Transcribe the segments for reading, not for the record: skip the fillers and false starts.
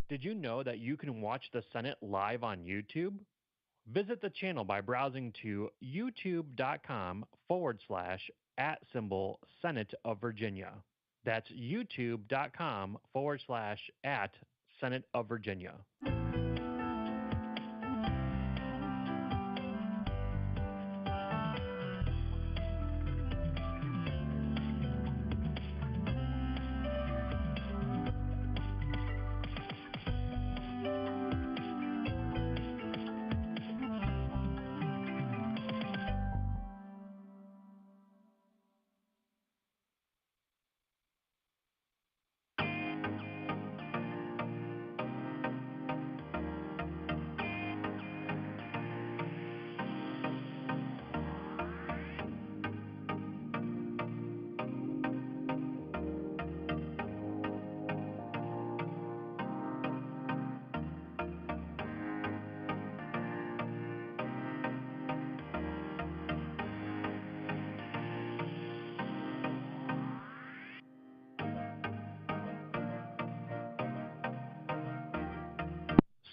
Did you know that you can watch the Senate live on YouTube? Visit the channel by browsing to youtube.com/@Senate of Virginia. That's youtube.com/@Senate of Virginia.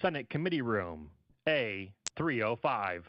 Senate Committee Room, A305.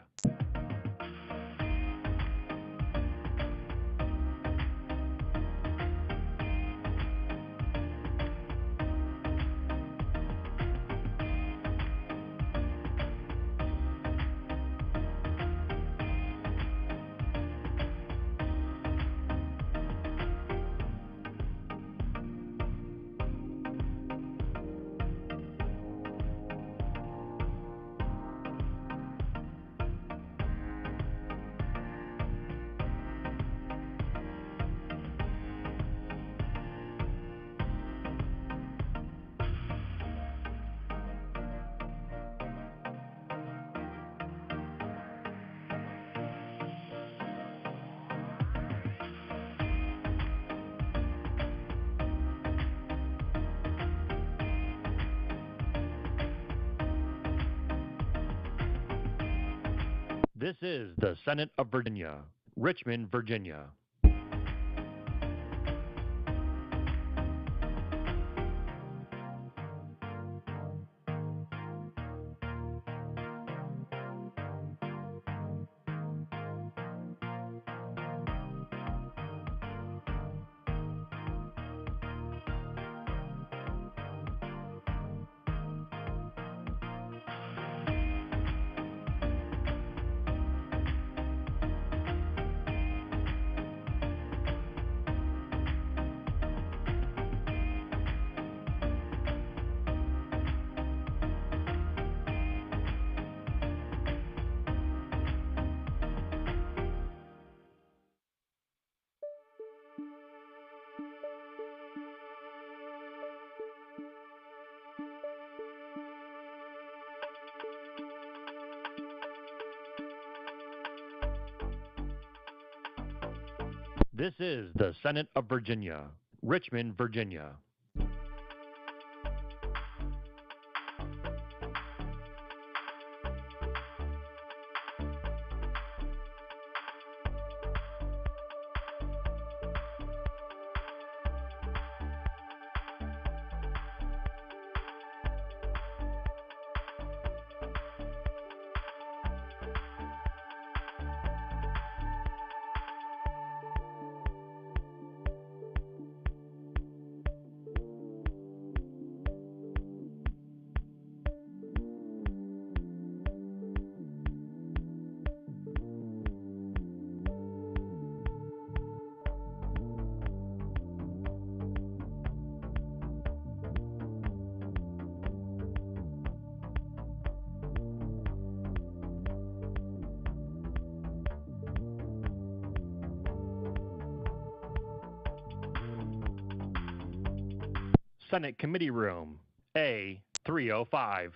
This is the Senate of Virginia, Richmond, Virginia. This is the Senate of Virginia, Richmond, Virginia. Senate Committee Room, A305.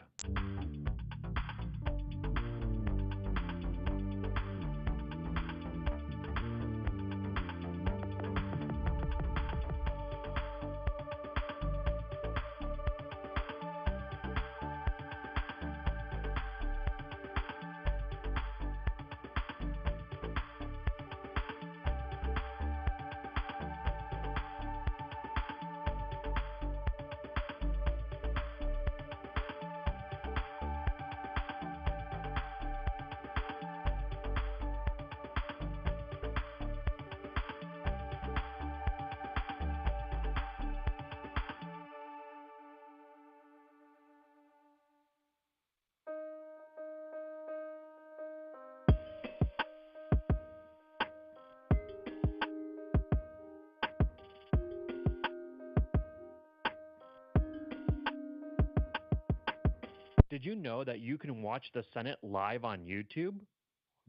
Did you know that you can watch the Senate live on YouTube?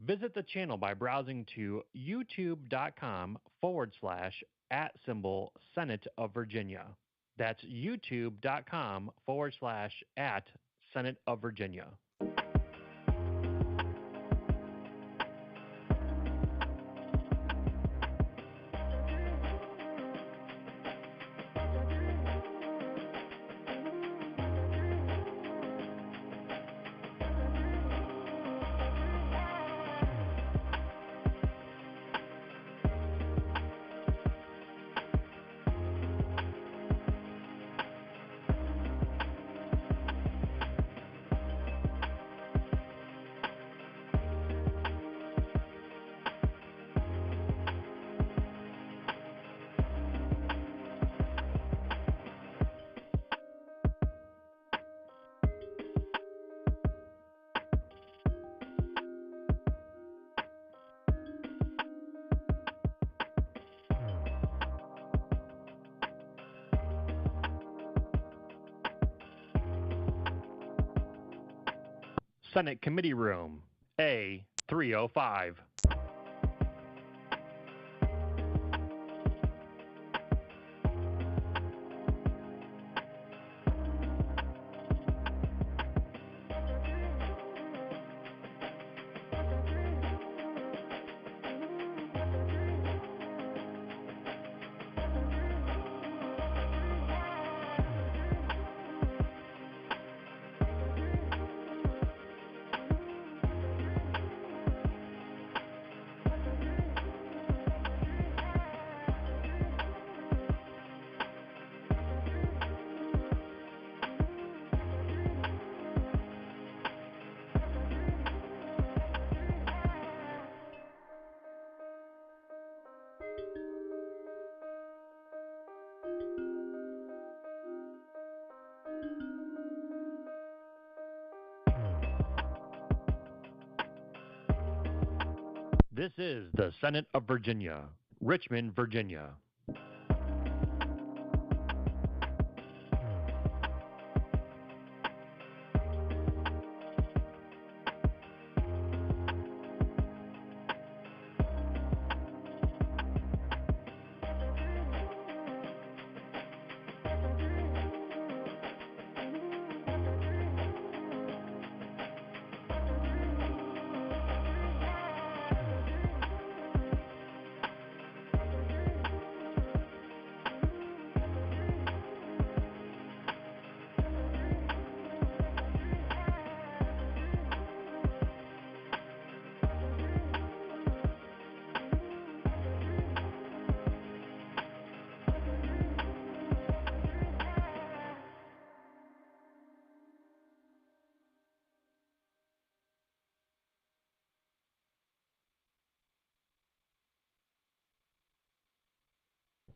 Visit the channel by browsing to youtube.com/@ Senate of Virginia. That's youtube.com/@ Senate of Virginia. Senate Committee Room, A305. This is the Senate of Virginia, Richmond, Virginia.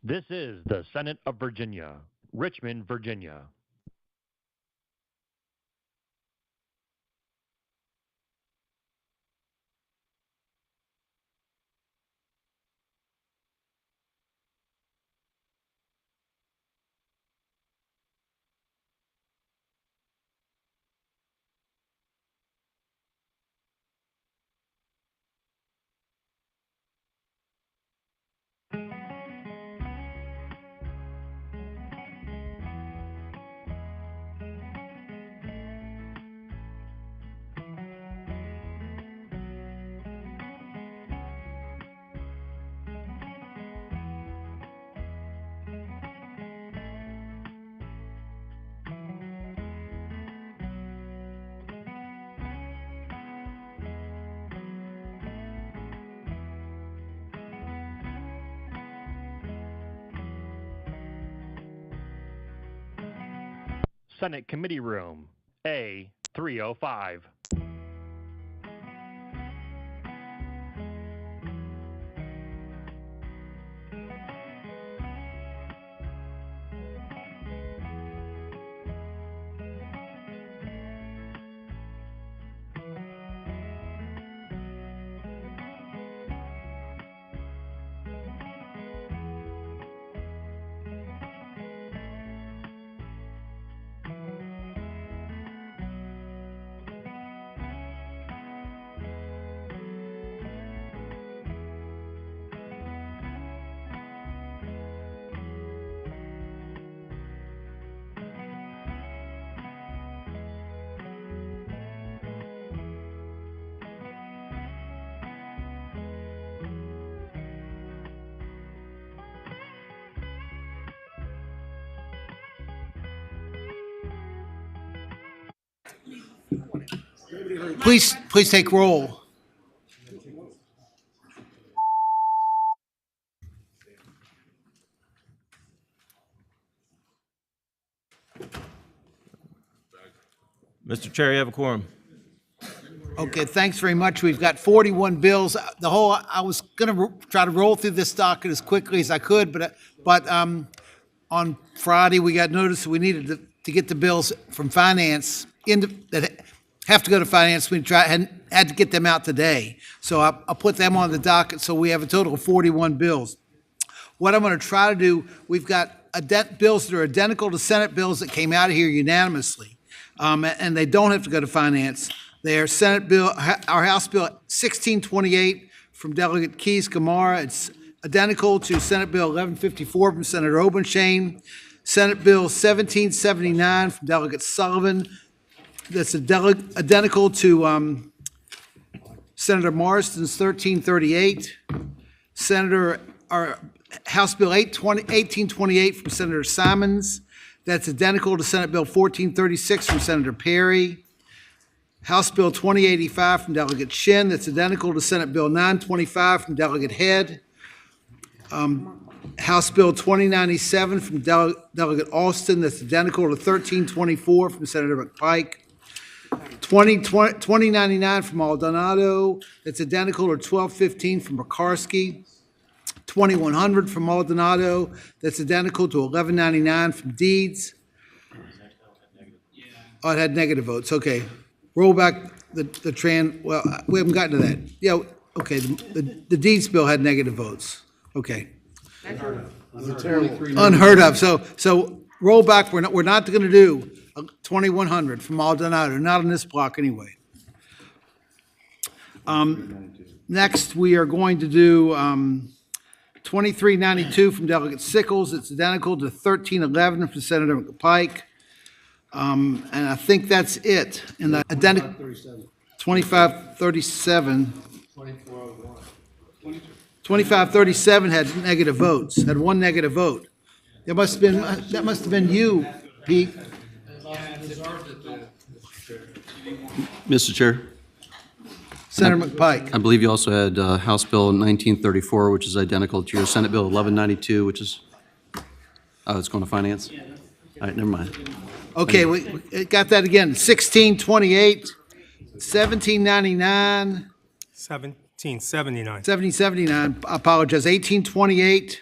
This is the Senate of Virginia, Richmond, Virginia. Senate Committee Room, A305. Please take roll. Mr. Chair, you have a quorum. Okay, thanks very much. We've got 41 bills. I was going to try to roll through this docket as quickly as I could, but on Friday, we got notice that we needed to get the bills from finance that have to go to finance. We had to get them out today. So I'll put them on the docket, so we have a total of 41 bills. What I'm going to try to do, we've got bills that are identical to Senate bills that came out of here unanimously, and they don't have to go to finance. They're Senate bill, our House Bill 1628 from Delegate Keys-Gamarra. It's identical to Senate Bill 1154 from Senator Obenshain. Senate Bill 1779 from Delegate Sullivan. That's identical to Senator Marston's 1338. House Bill 1828 from Senator Simons. That's identical to Senate Bill 1436 from Senator Perry. House Bill 2085 from Delegate Shin. That's identical to Senate Bill 925 from Delegate Head. House Bill 2097 from Delegate Alston. That's identical to 1324 from Senator McPike. 2099 from Maldonado. That's identical to 1215 from McCarskey. 2100 from Maldonado. That's identical to 1199 from Deeds. Oh, it had negative votes. Okay. Roll back well, we haven't gotten to that. Yeah, okay, the Deeds bill had negative votes. Okay. Unheard of. So roll back, we're not gonna do 2100 from Maldonado, not on this block anyway. Next, we are going to do 2392 from Delegate Sickles. It's identical to 1311 from Senator McPike. And I think that's it. In the identical 2537. 2537 had negative votes, had one negative vote. That must have been you, Pete. Mr. Chair, Senator McPike. I believe you also had House Bill 1934, which is identical to your Senate Bill 1192, which is, it's going to finance? All right, never mind. Okay, we got that again. 1628, 1799, 1779. 1779, I apologize, 1828,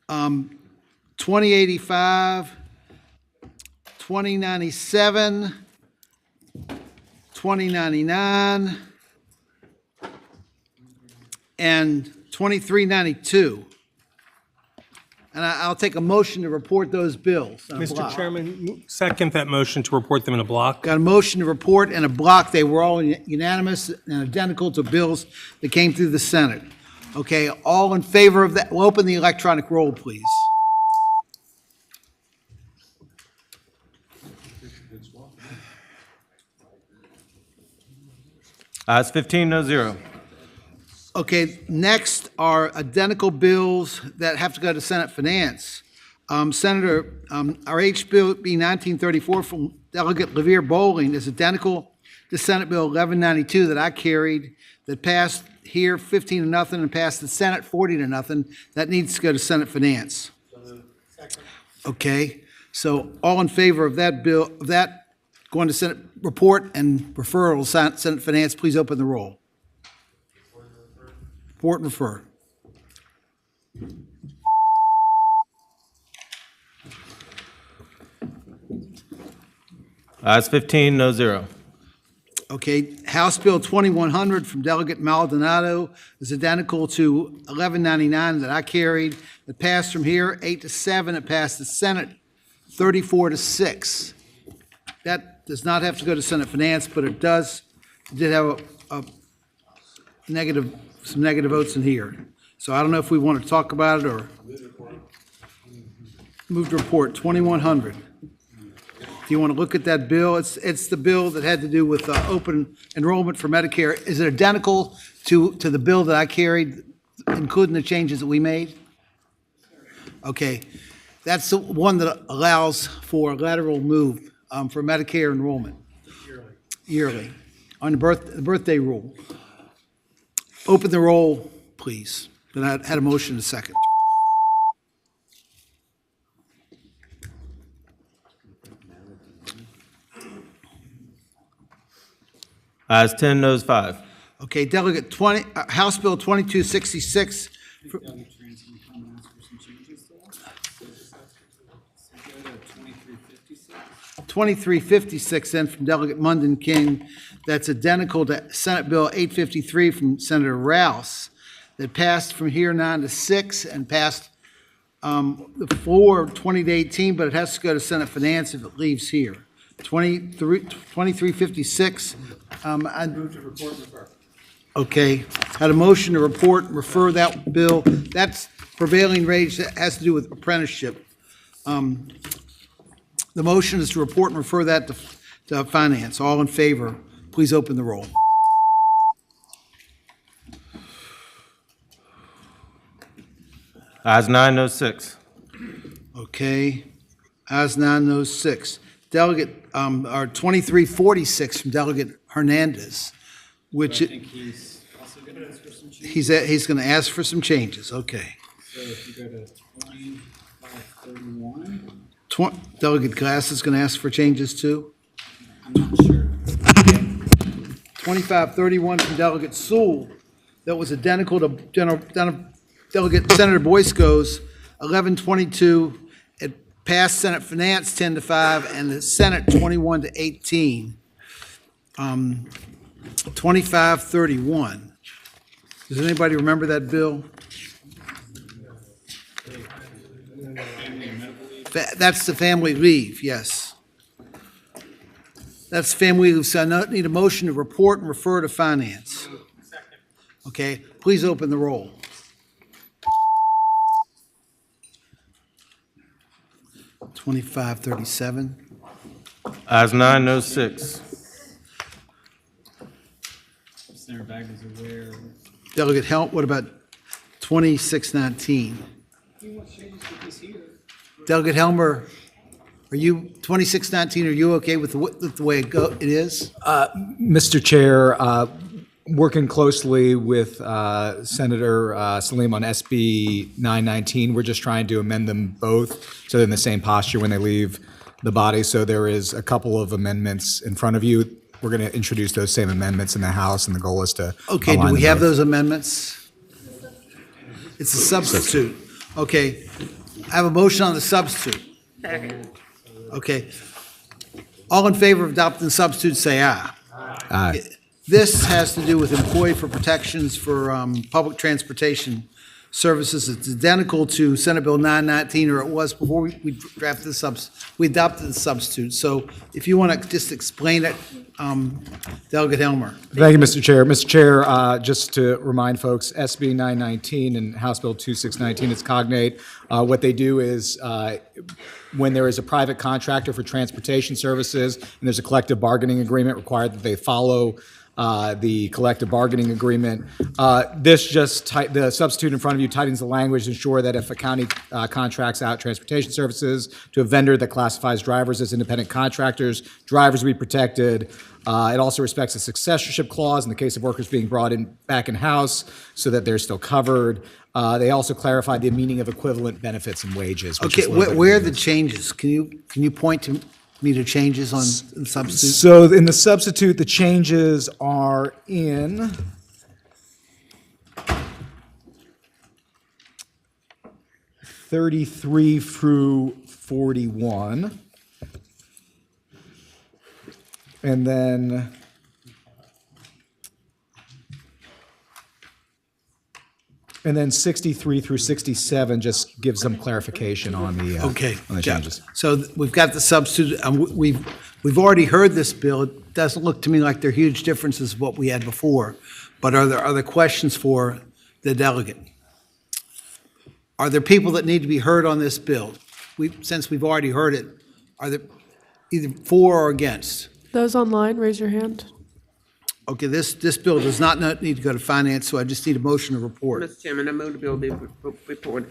2085, 2097, 2099, and 2392. And I'll take a motion to report those bills in a Mr. block. Chairman, second that motion to report them in a block. Got a motion to report in a block. They were all unanimous and identical to bills that came through the Senate. Okay, all in favor of that? We'll open the electronic roll, please. Ayes 15, no zero. Okay, next are identical bills that have to go to Senate Finance. Our H. Bill B 1934 from Delegate Levere Bowling is identical to Senate Bill 1192 that I carried, that passed here 15-0 and passed the Senate 40-0. That needs to go to Senate Finance. Okay, so all in favor of that bill, of that going to Senate report and referral to Senate Finance, please open the roll. Report and refer. Ayes 15, no zero. Okay, House Bill 2100 from Delegate Maldonado is identical to 1199 that I carried. It passed from here 8-7. It passed the Senate 34-6. That does not have to go to Senate Finance, but it does. It did have some negative votes in here. So I don't know if we want to talk about it or move to report 2100. If you want to look at that bill, it's the bill that had to do with open enrollment for Medicare. Is it identical to the bill that I carried, including the changes that we made? Okay, that's the one that allows for a lateral move for Medicare enrollment. yearly on the birthday rule. Open the roll, please. Then I had a motion in a second. Ayes 10, noes 5. Okay, Delegate 20, House Bill 2266. 2356 then from Delegate Munden King. That's identical to Senate Bill 853 from Senator Rouse that passed from here 9 to 6 and passed the floor 20 to 18, but it has to go to Senate Finance if it leaves here. 2356. Okay, had a motion to report and refer that bill. That's prevailing wage that has to do with apprenticeship. The motion is to report and refer that to Finance. All in favor, please open the roll. Ayes 9, noes 6. Okay, ayes 9, noes 6. Delegate, or 2346 from Delegate Hernandez, which I think he's also going to ask for some changes. he's going to ask for some changes. Okay. So if you go to 2531, Delegate Glass is going to ask for changes too. I'm not sure. 2531 from Delegate Sewell, that was identical to Delegate Senator Boysko's 1122. It passed Senate Finance 10 to 5 and the Senate 21 to 18. 2531. Does anybody remember that bill? That's the family leave, yes. That's family leave, so I need a motion to report and refer to Finance. Okay, please open the roll. $25.37. Ayes 9, noes 6. Senator Bag is aware. Delegate Helm, what about 2619? Delegate Helmer, are you, 2619, are you okay with the way it is? Mr. Chair, working closely with Senator Salim on SB 919, we're just trying to amend them both so they're in the same posture when they leave the body. So there is a couple of amendments in front of you. We're going to introduce those same amendments in the House, and the goal is to Okay, do align we them have both. those amendments? It's a substitute. Okay, I have a motion on the substitute. Okay. All in favor of adopting the substitute, say aye. Aye. This has to do with employee for protections for public transportation services. It's identical to Senate Bill 919, or it was before we drafted we adopted the substitute. So if you want to just explain it, Delegate Helmer. Thank you, Mr. Chair. Mr. Chair, just to remind folks, SB 919 and House Bill 2619, it's cognate. What they do is when there is a private contractor for transportation services and there's a collective bargaining agreement required that they follow the collective bargaining agreement. The substitute in front of you tightens the language to ensure that if a county contracts out transportation services to a vendor that classifies drivers as independent contractors, drivers will be protected. It also respects a successorship clause in the case of workers being brought back in-house so that they're still covered. They also clarified the meaning of equivalent benefits and wages. Which Okay, is a little bit where are new. the changes? Can you point to me to changes on the substitute? So in the substitute, the changes are in 33 through 41. And then And then 63 through 67 just gives some clarification on the Okay. on the yeah. changes. So we've got the substitute, we've already heard this bill. It doesn't look to me like there are huge differences of what we had before. But are there other questions for the delegate? Are there people that need to be heard on this bill? Since we've already heard it, are there either for or against? Those online, raise your hand. Okay, this bill does not need to go to finance, so I just need a motion to report. Mr. Chairman, I move the bill be reported.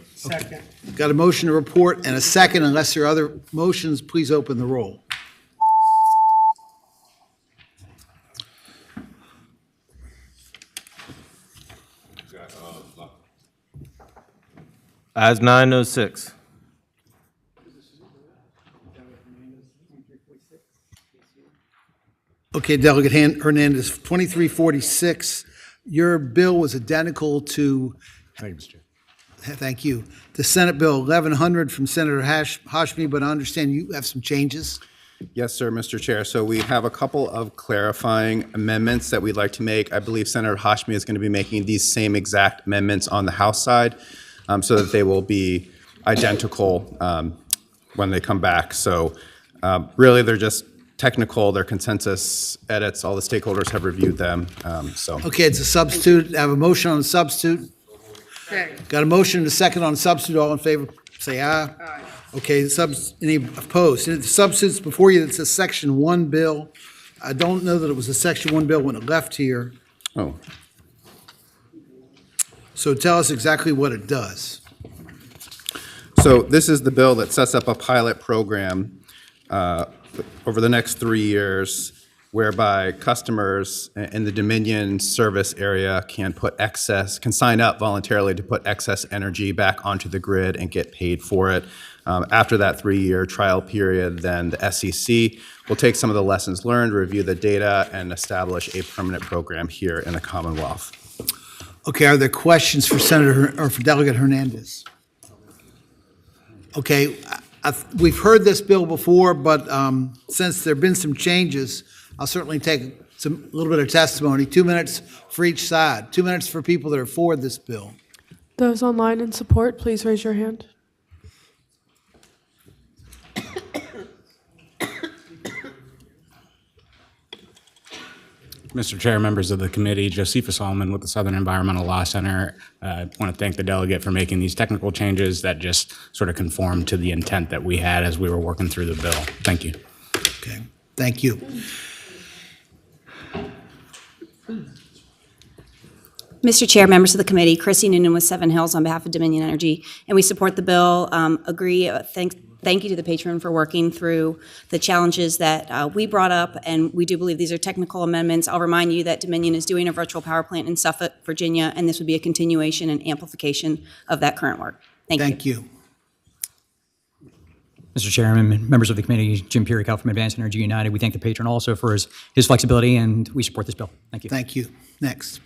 Got a motion to report and a second. Unless there are other motions, please open the roll. Ayes 906. Okay, Delegate Hernandez, 2346, your bill was identical to, Thank you, Mr. Chair. thank you, the Senate Bill 1100 from Senator Hashmi, but I understand you have some changes. Yes, sir, Mr. Chair. So we have a couple of clarifying amendments that we'd like to make. I believe Senator Hashmi is going to be making these same exact amendments on the House side so that they will be identical when they come back. So really, they're just technical, they're consensus edits. All the stakeholders have reviewed them. Okay, it's a substitute. I have a motion on the substitute. Second. Got a motion and a second on the substitute. All in favor, say aye. Aye. Okay, any opposed? The substitutes before you, it's a Section 1 bill. I don't know that it was a Section 1 bill when it left here. Oh, So tell us exactly what it does. so this is the bill that sets up a pilot program over the next 3 years whereby customers in the Dominion service area can sign up voluntarily to put excess energy back onto the grid and get paid for it. After that 3-year trial period, then the SEC will take some of the lessons learned, review the data, and establish a permanent program here in the Commonwealth. Okay, are there questions for Senator, or for Delegate Hernandez? Okay, we've heard this bill before, but since there've been some changes, I'll certainly take a little bit of testimony. 2 minutes for each side. 2 minutes for people that are for this bill. Those online in support, please raise your hand. Mr. Chair, members of the committee, Josefa Solomon with the Southern Environmental Law Center. I want to thank the delegate for making these technical changes that just sort of conform to the intent that we had as we were working through the bill. Thank you. Okay, thank you. Mr. Chair, members of the committee, Chrissy Noonan with Seven Hills on behalf of Dominion Energy, and we support the bill. Thank you to the patron for working through the challenges that we brought up, and we do believe these are technical amendments. I'll remind you that Dominion is doing a virtual power plant in Suffolk, Virginia, and this would be a continuation and amplification of that current work. Thank you. Mr. Chairman, members of the committee, Jim Purical from Advanced Energy United. We thank the patron also for his flexibility, and we support this bill. Thank you. Thank you. Next.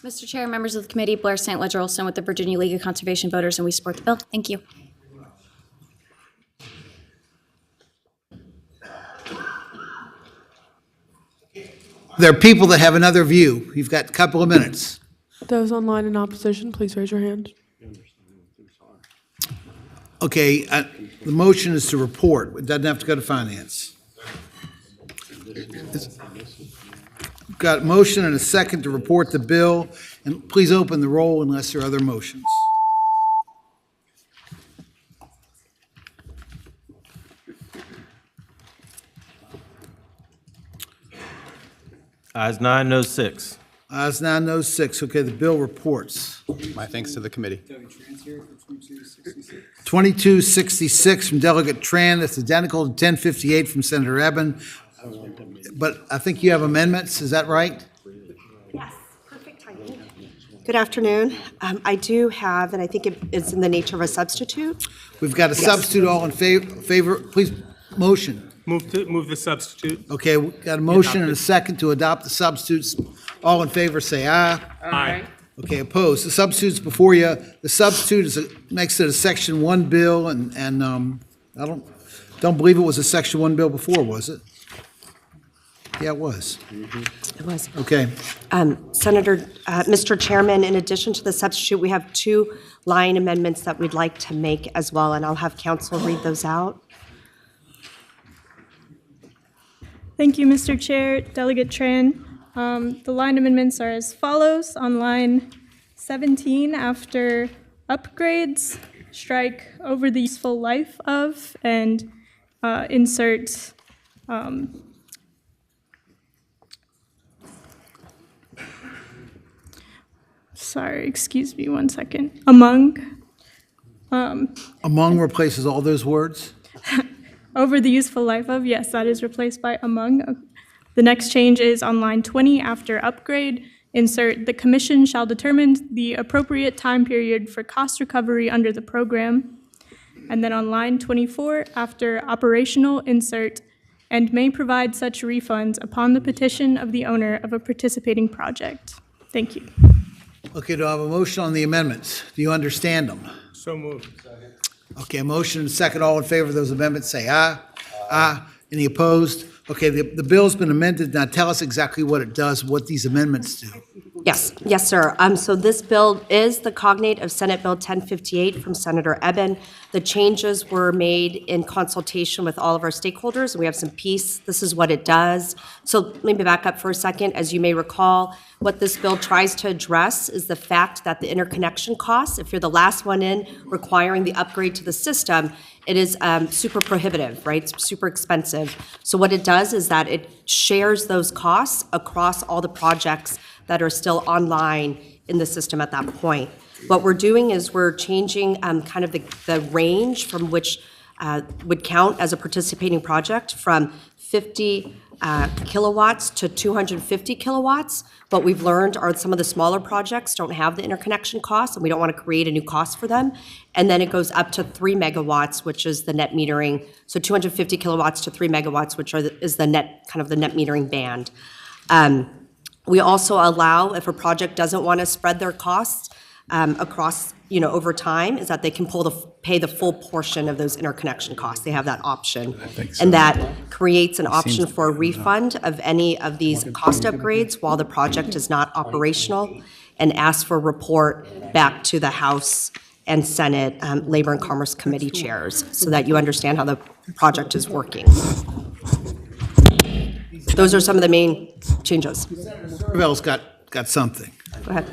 Mr. Chair, members of the committee, Blair St. Ledger Olson with the Virginia League of Conservation Voters, and we support the bill. Thank you. There are people that have another view. You've got a couple of minutes. Those online in opposition, please raise your hand. Okay, the motion is to report. It doesn't have to go to finance. Got a motion and a second to report the bill, and please open the roll unless there are other motions. Ayes 906. Ayes 906. Okay, the bill reports. My thanks to the committee. 2266 from Delegate Tran. That's identical to 1058 from Senator Eben. But I think you have amendments. Is that right? Yes, perfect timing. Good afternoon. I do have, and I think it is in the nature of a substitute. We've got a substitute. All in favor, please, motion. Move the substitute. Okay, we got a motion and a second to adopt the substitutes. All in favor, say aye. Aye. Okay, opposed. The substitute's before you. The substitute is makes it a Section 1 bill, and I don't believe it was a Section 1 bill before, was it? Yeah, it was. It was. Okay. Mr. Chairman, in addition to the substitute, we have 2 line amendments that we'd like to make as well, and I'll have counsel read those out. Thank you, Mr. Chair. Delegate Tran. The line amendments are as follows. On line 17, after upgrades, strike over the useful life of and insert sorry, excuse me 1 second. Among. Among replaces all those words? Over the useful life of, yes, that is replaced by among. The next change is on line 20, after upgrade, insert, the commission shall determine the appropriate time period for cost recovery under the program. And then on line 24, after operational, insert, and may provide such refunds upon the petition of the owner of a participating project. Thank you. Okay, do I have a motion on the amendments? Do you understand them? So moved. Okay, a motion and second. All in favor of those amendments, say aye. Aye. Any opposed? Okay, the bill's been amended. Now tell us exactly what it does, what these amendments do. Yes, sir. So this bill is the cognate of Senate Bill 1058 from Senator Eben. The changes were made in consultation with all of our stakeholders, and we have some piece. This is what it does. So let me back up for a second. As you may recall, what this bill tries to address is the fact that the interconnection costs, if you're the last one in requiring the upgrade to the system, it is super prohibitive, right? It's super expensive. So what it does is that it shares those costs across all the projects that are still online in the system at that point. What we're doing is we're changing kind of the range from which would count as a participating project from 50 kilowatts to 250 kilowatts. What we've learned are some of the smaller projects don't have the interconnection costs, and we don't want to create a new cost for them. And then it goes up to 3 megawatts, which is the net metering. So 250 kilowatts to 3 megawatts, which is the net, kind of the net metering band. We also allow, if a project doesn't want to spread their costs across, over time, is that they can pay the full portion of those interconnection costs. They have that option. And that creates an option for a refund of any of these cost upgrades while the project is not operational, and ask for a report back to the House and Senate Labor and Commerce Committee chairs so that you understand how the project is working. Those are some of the main changes. Bell's got something. Go ahead.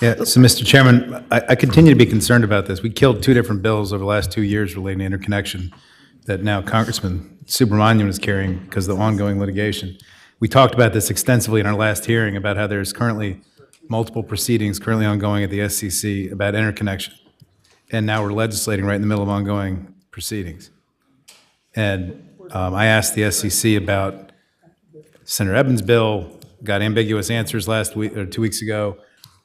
Yeah, so Mr. Chairman, I continue to be concerned about this. We killed 2 different bills over the last 2 years relating to interconnection that now Congressman Subramanian is carrying because of the ongoing litigation. We talked about this extensively in our last hearing about how there's currently multiple proceedings currently ongoing at the SCC about interconnection. And now we're legislating right in the middle of ongoing proceedings. And I asked the SCC about Senator Eben's bill, got ambiguous answers last week or 2 weeks ago.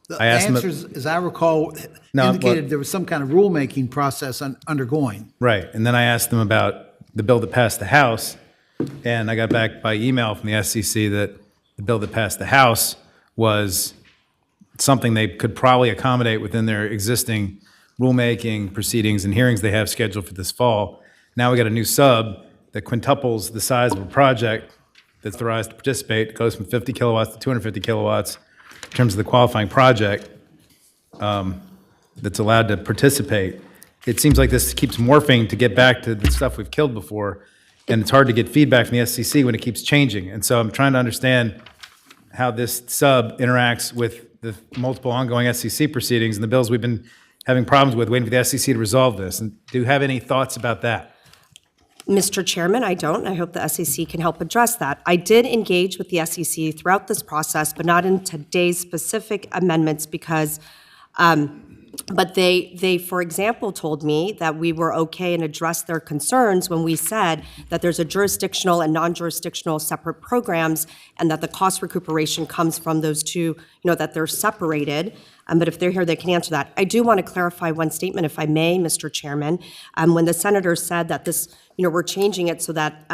The I asked them, answers, as I recall, No, indicated but- there was some kind of rulemaking process undergoing. right, and then I asked them about the bill that passed the House, and I got back by email from the SCC that the bill that passed the House was something they could probably accommodate within their existing rulemaking proceedings and hearings they have scheduled for this fall. Now we got a new sub that quintuples the size of a project that's authorized to participate. It goes from 50 kilowatts to 250 kilowatts in terms of the qualifying project that's allowed to participate. It seems like this keeps morphing to get back to the stuff we've killed before, and it's hard to get feedback from the SCC when it keeps changing. And so I'm trying to understand how this sub interacts with the multiple ongoing SCC proceedings and the bills we've been having problems with, waiting for the SCC to resolve this. And do you have any thoughts about that? Mr. Chairman, I don't. I hope the SEC can help address that. I did engage with the SEC throughout this process, but not in today's specific amendments because, but they, for example, told me that we were okay and addressed their concerns when we said that there's a jurisdictional and non-jurisdictional separate programs and that the cost recuperation comes from those two, that they're separated. But if they're here, they can answer that. I do want to clarify one statement, if I may, Mr. Chairman. When the senator said that this, we're changing it so that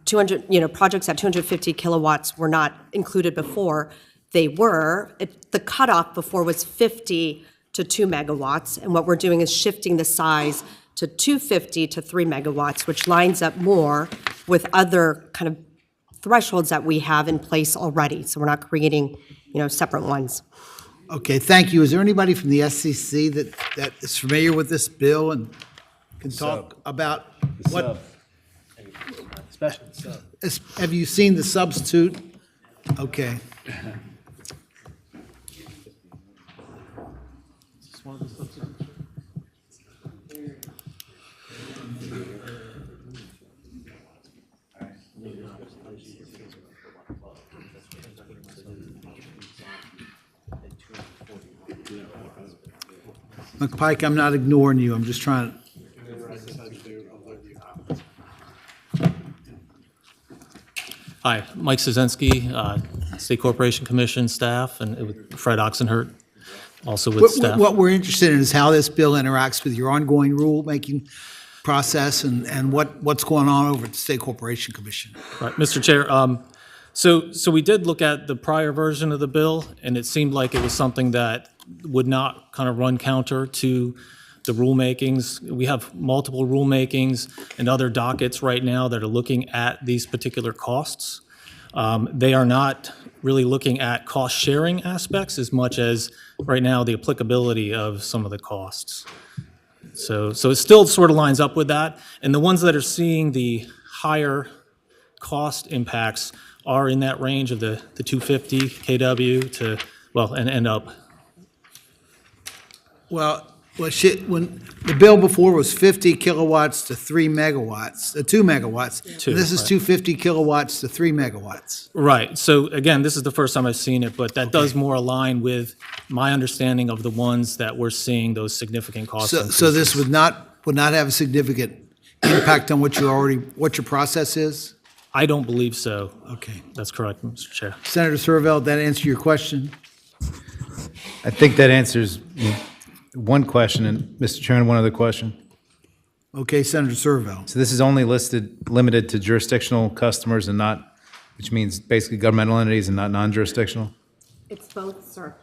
200, projects at 250 kilowatts were not included before, they were. The cutoff before was 50 to 2 megawatts, and what we're doing is shifting the size to 250 to 3 megawatts, which lines up more with other kind of thresholds that we have in place already. So we're not creating, separate ones. Okay, thank you. Is there anybody from the SCC that is familiar with this bill and can talk about what? Special sub. Have you seen the substitute? Okay. Look, Pike, I'm not ignoring you. I'm just trying to. Hi, Mike Szynski, State Corporation Commission staff, and with Fred Oxenhurt, also with What staff. what we're interested in is how this bill interacts with your ongoing rulemaking process and what's going on over at the State Corporation Commission. Right, Mr. Chair, so we did look at the prior version of the bill, and it seemed like it was something that would not kind of run counter to the rulemakings. We have multiple rulemakings and other dockets right now that are looking at these particular costs. They are not really looking at cost-sharing aspects as much as, right now, the applicability of some of the costs. So it still sort of lines up with that. And the ones that are seeing the higher cost impacts are in that range of the 250 kW to, well, and up. Well, when the bill before was 50 kilowatts to 3 megawatts, 2 megawatts. And this is right. 250 kilowatts to 3 megawatts. Right. So again, this is the first time I've seen it, but that does more align with my understanding of the ones that we're seeing those significant cost increases. So this would not have a significant impact on what your process is? I don't believe so. Okay. That's correct, Mr. Chair. Senator Servell, that answer your question? I think that answers one question, and Mr. Chairman, one other question. Okay, Senator Servell. So this is only limited to jurisdictional customers and not, which means basically governmental entities and not non-jurisdictional? It's both, sir.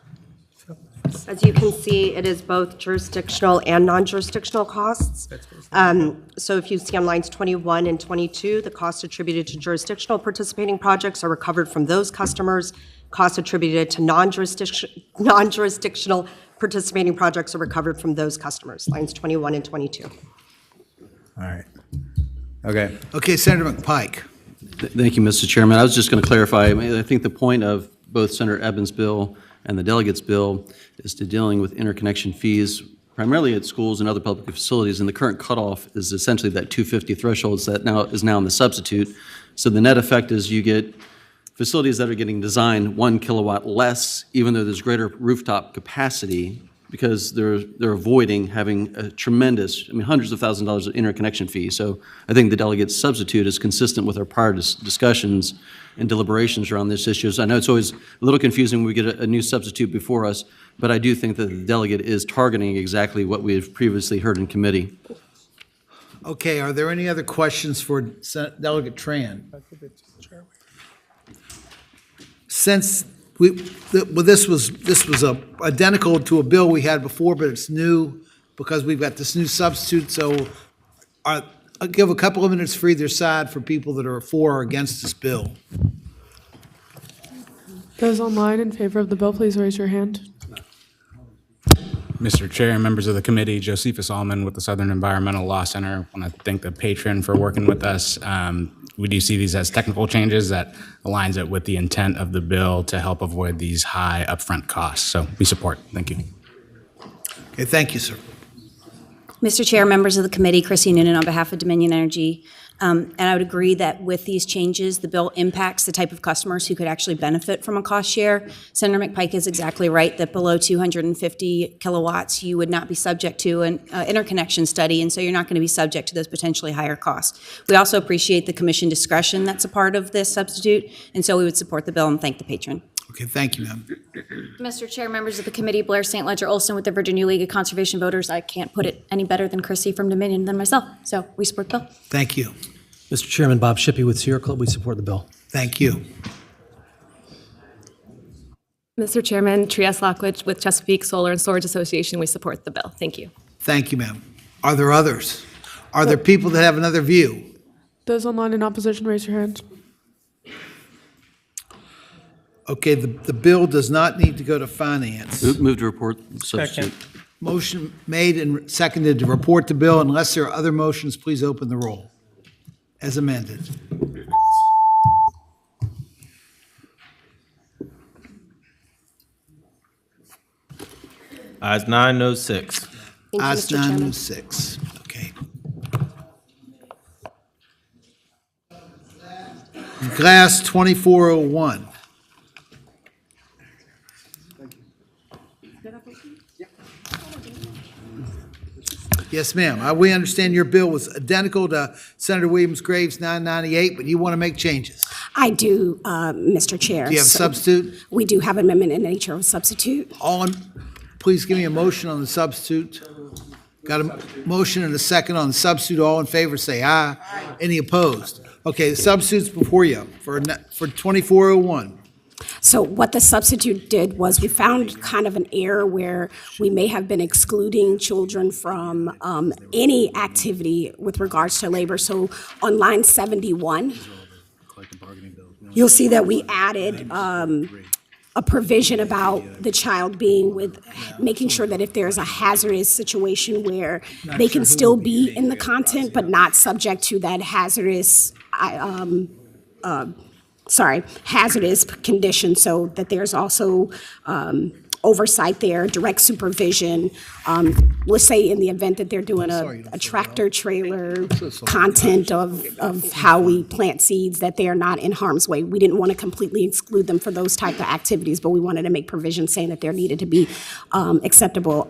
As you can see, it is both jurisdictional and non-jurisdictional costs. So if you see on lines 21 and 22, the costs attributed to jurisdictional participating projects are recovered from those customers. Costs attributed to non-jurisdictional participating projects are recovered from those customers, lines 21 and 22. All right. Okay. Okay, Senator McPike. Thank you, Mr. Chairman. I was just going to clarify, I think the point of both Senator Ebbins' bill and the delegates' bill is to dealing with interconnection fees, primarily at schools and other public facilities, and the current cutoff is essentially that 250 thresholds that is now in the substitute. So the net effect is you get facilities that are getting designed 1 kilowatt less, even though there's greater rooftop capacity, because they're avoiding having a tremendous, hundreds of thousands of dollars of interconnection fee. So I think the delegate's substitute is consistent with our prior discussions and deliberations around this issue. So I know it's always a little confusing when we get a new substitute before us, but I do think that the delegate is targeting exactly what we've previously heard in committee. Okay, are there any other questions for Delegate Tran? Since this was identical to a bill we had before, but it's new because we've got this new substitute. So I'll give a couple of minutes for either side for people that are for or against this bill. Those online in favor of the bill, please raise your hand. Mr. Chair, members of the committee, Josephus Allman with the Southern Environmental Law Center. I want to thank the patron for working with us. We do see these as technical changes that aligns it with the intent of the bill to help avoid these high upfront costs. So we support. Thank you. Okay, thank you, sir. Mr. Chair, members of the committee, Chrissy Noonan on behalf of Dominion Energy. And I would agree that with these changes, the bill impacts the type of customers who could actually benefit from a cost share. Senator McPike is exactly right that below 250 kilowatts, you would not be subject to an interconnection study, and so you're not going to be subject to those potentially higher costs. We also appreciate the commission discretion that's a part of this substitute, and so we would support the bill and thank the patron. Okay, thank you, ma'am. Mr. Chair, members of the committee, Blair St. Ledger Olson with the Virginia League of Conservation Voters. I can't put it any better than Chrissy from Dominion than myself, so we support the bill. Thank you. Mr. Chairman, Bob Shippey with Sierra Club. We support the bill. Thank you. Mr. Chairman, Trieste Lockwood with Chesapeake Solar and Storage Association. We support the bill. Thank you. Thank you, ma'am. Are there others? Are there people that have another view? Those online in opposition, raise your hand. Okay, the bill does not need to go to finance. Move to report substitute. Motion made and seconded to report the bill. Unless there are other motions, please open the roll. As amended. Ayes 9, no 6. Ayes 9, no 6. Okay. Glass 2401. Yes, ma'am. We understand your bill was identical to Senator Williams-Graves' 998, but you want to make changes. I do, Mr. Chair. Do you have a So substitute? We do have an amendment in nature of substitute. Please give me a motion on the substitute. Got a motion and a second on the substitute. All in favor, say aye. Any opposed? Okay, the substitute's before you for 2401. So what the substitute did was we found kind of an error where we may have been excluding children from any activity with regards to labor. So on line 71, you'll see that we added a provision about the child being with, making sure that if there's a hazardous situation where they can still be in the content, but not subject to that hazardous hazardous condition, so that there's also oversight there, direct supervision. Let's say in the event that they're doing a tractor trailer content of how we plant seeds, that they are not in harm's way. We didn't want to completely exclude them for those type of activities, but we wanted to make provision saying that there needed to be acceptable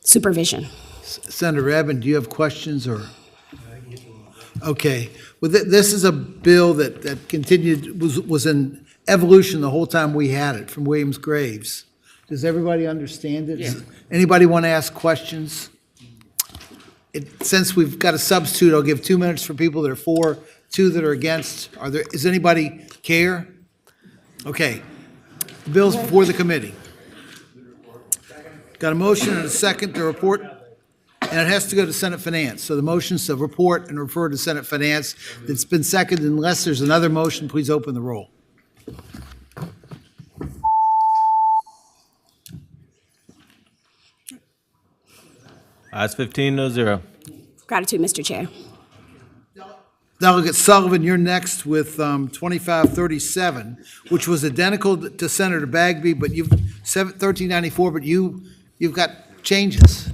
supervision. Senator Eben, do you have questions or? Okay. Well, this is a bill that continued, was in evolution the whole time we had it, from Williams-Graves. Does everybody understand it? Yeah. Anybody want to ask questions? Since we've got a substitute, I'll give 2 minutes for people that are for, 2 that are against. Is anybody care? Okay. The bill's before the committee. Got a motion and a second to report. And it has to go to Senate Finance. So the motion's to report and refer to Senate Finance. It's been seconded. Unless there's another motion, please open the roll. Ayes 15, no zero. Gratitude, Mr. Chair. Delegate Sullivan, you're next with 2537, which was identical to Senator Bagby, but you've 1394, but you've got changes.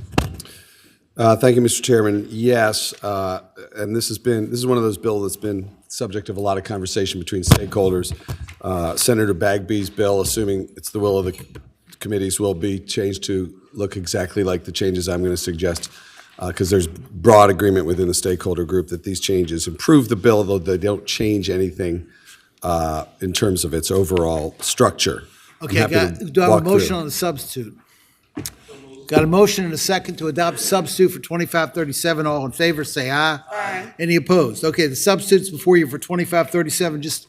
Thank you, Mr. Chairman. Yes, and this is one of those bills that's been subject of a lot of conversation between stakeholders. Senator Bagby's bill, assuming it's the will of the committees, will be changed to look exactly like the changes I'm going to suggest, because there's broad agreement within the stakeholder group that these changes improve the bill, though they don't change anything in terms of its overall structure. Okay, do I have a motion on the substitute? Got a motion and a second to adopt substitute for 2537. All in favor, say aye. Aye. Any opposed? Okay, the substitute's before you for 2537. Just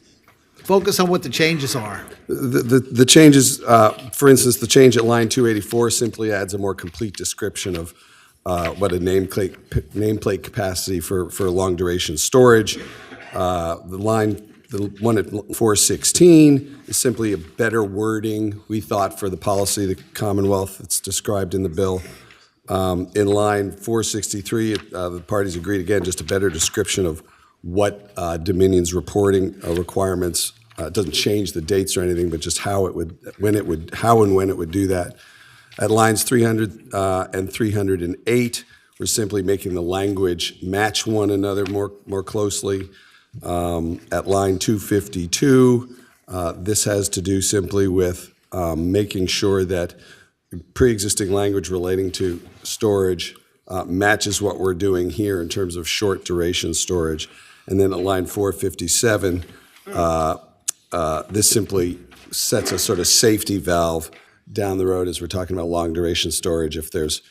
focus on what the changes are. The changes, for instance, the change at line 284 simply adds a more complete description of what a nameplate capacity for long duration storage. The one at 416 is simply a better wording, we thought, for the policy of the Commonwealth that's described in the bill. In line 463, the parties agreed, again, just a better description of what Dominion's reporting requirements. It doesn't change the dates or anything, but just how and when it would do that. At lines 300 and 308, we're simply making the language match one another more closely. At line 252, this has to do simply with making sure that pre-existing language relating to storage matches what we're doing here in terms of short duration storage. And then at line 457, this simply sets a sort of safety valve down the road as we're talking about long duration storage. If there's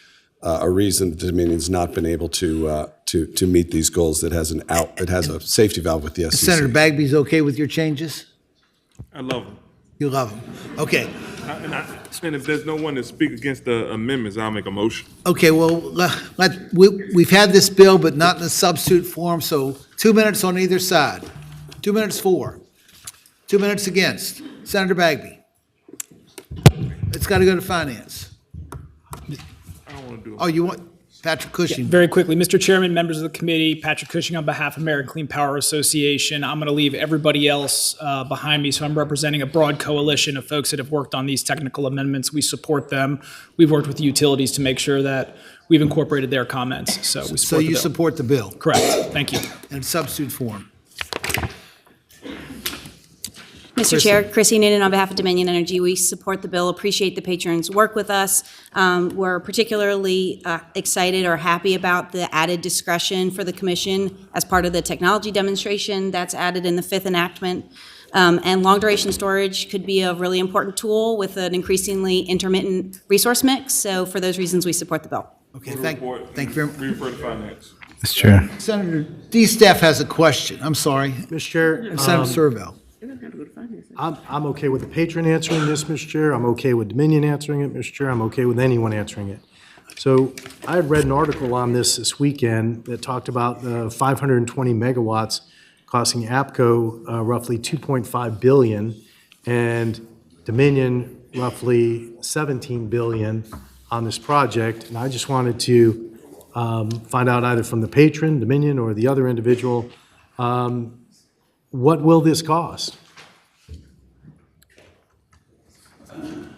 a reason the Dominion's not been able to meet these goals, that has a safety valve with the SEC. Senator Bagby's okay with your changes? I love them. You love them. Okay. And if there's no one to speak against the amendments, I'll make a motion. Okay, well, we've had this bill, but not in a substitute form, so 2 minutes on either side. 2 minutes for. 2 minutes against. Senator Bagby. It's got to go to Finance. Oh, you want Patrick Cushing? Yeah, very quickly, Mr. Chairman, members of the committee, Patrick Cushing on behalf of American Clean Power Association. I'm going to leave everybody else behind me, so I'm representing a broad coalition of folks that have worked on these technical amendments. We support them. We've worked with the utilities to make sure that we've incorporated their comments, so we support the bill. So you support the bill? Correct. Thank you. In substitute form. Mr. Chair, Chrissy Noonan on behalf of Dominion Energy. We support the bill, appreciate the patrons' work with us. We're particularly excited or happy about the added discretion for the commission as part of the technology demonstration that's added in the 5th enactment. And long-duration storage could be a really important tool with an increasingly intermittent resource mix. So for those reasons, we support the bill. Okay, thank you very much. Refer to finance. Mr. Chair. Senator D-Staff has a question. I'm sorry. Mr. Chair. Senator Servell. I'm okay with the patron answering this, Mr. Chair. I'm okay with Dominion answering it, Mr. Chair. I'm okay with anyone answering it. So I read an article on this weekend that talked about the 520 megawatts costing APCO roughly $2.5 billion and Dominion roughly $17 billion on this project. And I just wanted to find out either from the patron, Dominion, or the other individual, what will this cost?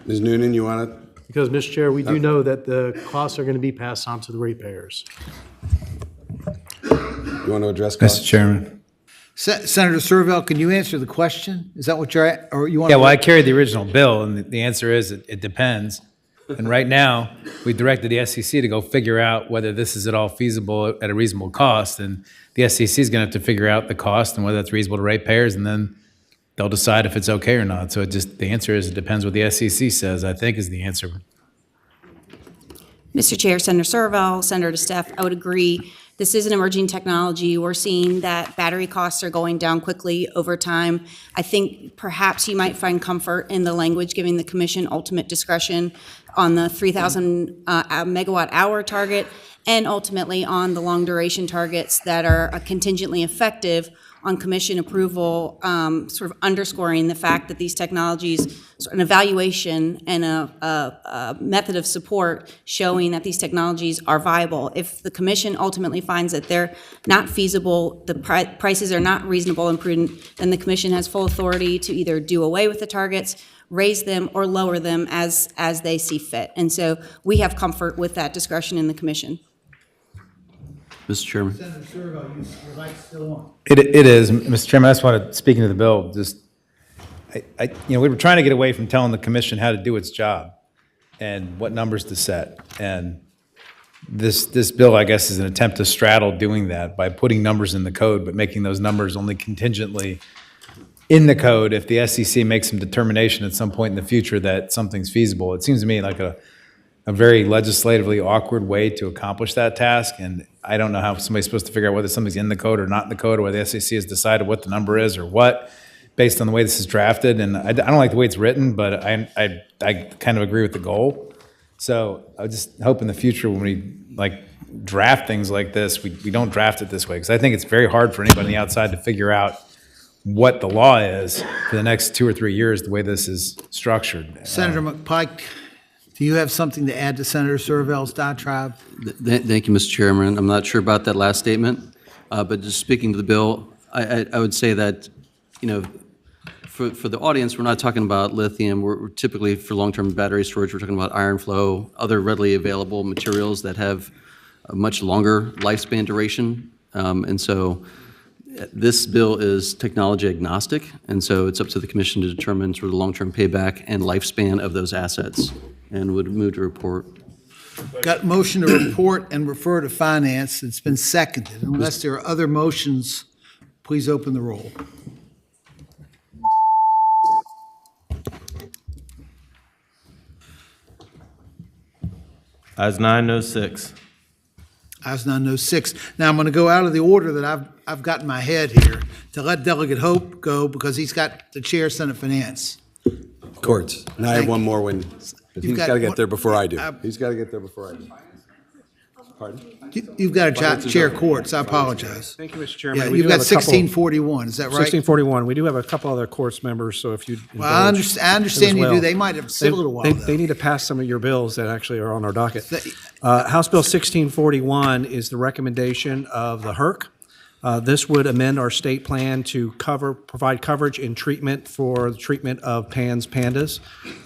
Ms. Noonan, you want to? Because, Mr. Chair, we do know that the costs are going to be passed on to the ratepayers. You want to address costs? Mr. Chairman. Senator Servell, can you answer the question? Is that what you're at, or you want? Yeah, well, I carried the original bill, and the answer is it depends. And right now, we directed the SEC to go figure out whether this is at all feasible at a reasonable cost. And the SEC is going to have to figure out the cost and whether that's reasonable to ratepayers, and then they'll decide if it's okay or not. So the answer is it depends what the SEC says, I think, is the answer. Mr. Chair, Senator Servell, Senator DeSteph, I would agree. This is an emerging technology. We're seeing that battery costs are going down quickly over time. I think perhaps you might find comfort in the language giving the commission ultimate discretion on the 3,000 megawatt hour target and ultimately on the long duration targets that are contingently effective on commission approval, sort of underscoring the fact that these technologies, an evaluation and a method of support showing that these technologies are viable. If the commission ultimately finds that they're not feasible, the prices are not reasonable and prudent, then the commission has full authority to either do away with the targets, raise them, or lower them as they see fit. And so we have comfort with that discretion in the commission. Mr. Chairman. Senator Servell, your light's still on. It is, Mr. Chairman. I just want to, speaking to the bill, we were trying to get away from telling the commission how to do its job and what numbers to set. And this bill, I guess, is an attempt to straddle doing that by putting numbers in the code, but making those numbers only contingently in the code if the SEC makes some determination at some point in the future that something's feasible. It seems to me like a very legislatively awkward way to accomplish that task, and I don't know how somebody's supposed to figure out whether something's in the code or not in the code, or whether the SEC has decided what the number is or what, based on the way this is drafted. And I don't like the way it's written, but I kind of agree with the goal. So I just hope in the future when we draft things like this, we don't draft it this way, because I think it's very hard for anybody on the outside to figure out what the law is for the next 2 or 3 years, the way this is structured. Senator McPike, do you have something to add to Senator Servell's diatribe? Thank you, Mr. Chairman. I'm not sure about that last statement, but just speaking to the bill, I would say that, for the audience, we're not talking about lithium. We're typically, for long-term battery storage, we're talking about iron flow, other readily available materials that have a much longer lifespan duration. And so this bill is technology agnostic, and so it's up to the commission to determine sort of the long-term payback and lifespan of those assets, and would move to report. Got motion to report and refer to finance. It's been seconded. Unless there are other motions, please open the roll. Ayes 9, no 6. Ayes 9, no 6. Now, I'm going to go out of the order that I've got in my head here to let Delegate Hope go because he's got the chair Senate Finance. Courts. And I have one more when, but he's got to get there before I do. He's got to get there before I do. Pardon? You've got a chair courts. I apologize. Thank you, Mr. Chairman. Yeah, We you've do got have a couple- 1641. Is that right? 1641. We do have a couple other courts members, so if you Well, I understand you do. They might have sit a little while, They need to pass some of your bills that actually are on our docket. House Bill 1641 is the recommendation of the HERC This would amend our state plan to provide coverage in treatment for the treatment of PANS pandas.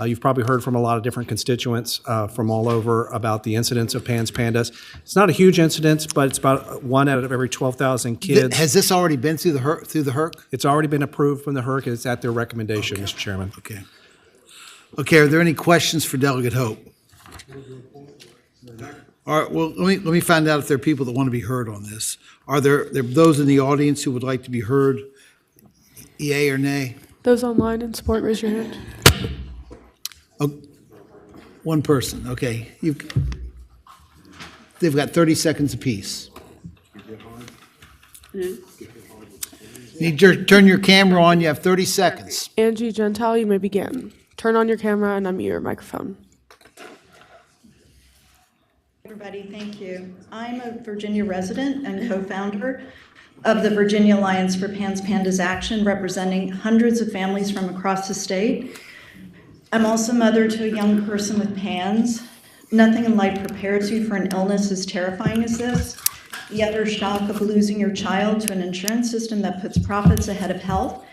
You've probably heard from a lot of different constituents from all over about the incidence of PANS pandas. It's not a huge incidence, but it's about 1 out of every 12,000 kids. Has this already been through the HERC? It's already been approved from the HERC. It's at their recommendation, Mr. Chairman. Okay. Okay, are there any questions for Delegate Hope? All right, well, let me find out if there are people that want to be heard on this. Are there those in the audience who would like to be heard, yea or nay? Those online in support, raise your hand. Oh, one person, okay. They've got 30 seconds apiece. Need to turn your camera on, you have 30 seconds. Angie Gentile, you may begin. Turn on your camera and unmute your microphone. Everybody, thank you. I'm a Virginia resident and co-founder of the Virginia Alliance for PANS Pandas Action, representing hundreds of families from across the state. I'm also mother to a young person with PANS. Nothing in life prepares you for an illness as terrifying as this. The utter shock of losing your child to an insurance system that puts profits ahead of health,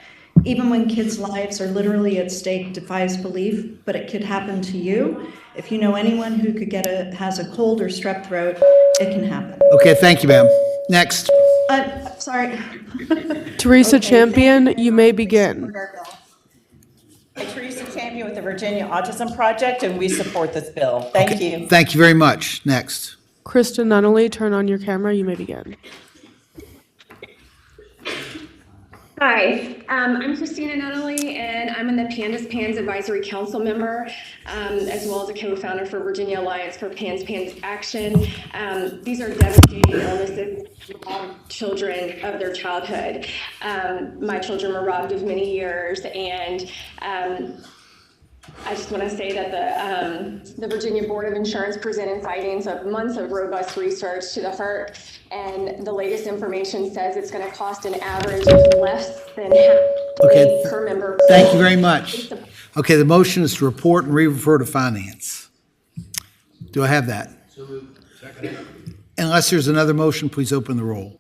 even when kids' lives are literally at stake, defies belief, but it could happen to you. If you know anyone who could has a cold or strep throat, it can happen. Okay, thank you, ma'am. Next. Sorry. Teresa Champion, you may begin. I'm Teresa Champion with the Virginia Autism Project, and we support this bill. Thank you. Thank you very much. Next. Kristen Nunnally, turn on your camera, you may begin. Hi, I'm Christina Nunnally, and I'm in the PANS Advisory Council member, as well as a co-founder for Virginia Alliance for PANS Action. These are devastating illnesses that rob children of their childhood. My children were robbed of many years, and I just want to say that the Virginia Board of Insurance presented findings of months of robust research to the HERC, and the latest information says it's going to cost an average of less than half per member. Thank you very much. Okay, the motion is to report and re-refer to finance. Do I have that? Unless there's another motion, please open the roll.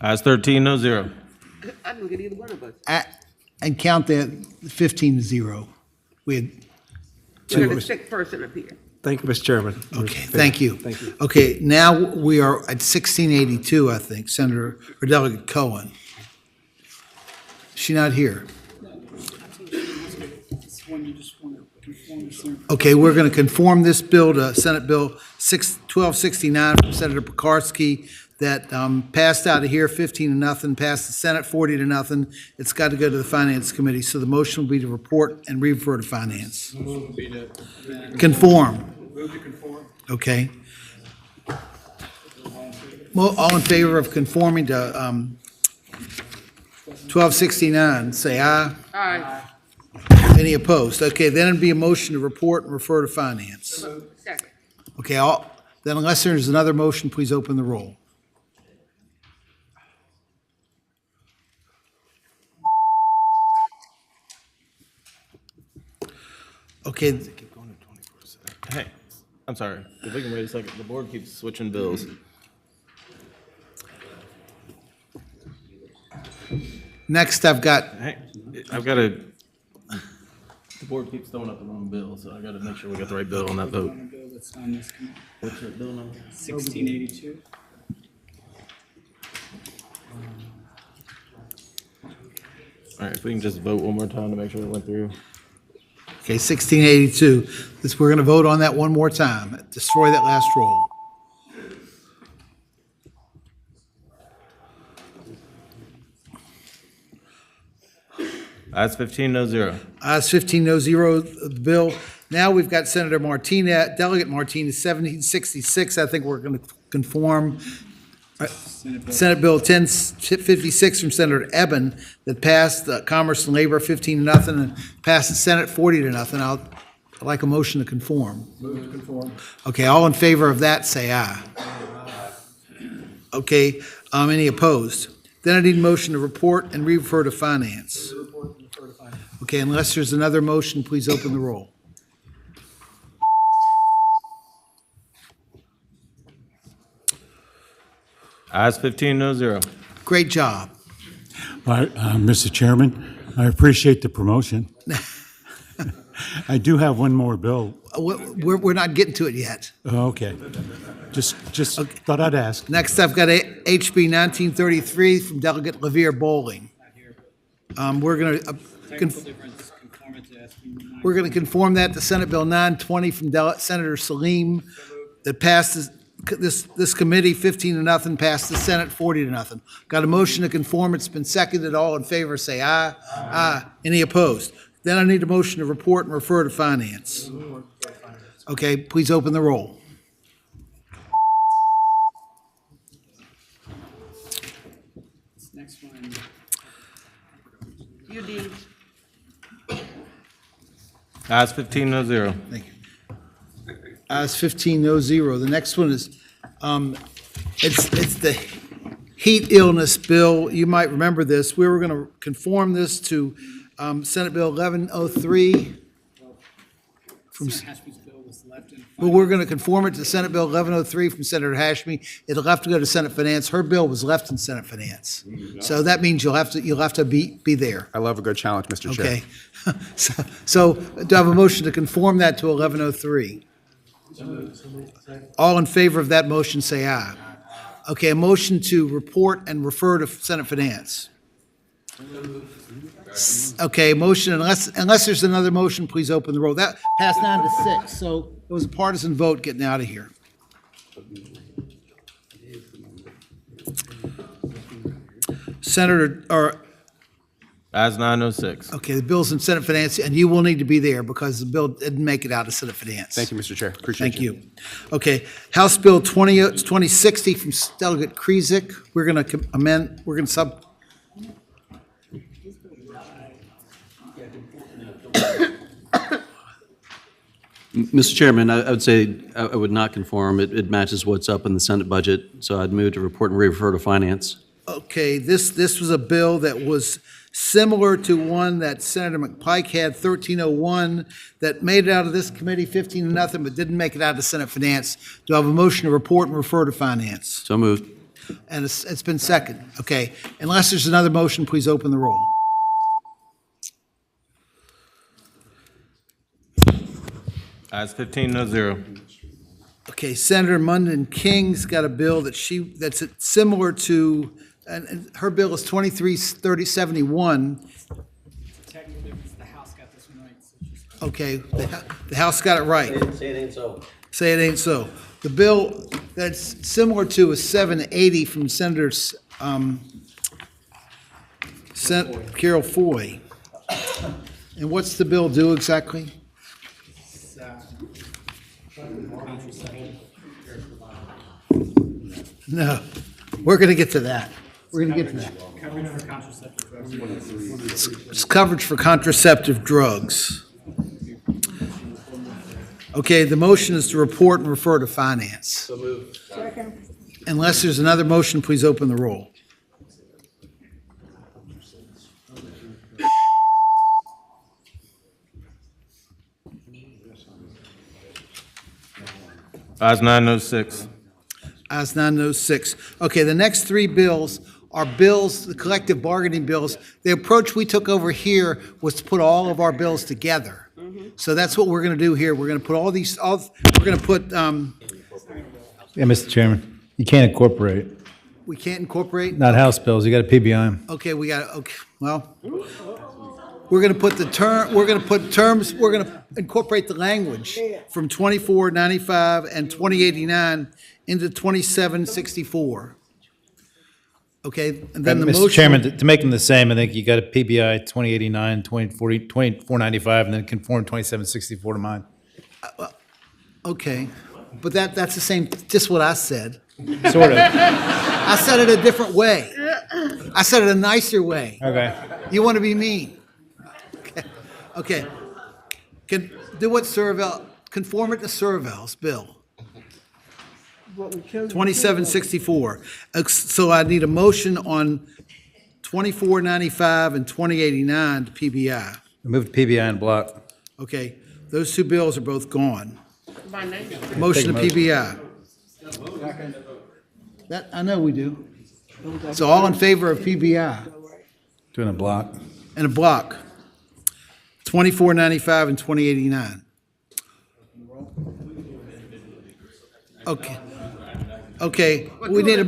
Ayes 13, no zero. I didn't get either one of us. And count that 15-0. We had We got a sick person up here. Thank you, Mr. Chairman. Okay, thank you. Thank you. Okay, now we are at 1682, I think, Senator, or Delegate Cohen. Is she not here? Okay, we're going to conform this bill to Senate Bill 1269 from Senator Pekarsky that passed out of here 15-0, passed the Senate 40-0. It's got to go to the Finance Committee, so the motion will be to report and refer to Finance. Conform. Move to conform. Okay. Well, all in favor of conforming to 1269, say aye. Aye. Any opposed? Okay, then it'd be a motion to report and refer to Finance. Second. Okay, then unless there's another motion, please open the roll. Okay. Hey, I'm sorry. If we can wait a second, the board keeps switching bills. Next, I've got. Hey, the board keeps throwing up the wrong bill, so I got to make sure we got the right bill on that vote. What's your bill number? 1682. All right, if we can just vote one more time to make sure it went through. Okay, 1682. We're going to vote on that one more time. Destroy that last roll. Ayes 15, no zero. Ayes 15, no zero, the bill. Now we've got Senator Martinez, Delegate Martinez, 1766. I think we're going to conform. Senate Bill 1056 from Senator Eben that passed Commerce and Labor 15-0 and passed the Senate 40-0. I'd like a motion to conform. Move to conform. Okay, all in favor of that, say aye. Okay, any opposed? Then I need a motion to report and refer to Finance. Okay, unless there's another motion, please open the roll. Ayes 15, no zero. Great job. Mr. Chairman, I appreciate the promotion. I do have one more bill. We're not getting to it yet. Okay. Just thought I'd ask. Next, I've got HB 1933 from Delegate Levere Bowling. We're going to conform that to Senate Bill 920 from Senator Salim that passes this committee 15-0, passed the Senate 40-0. Got a motion to conform. It's been seconded. All in favor say aye. Aye. Any opposed? Then I need a motion to report and refer to finance. Okay, please open the roll. Next one. UD. Ayes 15, no zero. Thank you. Ayes 15, no zero. The next one is, it's the heat illness bill. You might remember this. We were going to conform this to Senate Bill 1103. Well, we're going to conform it to Senate Bill 1103 from Senator Hashmi. It'll have to go to Senate Finance. Her bill was left in Senate Finance. So that means you'll have to be there. I love a good challenge, Mr. Chair. Okay. So do I have a motion to conform that to 1103? All in favor of that motion, say aye. Okay, a motion to report and refer to Senate Finance. Okay, motion, unless there's another motion, please open the roll. That passed 9-6, so it was a partisan vote getting out of here. Senator, or Ayes 906. okay, the bill's in Senate Finance, and you will need to be there because the bill didn't make it out of Senate Finance. Thank you, Mr. Chair. Appreciate Thank you. Okay, House Bill 2060 from Delegate Krizik. We're going to amend, we're going to Mr. Chairman, I would say I would not conform. It matches what's up in the Senate budget, so I'd move to report and refer to finance. Okay, this was a bill that was similar to one that Senator McPike had, 1301, that made it out of this committee 15-0, but didn't make it out of Senate Finance. Do I have a motion to report and refer to finance? So moved. And it's been seconded. Okay, unless there's another motion, please open the roll. Ayes 15, no zero. Okay, Senator Munden King's got a bill that's similar to, and her bill is 233071. Technical difference, the House got this one right. Okay, the House got it right. Say it ain't so. Say it ain't so. The bill that's similar to is 780 from Senator Carol Foy. And what's the bill do exactly? No, we're going to get to that. We're going to get to that. Coverage for contraceptive drugs. It's coverage for contraceptive drugs. Okay, the motion is to report and refer to finance. So moved. Unless there's another motion, please open the roll. Ayes 906. Ayes 906. Okay, the next three bills are bills, the collective bargaining bills. The approach we took over here was to put all of our bills together. So that's what we're going to do here. We're going to put all these, we're going to put, Yeah, Mr. Chairman, you can't incorporate, we can't incorporate? not House bills, you got to PBI 'em. Okay, we got, okay, well, we're going to put we're going to put terms, we're going to incorporate the language from 2495 and 2089 into 2764. Okay, and then the motion. Mr. Chairman, to make them the same, I think you got a PBI 2089, 2040, 2495, and then conform 2764 to mine. Okay, but that's the same, just what I said. Sort of. I said it a different way. I said it a nicer way. Okay. You want to be mean. Okay. Can do what Serval, conform it to Serval's bill. 2764. So I need a motion on 2495 and 2089 to PBI. Move to PBI and block. Okay, those two bills are both gone. My name. Motion to PBI. That, I know we do. So all in favor of PBI Doing a block. in a block, 2495 and 2089. Okay. Okay, we need a,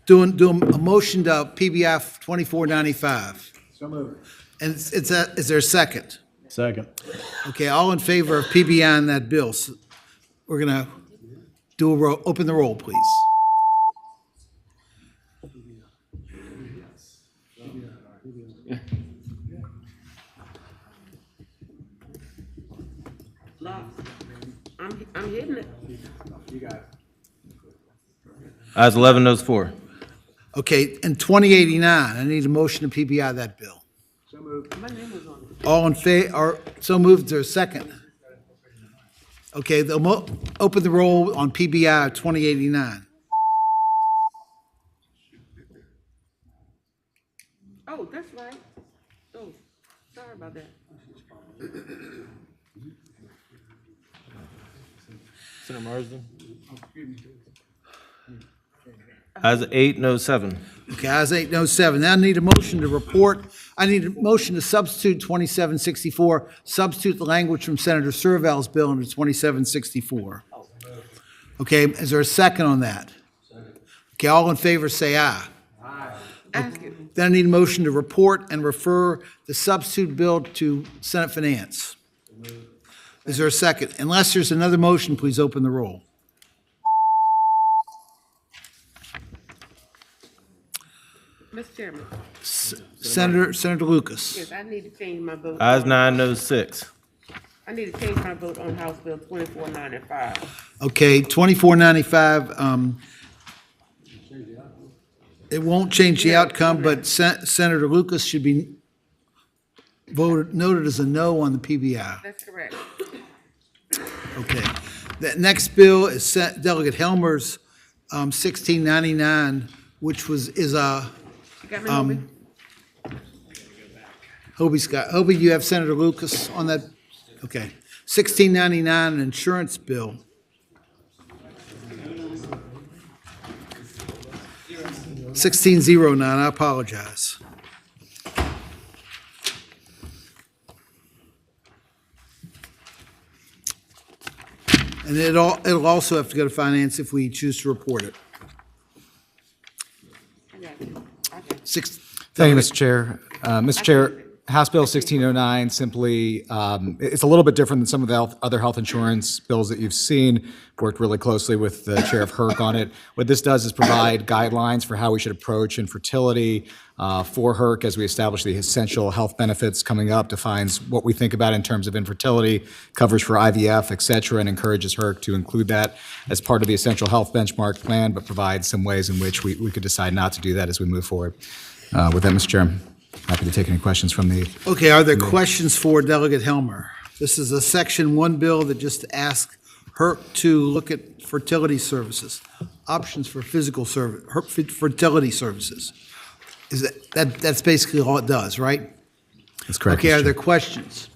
doing a motion to PBI 2495. So moved. And is there a second? Second. Okay, all in favor of PBI on that bill? So we're gonna do a roll, open the roll, please. I'm hitting it. Ayes 11, noes 4. Okay, and 2089, I need a motion to PBI that bill. My name was on it. All in favor, or so moved, there's a second. Okay, open the roll on PBI 2089. Oh, that's right. Oh, sorry about that. Senator Marsden? Ayes 8, noes 7. Okay, ayes 8, no 7. Now I need a motion to report, I need a motion to substitute 2764, substitute the language from Senator Serval's bill into 2764. Okay, is there a second on that? Okay, all in favor say aye. Then I need a motion to report and refer the substitute bill to Senate Finance. Is there a second? Unless there's another motion, please open the roll. Mr. Chairman. Senator Lucas. Yes, I need to change my vote. Ayes 9, noes 6. I need to change my vote on House Bill 2495. Okay, 2495, it won't change the outcome, but Senator Lucas should be noted as a no on the PBI. That's correct. Okay. The next bill is Delegate Helmer's 1699, which is a, Got me, Hobie? Hobie, you have Senator Lucas on that? Okay. 1699, an insurance bill. $1609, I apologize. And it'll also have to go to finance if we choose to report it. Thank you, Mr. Chair. Mr. Chair, House Bill 1609 simply, it's a little bit different than some of the other health insurance bills that you've seen. Worked really closely with the Chair of HERC on it. What this does is provide guidelines for how we should approach infertility for HERC as we establish the essential health benefits coming up, defines what we think about in terms of infertility, coverage for IVF, et cetera, and encourages HERC to include that as part of the essential health benchmark plan, but provides some ways in which we could decide not to do that as we move forward. With that, Mr. Chair, happy to take any questions from the... Okay, are there questions for Delegate Helmer? This is a Section 1 bill that just asks HERC to look at fertility services, options for physical service, fertility services. Is that's basically all it does, right? That's correct. Okay, are there questions?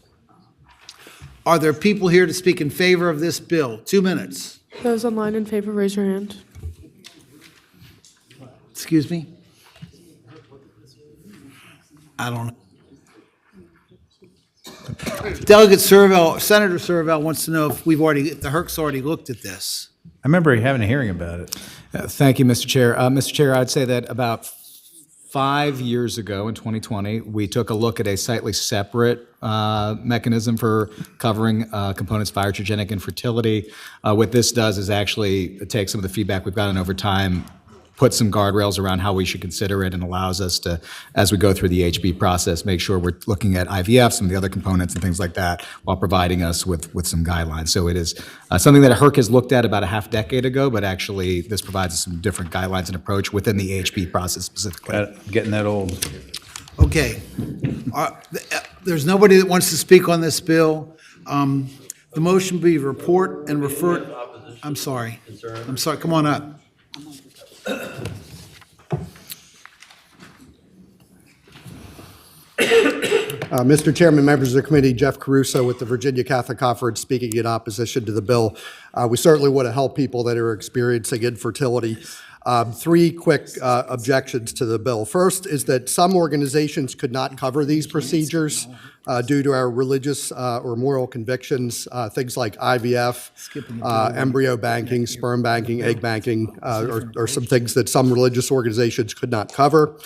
Are there people here to speak in favor of this bill? 2 minutes. Those online in favor, raise your hand. Excuse me? I don't know. Delegate Serval, Senator Serval wants to know if if the HERC's already looked at this. I remember having a hearing about it. Thank you, Mr. Chair. Mr. Chair, I'd say that about 5 years ago in 2020, we took a look at a slightly separate mechanism for covering components of iatrogenic infertility. What this does is actually take some of the feedback we've gotten over time, put some guardrails around how we should consider it, and allows us to, as we go through the HB process, make sure we're looking at IVF, some of the other components and things like that, while providing us with some guidelines. So it is something that HERC has looked at about a half decade ago, but actually this provides us some different guidelines and approach within the HB process specifically. Getting that old. Okay. There's nobody that wants to speak on this bill. The motion be report and refer. I'm sorry. Come on up. Mr. Chairman, members of the committee, Jeff Caruso with the Virginia Catholic Conference speaking in opposition to the bill. We certainly want to help people that are experiencing infertility. Three quick objections to the bill. First is that some organizations could not cover these procedures due to our religious or moral convictions, things like IVF, embryo banking, sperm banking, egg banking, or some things that some religious organizations could not cover.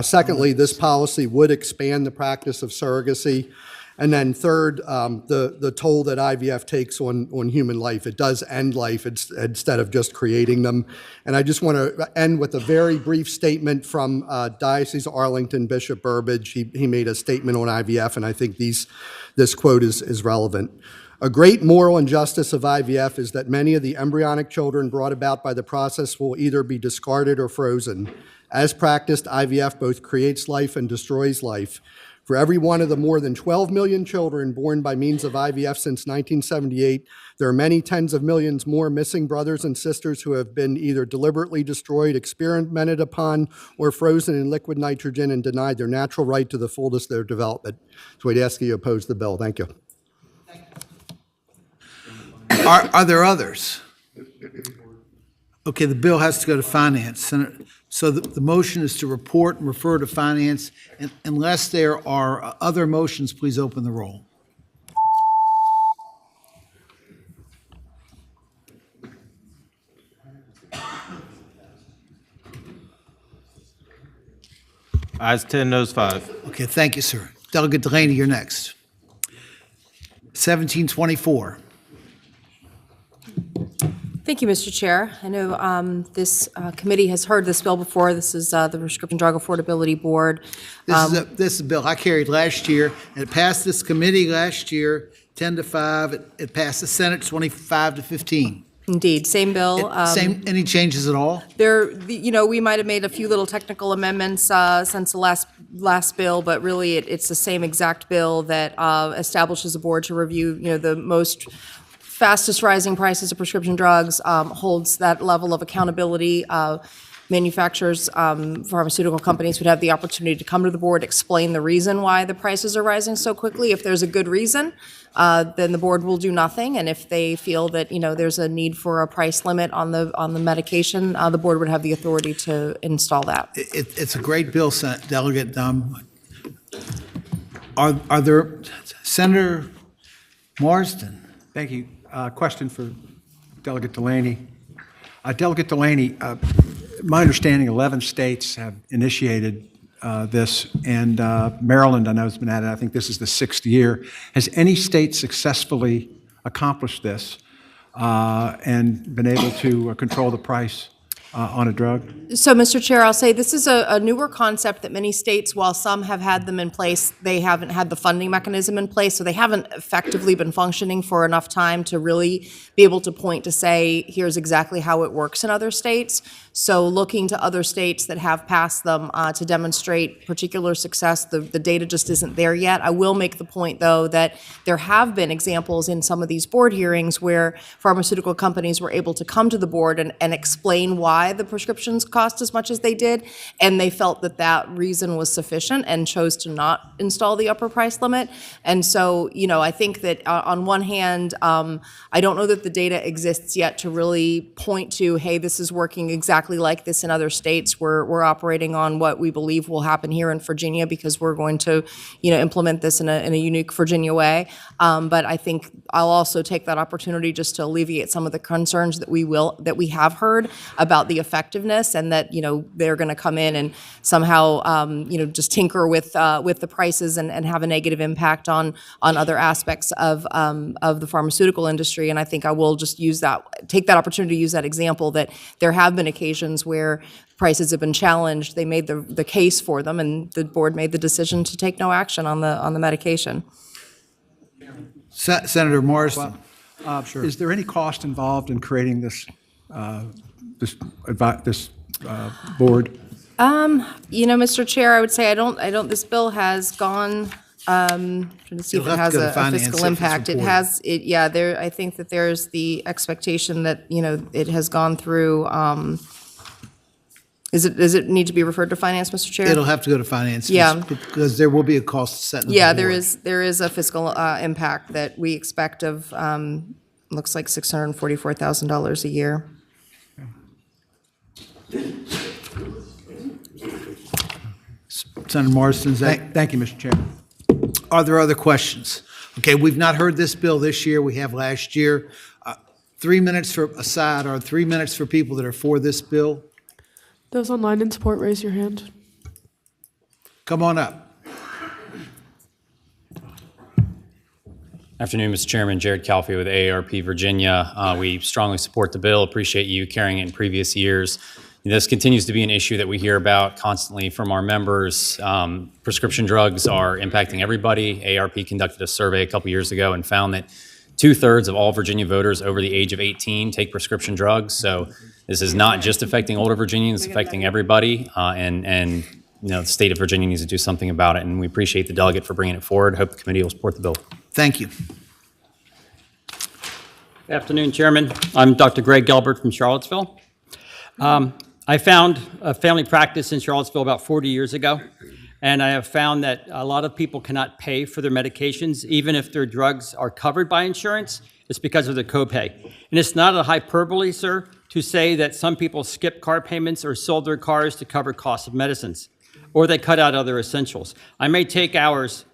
Secondly, this policy would expand the practice of surrogacy. And then third, the toll that IVF takes on human life. It does end life instead of just creating them. And I just want to end with a very brief statement from Diocese of Arlington Bishop Burbidge. He made a statement on IVF, and I think this quote is relevant. A great moral injustice of IVF is that many of the embryonic children brought about by the process will either be discarded or frozen. As practiced, IVF both creates life and destroys life. For every one of the more than 12 million children born by means of IVF since 1978, there are many tens of millions more missing brothers and sisters who have been either deliberately destroyed, experimented upon, or frozen in liquid nitrogen and denied their natural right to the fullness of their development. So I'd ask you to oppose the bill. Thank you. Are there others? Okay, the bill has to go to finance. So the motion is to report and refer to finance. And unless there are other motions, please open the roll. Ayes 10, noes 5. Okay, thank you, sir. Delegate Delaney, you're next. 1724. Thank you, Mr. Chair. I know this committee has heard this bill before. This is the Prescription Drug Affordability Board. This is a bill I carried last year, and it passed this committee last year, 10-5. It passed the Senate 25-15. Indeed, same bill. Any changes at all? We might have made a few little technical amendments since the last bill, but really it's the same exact bill that establishes a board to review, the most fastest rising prices of prescription drugs, holds that level of accountability. Manufacturers, pharmaceutical companies would have the opportunity to come to the board, explain the reason why the prices are rising so quickly. If there's a good reason, then the board will do nothing. And if they feel that, there's a need for a price limit on the medication, the board would have the authority to install that. It's a great bill, Delegate. Are there, Senator Marsden? Thank you. Question for Delegate Delaney. Delegate Delaney, my understanding, 11 states have initiated this, and Maryland, I know, has been at it. I think this is the 6th year. Has any state successfully accomplished this and been able to control the price on a drug? So, Mr. Chair, I'll say this is a newer concept that many states, while some have had them in place, they haven't had the funding mechanism in place, so they haven't effectively been functioning for enough time to really be able to point to say, here's exactly how it works in other states. So looking to other states that have passed them to demonstrate particular success, the data just isn't there yet. I will make the point, though, that there have been examples in some of these board hearings where pharmaceutical companies were able to come to the board and explain why the prescriptions cost as much as they did, and they felt that that reason was sufficient and chose to not install the upper price limit. And so, I think that on one hand, I don't know that the data exists yet to really point to, hey, this is working exactly like this in other states. We're operating on what we believe will happen here in Virginia because we're going to, implement this in a unique Virginia way. But I think I'll also take that opportunity just to alleviate some of the concerns that we have heard about the effectiveness, and that they're going to come in and somehow just tinker with the prices and have a negative impact on other aspects of the pharmaceutical industry. And I think I will just take that opportunity to use that example that there have been occasions where prices have been challenged. They made the case for them, and the board made the decision to take no action on the medication. Senator Marsden. Sure. Is there any cost involved in creating this board? Mr. Chair, I would say I don't. This bill has gone. Trying to see if it has a fiscal impact. It has. I think that there's the expectation that it has gone through. Does it need to be referred to finance, Mr. Chair? It'll have to go to finance. Yeah. Because there will be a cost set. in the Yeah, board. there is a fiscal impact that we expect of, looks like $644,000 a year. Senator Marston, is that? Thank you, Mr. Chairman. Are there other questions? Okay, we've not heard this bill this year. We have last year. 3 minutes for aside, or 3 minutes for people that are for this bill. Those online in support, raise your hand. Come on up. Afternoon, Mr. Chairman. Jared Calfee with AARP Virginia. We strongly support the bill. Appreciate you carrying it in previous years. This continues to be an issue that we hear about constantly from our members. Prescription drugs are impacting everybody. AARP conducted a survey a couple years ago and found that 2/3 of all Virginia voters over the age of 18 take prescription drugs. So this is not just affecting older Virginians, it's affecting everybody. And the state of Virginia needs to do something about it. And we appreciate the delegate for bringing it forward. Hope the committee will support the bill. Thank you. Good afternoon, Chairman. I'm Dr. Greg Gelbert from Charlottesville. I found a family practice in Charlottesville about 40 years ago, and I have found that a lot of people cannot pay for their medications, even if their drugs are covered by insurance. It's because of the copay. And it's not a hyperbole, sir, to say that some people skip car payments or sold their cars to cover costs of medicines, or they cut out other essentials. I may take hours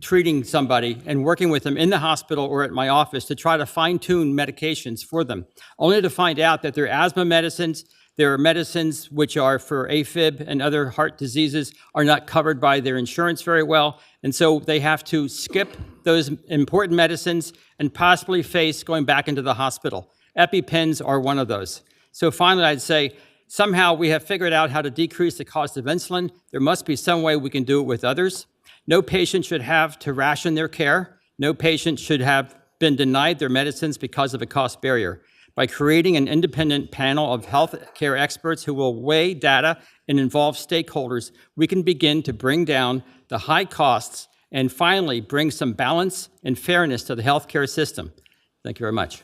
treating somebody and working with them in the hospital or at my office to try to fine-tune medications for them, only to find out that their asthma medicines, their medicines which are for AFib and other heart diseases are not covered by their insurance very well, and so they have to skip those important medicines and possibly face going back into the hospital. EpiPens are one of those. So finally, I'd say, somehow we have figured out how to decrease the cost of insulin. There must be some way we can do it with others. No patient should have to ration their care. No patient should have been denied their medicines because of a cost barrier. By creating an independent panel of healthcare experts who will weigh data and involve stakeholders, we can begin to bring down the high costs and finally bring some balance and fairness to the healthcare system. Thank you very much.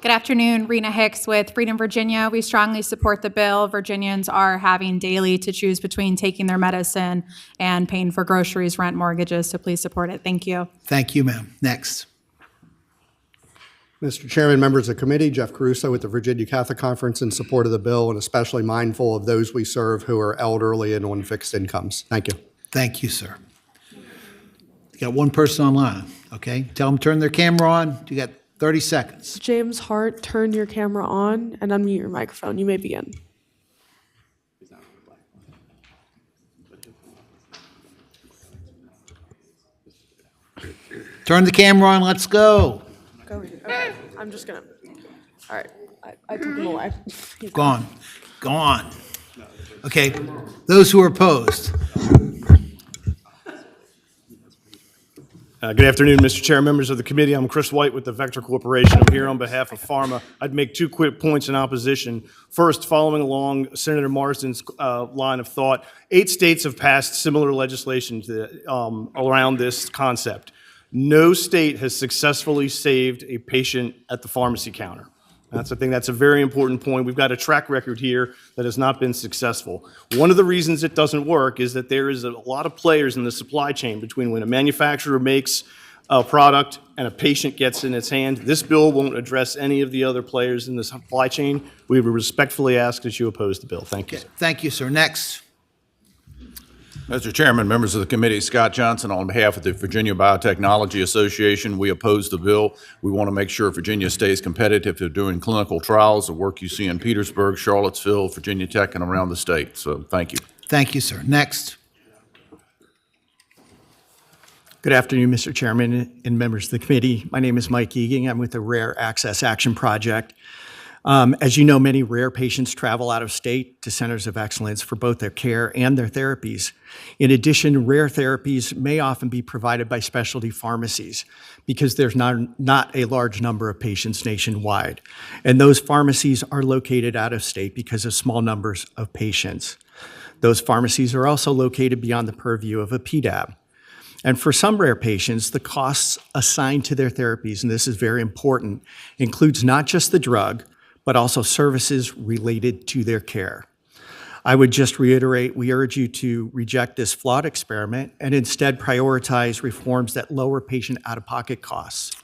Good afternoon, Rena Hicks with Freedom Virginia. We strongly support the bill. Virginians are having daily to choose between taking their medicine and paying for groceries, rent, mortgages, so please support it. Thank you. Thank you, ma'am. Next. Mr. Chairman, members of the committee, Jeff Caruso with the Virginia Catholic Conference in support of the bill, and especially mindful of those we serve who are elderly and on fixed incomes. Thank you. Thank you, sir. You got one person online, okay? Tell them to turn their camera on. You got 30 seconds. James Hart, turn your camera on and unmute your microphone. You may begin. Turn the camera on. Let's go. Go. Okay. I'm just gonna. All right. I took him away. He's Gone. Gone. Okay. Those who are opposed. Good afternoon, Mr. Chair, members of the committee. I'm Chris White with the Vector Corporation. I'm here on behalf of Pharma. I'd make 2 quick points in opposition. First, following along Senator Marsden's line of thought, 8 states have passed similar legislation around this concept. No state has successfully saved a patient at the pharmacy counter. That's a very important point. We've got a track record here that has not been successful. One of the reasons it doesn't work is that there is a lot of players in the supply chain between when a manufacturer makes a product and a patient gets in its hand. This bill won't address any of the other players in the supply chain. We would respectfully ask that you oppose the bill. Thank you. Thank you, sir. Next. Mr. Chairman, members of the committee, Scott Johnson on behalf of the Virginia Biotechnology Association. We oppose the bill. We want to make sure Virginia stays competitive to doing clinical trials, the work you see in Petersburg, Charlottesville, Virginia Tech, and around the state. So thank you. Thank you, sir. Next. Good afternoon, Mr. Chairman and members of the committee. My name is Mike Eaging. I'm with the Rare Access Action Project. As you know, many rare patients travel out of state to centers of excellence for both their care and their therapies. In addition, rare therapies may often be provided by specialty pharmacies because there's not a large number of patients nationwide. And those pharmacies are located out of state because of small numbers of patients. Those pharmacies are also located beyond the purview of a PDAB. And for some rare patients, the costs assigned to their therapies, and this is very important, includes not just the drug, but also services related to their care. I would just reiterate, we urge you to reject this flawed experiment and instead prioritize reforms that lower patient out-of-pocket costs.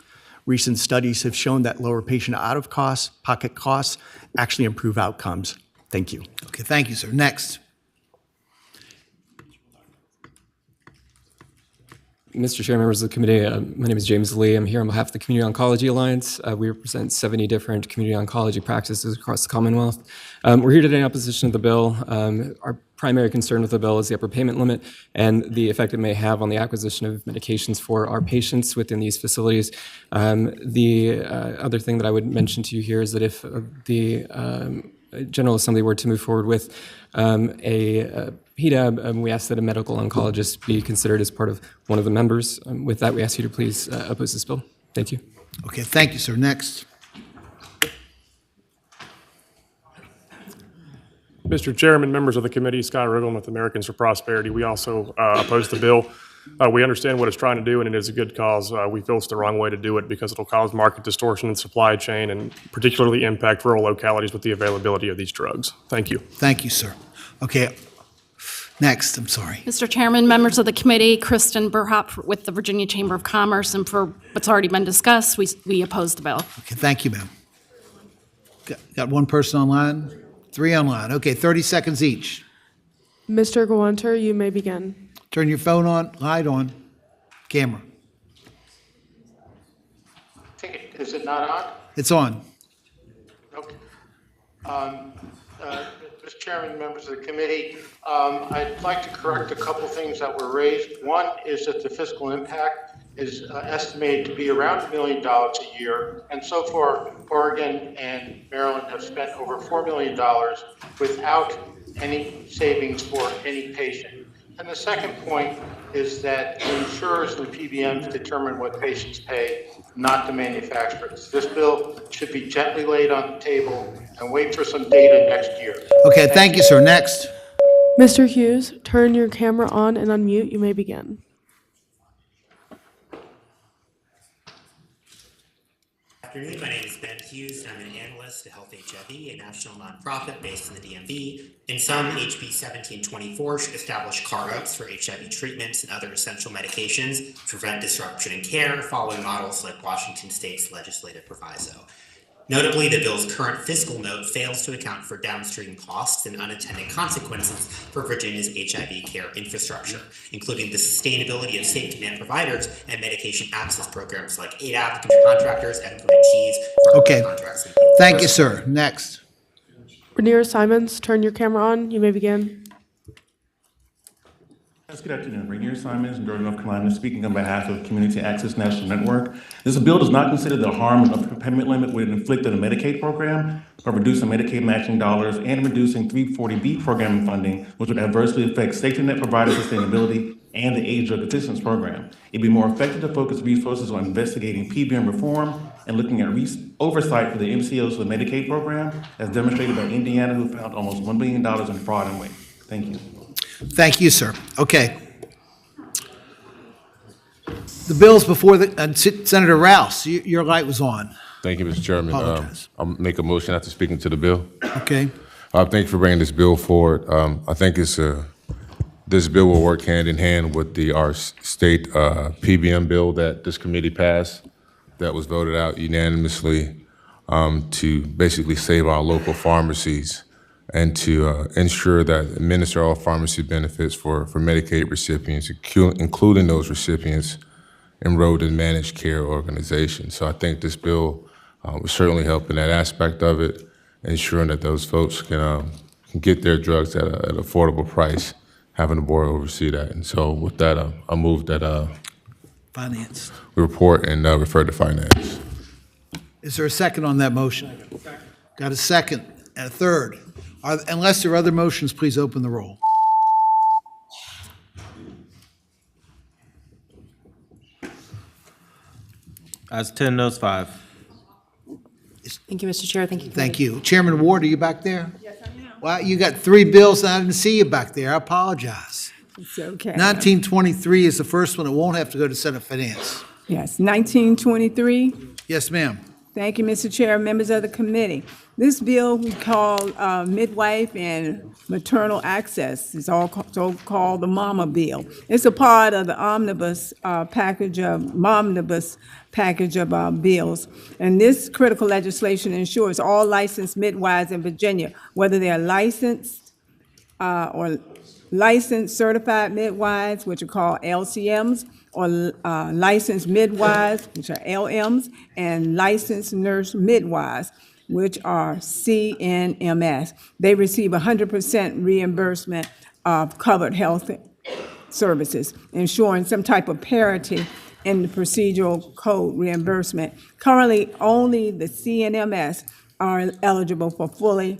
Recent studies have shown that lower patient out-of-pocket costs actually improve outcomes. Thank you. Okay, thank you, sir. Next. Mr. Chair, members of the committee, my name is James Lee. I'm here on behalf of the Community Oncology Alliance. We represent 70 different community oncology practices across the Commonwealth. We're here today in opposition to the bill. Our primary concern with the bill is the upper payment limit and the effect it may have on the acquisition of medications for our patients within these facilities. The other thing that I would mention to you here is that if the General Assembly were to move forward with a PDAB, we ask that a medical oncologist be considered as part of one of the members. With that, we ask you to please oppose this bill. Thank you. Okay, thank you, sir. Next. Mr. Chairman, members of the committee, Scott Riggleman with Americans for Prosperity. We also oppose the bill. We understand what it's trying to do, and it is a good cause. We feel it's the wrong way to do it because it'll cause market distortion in supply chain and particularly impact rural localities with the availability of these drugs. Thank you. Thank you, sir. Okay, next, I'm sorry. Mr. Chairman, members of the committee, Kristen Burhop with the Virginia Chamber of Commerce, and for what's already been discussed, we oppose the bill. Okay, thank you, ma'am. Got one person online? 3 online. Okay, 30 seconds each. Mr. Gawanter, you may begin. Turn your phone on, light on, camera. Is it not on? It's on. Okay. Mr. Chairman, members of the committee, I'd like to correct a couple things that were raised. One is that the fiscal impact is estimated to be around $1 million a year, and so far Oregon and Maryland have spent over $4 million without any savings for any patient. And the second point is that the insurers and the PBMs determine what patients pay, not the manufacturers. This bill should be gently laid on the table and wait for some data next year. Okay, thank you, sir. Next. Mr. Hughes, turn your camera on and unmute. You may begin. Good afternoon. My name is Ben Hughes, and I'm an analyst at Health HIV, a national nonprofit based in the DMV. In sum, HB 1724 should establish carve-outs for HIV treatments and other essential medications to prevent disruption in care, following models like Washington State's legislative proviso. Notably, the bill's current fiscal note fails to account for downstream costs and unintended consequences for Virginia's HIV care infrastructure, including the sustainability of safety net providers and medication access programs like aid applicants, contractors, and grantees. Okay, thank you, sir. Next. Rainier Simons, turn your camera on. You may begin. Yes, good afternoon. Rainier Simons, Durham, North Carolina, speaking on behalf of Community Access National Network. This bill does not consider the harm of the payment limit would inflict on the Medicaid program by reducing Medicaid matching dollars and reducing 340B programming funding, which would adversely affect safety net provider sustainability and the AIDS drug assistance program. It'd be more effective to focus resources on investigating PBM reform and looking at oversight for the MCOs of the Medicaid program, as demonstrated by Indiana, who found almost $1 billion in fraud and waste. Thank you. Thank you, sir. Okay. The bill's before Senator Rouse. Your light was on. Thank you, Mr. Chairman. Apologize. I'll make a motion after speaking to the bill. Okay. Thank you for bringing this bill forward. I think this bill will work hand in hand with our state PBM bill that this committee passed, that was voted out unanimously to basically save our local pharmacies and to ensure that administer all pharmacy benefits for Medicaid recipients, including those recipients enrolled in managed care organizations. So I think this bill will certainly help in that aspect of it, ensuring that those folks can get their drugs at an affordable price, having the board oversee that. And so with that, I move that Finance. we report and refer to finance. Is there a second on that motion? Got a second and a third. Unless there are other motions, please open the roll. Ayes 10, noes 5. Thank you, Mr. Chair. Thank you. Thank you. Chairman Ward, are you back there? Yes, I am. Well, you got 3 bills and I didn't see you back there. I apologize. It's okay. 1923 is the first one. It won't have to go to Senate Finance. Yes, 1923. Yes, ma'am. Thank you, Mr. Chair, members of the committee. This bill we call midwife and maternal access. It's also called the Mama Bill. It's a part of the omnibus package of bills. And this critical legislation ensures all licensed midwives in Virginia, whether they're licensed or licensed certified midwives, which are called LCMs, or licensed midwives, which are LMs, and licensed nurse midwives, which are CNMS. They receive 100% reimbursement of covered health services, ensuring some type of parity in the procedural code reimbursement. Currently, only the CNMS are eligible for fully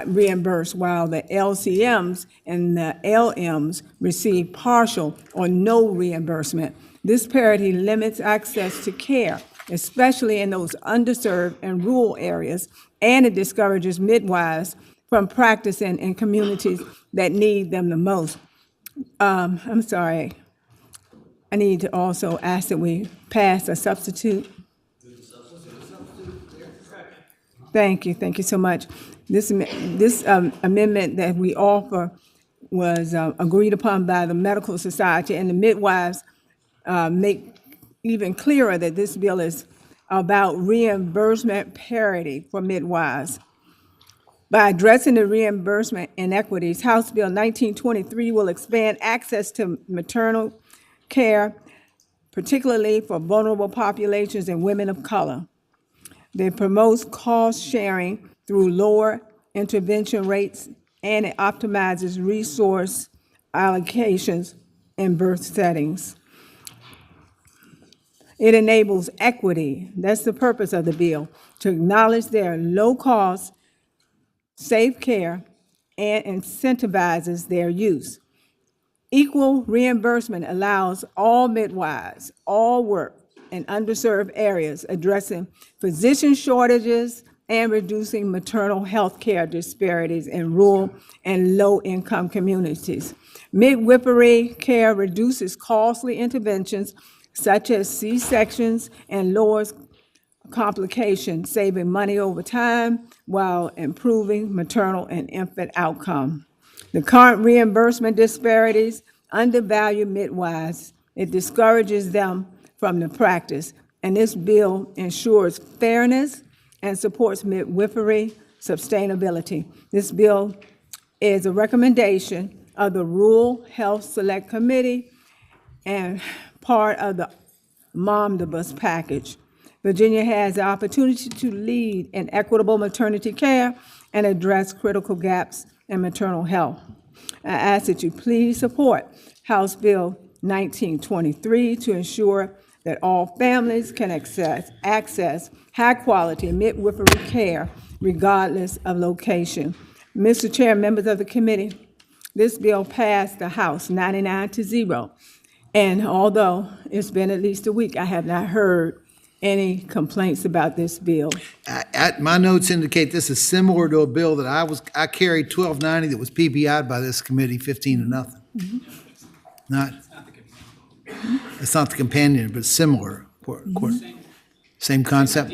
reimbursed, while the LCMs and the LMs receive partial or no reimbursement. This parity limits access to care, especially in those underserved and rural areas, and it discourages midwives from practicing in communities that need them the most. I'm sorry. I need to also ask that we pass a substitute. Thank you so much. This amendment that we offer was agreed upon by the Medical Society, and the midwives make even clearer that this bill is about reimbursement parity for midwives. By addressing the reimbursement inequities, House Bill 1923 will expand access to maternal care, particularly for vulnerable populations and women of color. It promotes cost sharing through lower intervention rates, and it optimizes resource allocations in birth settings. It enables equity. That's the purpose of the bill, to acknowledge their low cost, safe care, and incentivizes their use. Equal reimbursement allows all midwives, all work in underserved areas, addressing physician shortages and reducing maternal health care disparities in rural and low-income communities. Midwifery care reduces costly interventions such as C-sections and lowers complications, saving money over time while improving maternal and infant outcome. The current reimbursement disparities undervalue midwives. It discourages them from the practice, and this bill ensures fairness and supports midwifery sustainability. This bill is a recommendation of the Rural Health Select Committee and part of the Omnibus package. Virginia has the opportunity to lead in equitable maternity care and address critical gaps in maternal health. I ask that you please support House Bill 1923 to ensure that all families can access high-quality midwifery care regardless of location. Mr. Chair, members of the committee, this bill passed the House 99-0. And although it's been at least a week, I have not heard any complaints about this bill. My notes indicate this is similar to a bill that I carried 1290 that was PBI'd by this committee 15-0. Not, it's not the companion, but similar. Same concept?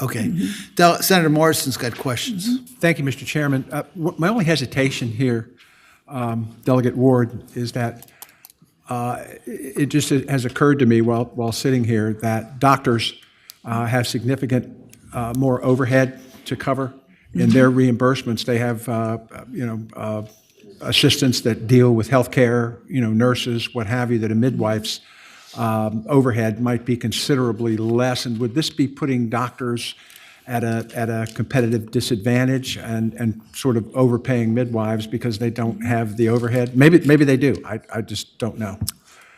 Okay. Senator Morrison's got questions. Thank you, Mr. Chairman. My only hesitation here, Delegate Ward, is that it just has occurred to me while sitting here that doctors have significant more overhead to cover in their reimbursements. They have, assistants that deal with healthcare, nurses, what have you, that a midwife's overhead might be considerably less. And would this be putting doctors at a competitive disadvantage and sort of overpaying midwives because they don't have the overhead? Maybe they do. I just don't know.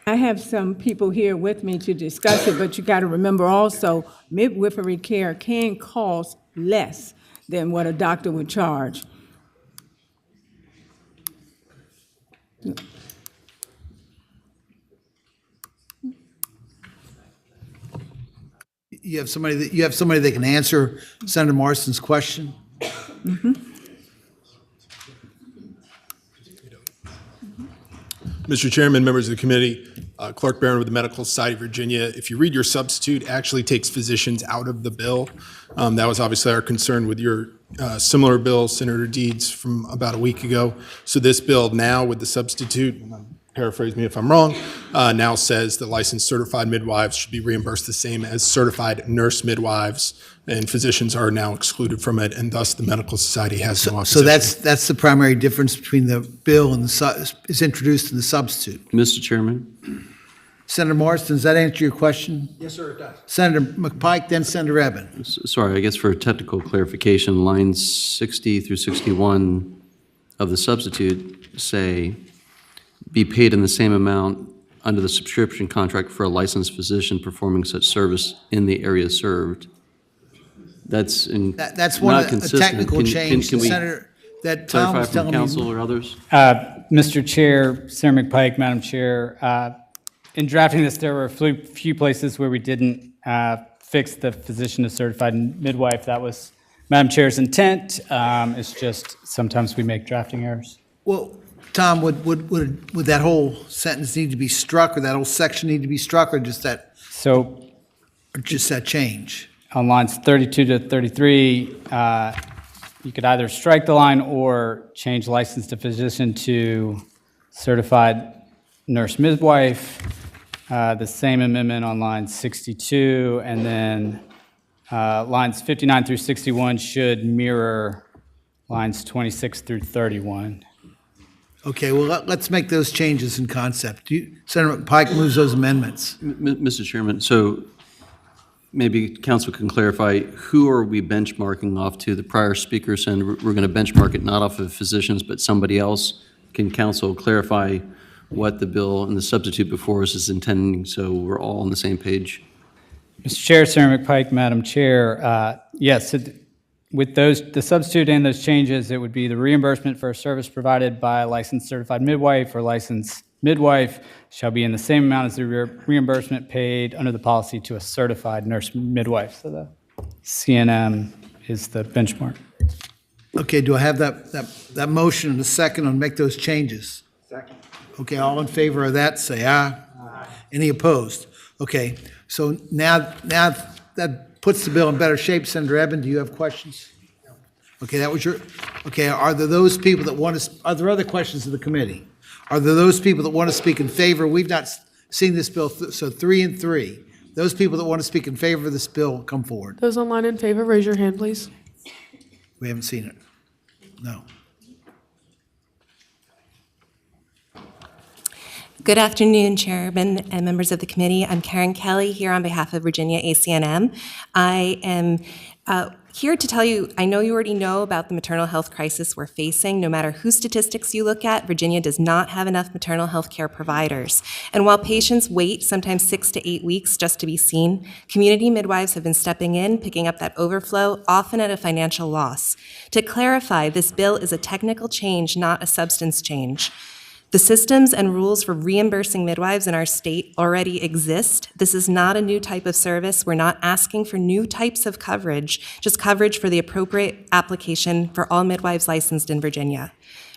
I have some people here with me to discuss it, but you got to remember also, midwifery care can cost less than what a doctor would charge. You have somebody that can answer Senator Morrison's question? Mr. Chairman, members of the committee, Clark Barron with the Medical Society of Virginia. If you read your substitute, it actually takes physicians out of the bill. That was obviously our concern with your similar bill, Senator Deeds, from about a week ago. So this bill now with the substitute, and paraphrase me if I'm wrong, now says that licensed certified midwives should be reimbursed the same as certified nurse midwives, and physicians are now excluded from it, and thus the medical society has no opposition. So that's the primary difference between the bill and is introduced in the substitute. Mr. Chairman. Senator Morrison, does that answer your question? Yes, sir, it does. Senator McPike, then Senator Eben. Sorry, I guess for technical clarification, lines 60 through 61 of the substitute say, be paid in the same amount under the subscription contract for a licensed physician performing such service in the area served. That's That's one of the technical change, Can we Senator, that Tom clarify was from telling me. council or others? Mr. Chair, Senator McPike, Madam Chair, in drafting this, there were a few places where we didn't fix the physician to certified midwife. That was Madam Chair's intent. It's just sometimes we make drafting errors. Well, Tom, would that whole sentence need to be struck, or that whole section need to be struck, or just that? So, or just that change? On lines 32 to 33, you could either strike the line or change licensed physician to certified nurse midwife. The same amendment on line 62, and then lines 59 through 61 should mirror lines 26 through 31. Okay, well, let's make those changes in concept. Senator McPike moves those amendments. Mr. Chairman, so maybe council can clarify, who are we benchmarking off to? The prior speaker said we're going to benchmark it not off of physicians, but somebody else. Can council clarify what the bill and the substitute before us is intending, so we're all on the same page? Mr. Chair, Senator McPike, Madam Chair, yes, with the substitute and those changes, it would be the reimbursement for a service provided by a licensed certified midwife or licensed midwife shall be in the same amount as the reimbursement paid under the policy to a certified nurse midwife. So the CNM is the benchmark. Okay, do I have that motion and a second on make those changes? Second. Okay, all in favor of that, say aye. Aye. Any opposed? Okay, so now that puts the bill in better shape. Senator Eben, do you have questions? Okay, that was okay, are there those people that want to, are there other questions of the committee? Are there those people that want to speak in favor? We've not seen this bill, so 3 and 3. Those people that want to speak in favor of this bill, come forward. Those online in favor, raise your hand, please. We haven't seen it. No. Good afternoon, Chairman and members of the committee. I'm Karen Kelly here on behalf of Virginia ACNM. I am here to tell you, I know you already know about the maternal health crisis we're facing. No matter whose statistics you look at, Virginia does not have enough maternal health care providers. And while patients wait sometimes 6 to 8 weeks just to be seen, community midwives have been stepping in, picking up that overflow, often at a financial loss. To clarify, this bill is a technical change, not a substance change. The systems and rules for reimbursing midwives in our state already exist. This is not a new type of service. We're not asking for new types of coverage, just coverage for the appropriate application for all midwives licensed in Virginia.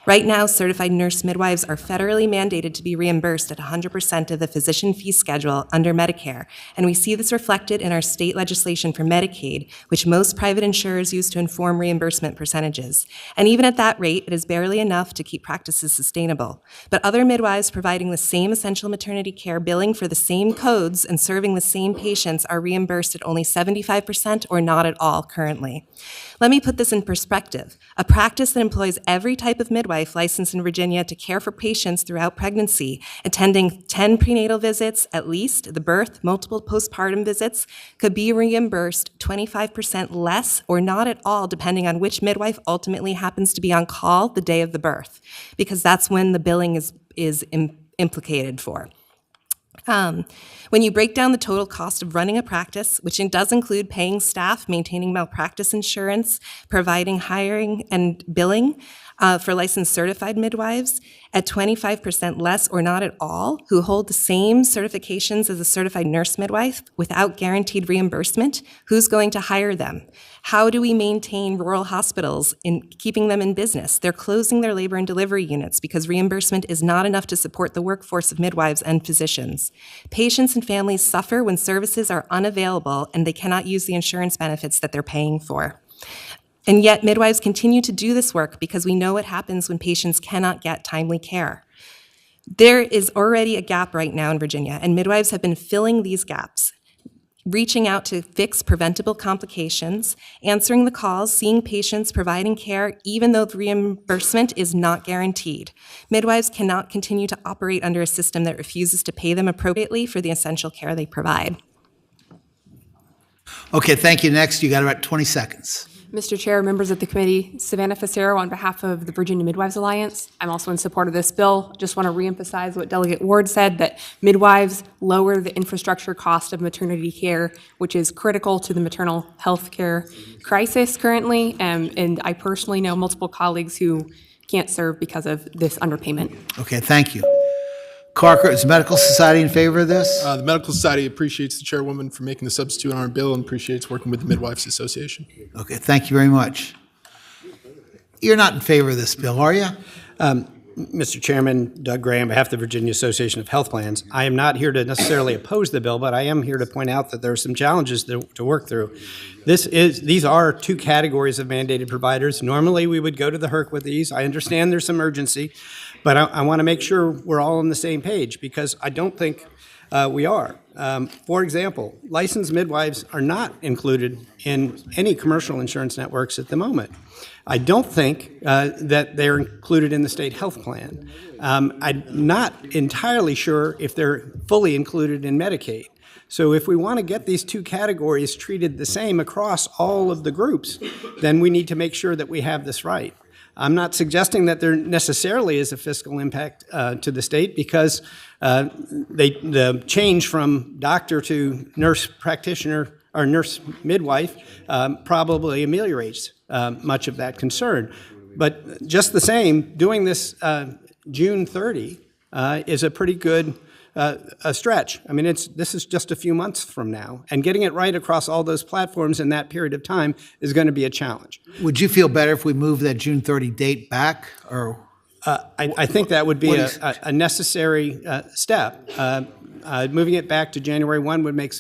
Right now, certified nurse midwives are federally mandated to be reimbursed at 100% of the physician fee schedule under Medicare, and we see this reflected in our state legislation for Medicaid, which most private insurers use to inform reimbursement percentages. And even at that rate, it is barely enough to keep practices sustainable. But other midwives providing the same essential maternity care, billing for the same codes, and serving the same patients are reimbursed at only 75% or not at all currently. Let me put this in perspective. A practice that employs every type of midwife licensed in Virginia to care for patients throughout pregnancy, attending 10 prenatal visits, at least, the birth, multiple postpartum visits, could be reimbursed 25% less or not at all, depending on which midwife ultimately happens to be on call the day of the birth, because that's when the billing is implicated for. When you break down the total cost of running a practice, which does include paying staff, maintaining malpractice insurance, providing hiring and billing, for licensed certified midwives at 25% less or not at all who hold the same certifications as a certified nurse midwife without guaranteed reimbursement. Who's going to hire them? How do we maintain rural hospitals in keeping them in business? They're closing their labor and delivery units because reimbursement is not enough to support the workforce of midwives and physicians. Patients and families suffer when services are unavailable and they cannot use the insurance benefits that they're paying for. And yet midwives continue to do this work because we know what happens when patients cannot get timely care. There is already a gap right now in Virginia, and midwives have been filling these gaps, reaching out to fix preventable complications, answering the calls, seeing patients, providing care, even though the reimbursement is not guaranteed. Midwives cannot continue to operate under a system that refuses to pay them appropriately for the essential care they provide. Okay, thank you. Next, you got about 20 seconds. Mr. Chair, members of the committee, Savannah Facero on behalf of the Virginia Midwives Alliance. I'm also in support of this bill. Just want to reemphasize what Delegate Ward said, that midwives lower the infrastructure cost of maternity care, which is critical to the maternal health care crisis currently. And I personally know multiple colleagues who can't serve because of this underpayment. Okay, thank you. Carker, is the Medical Society in favor of this? The Medical Society appreciates the chairwoman for making the substitute on our bill and appreciates working with the Midwives Association. Okay, thank you very much. You're not in favor of this bill, are you? Mr. Chairman, Doug Gray, on behalf of the Virginia Association of Health Plans. I am not here to necessarily oppose the bill, but I am here to point out that there are some challenges to work through. These are two categories of mandated providers. Normally, we would go to the HERC with these. I understand there's some urgency, but I want to make sure we're all on the same page because I don't think we are. For example, licensed midwives are not included in any commercial insurance networks at the moment. I don't think that they're included in the state health plan. I'm not entirely sure if they're fully included in Medicaid. So if we want to get these two categories treated the same across all of the groups, then we need to make sure that we have this right. I'm not suggesting that there necessarily is a fiscal impact to the state because the change from doctor to nurse practitioner or nurse midwife probably ameliorates much of that concern. But just the same, doing this June 30 is a pretty good stretch. I mean, this is just a few months from now, and getting it right across all those platforms in that period of time is going to be a challenge. Would you feel better if we moved that June 30 date back, or? I think that would be a necessary step. Moving it back to January 1 would make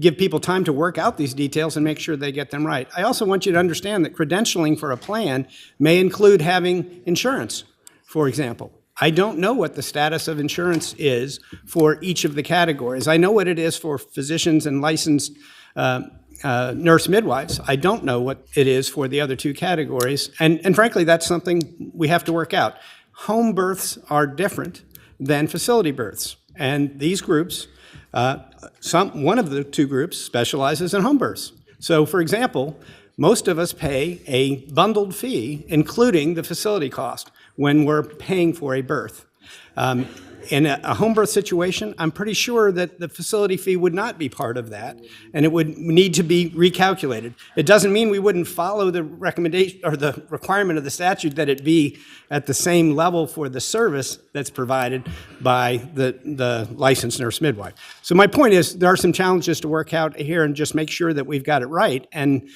give people time to work out these details and make sure they get them right. I also want you to understand that credentialing for a plan may include having insurance, for example. I don't know what the status of insurance is for each of the categories. I know what it is for physicians and licensed nurse midwives. I don't know what it is for the other two categories. And frankly, that's something we have to work out. Home births are different than facility births. And these groups, one of the two groups specializes in home births. So for example, most of us pay a bundled fee, including the facility cost, when we're paying for a birth. In a home birth situation, I'm pretty sure that the facility fee would not be part of that, and it would need to be recalculated. It doesn't mean we wouldn't follow the recommendation or the requirement of the statute that it be at the same level for the service that's provided by the licensed nurse midwife. So my point is, there are some challenges to work out here, and just make sure that we've got it right. And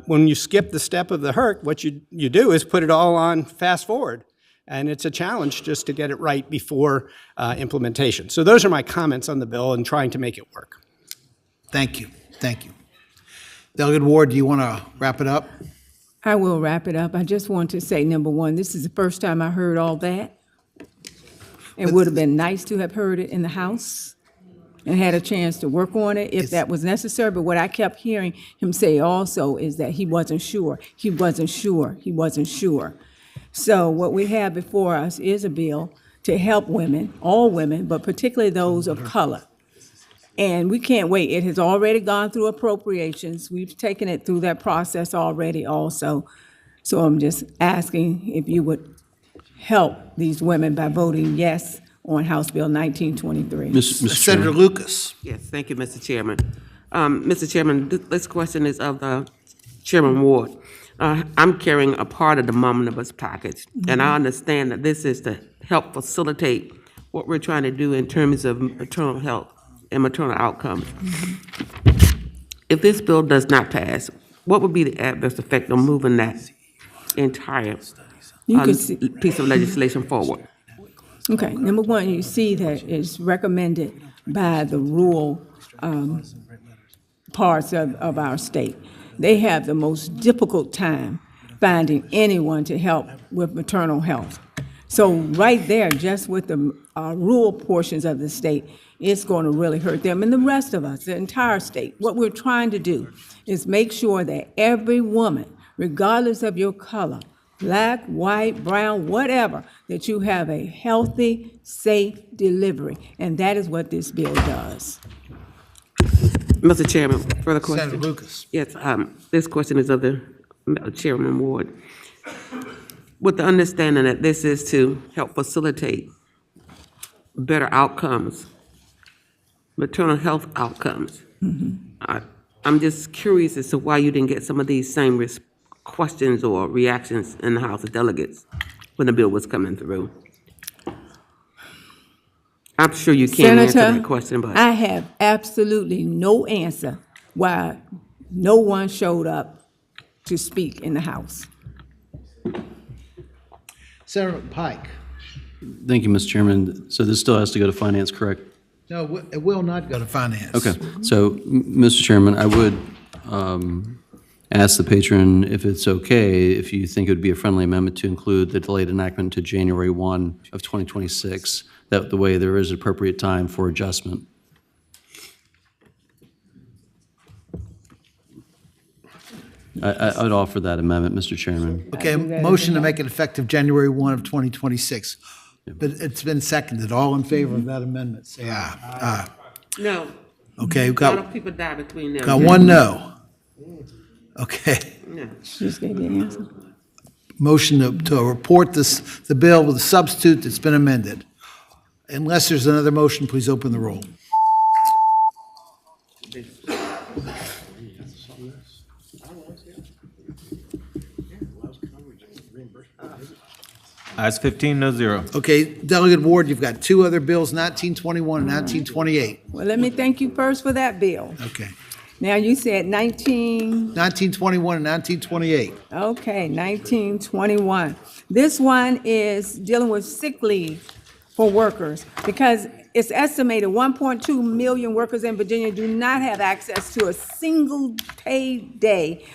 when you skip the step of the HERC, what you do is put it all on fast forward. And it's a challenge just to get it right before implementation. So those are my comments on the bill and trying to make it work. Thank you. Thank you. Delegate Ward, do you want to wrap it up? I will wrap it up. I just want to say, number one, this is the first time I heard all that. It would have been nice to have heard it in the House and had a chance to work on it if that was necessary. But what I kept hearing him say also is that he wasn't sure. He wasn't sure. He wasn't sure. So what we have before us is a bill to help women, all women, but particularly those of color. And we can't wait. It has already gone through appropriations. We've taken it through that process already also. So I'm just asking if you would help these women by voting yes on House Bill 1923. Senator Lucas. Yes, thank you, Mr. Chairman. Mr. Chairman, this question is of Chairman Ward. I'm carrying a part of the omnibus package, and I understand that this is to help facilitate what we're trying to do in terms of maternal health and maternal outcomes. If this bill does not pass, what would be the adverse effect on moving that entire piece of legislation forward? Okay, number one, you see that it's recommended by the rural parts of our state. They have the most difficult time finding anyone to help with maternal health. So right there, just with the rural portions of the state, it's going to really hurt them and the rest of us, the entire state. What we're trying to do is make sure that every woman, regardless of your color, black, white, brown, whatever, that you have a healthy, safe delivery. And that is what this bill does. Mr. Chairman, further question? Senator Lucas. Yes, this question is of the Chairman Ward. With the understanding that this is to help facilitate better outcomes, maternal health outcomes, I'm just curious as to why you didn't get some of these same questions or reactions in the House of Delegates when the bill was coming through. I'm sure you can't answer that question, but I have absolutely no answer why no one showed up to speak in the House. Senator Pike. Thank you, Mr. Chairman. So this still has to go to finance, correct? No, it will not go to finance. Okay. So, Mr. Chairman, I would ask the patron if it's okay, if you think it would be a friendly amendment to include the delayed enactment to January 1 of 2026, that the way there is appropriate time for adjustment. I would offer that amendment, Mr. Chairman. Okay, motion to make it effective January 1 of 2026. But it's been seconded. All in favor of that amendment, say aye. Aye. no. Okay, we've A lot got, of people die between them. got one no. Okay. No. Just gave you the answer. Motion to report the bill with a substitute that's been amended. Unless there's another motion, please open the roll. Ayes 15, no zero. Okay, Delegate Ward, you've got two other bills, 1921 and 1928. Well, let me thank you first for that bill. Okay. Now, you said 1921 and 1928. Okay, 1921. This one is dealing with sick leave for workers because it's estimated 1.2 million workers in Virginia do not have access to a single paid day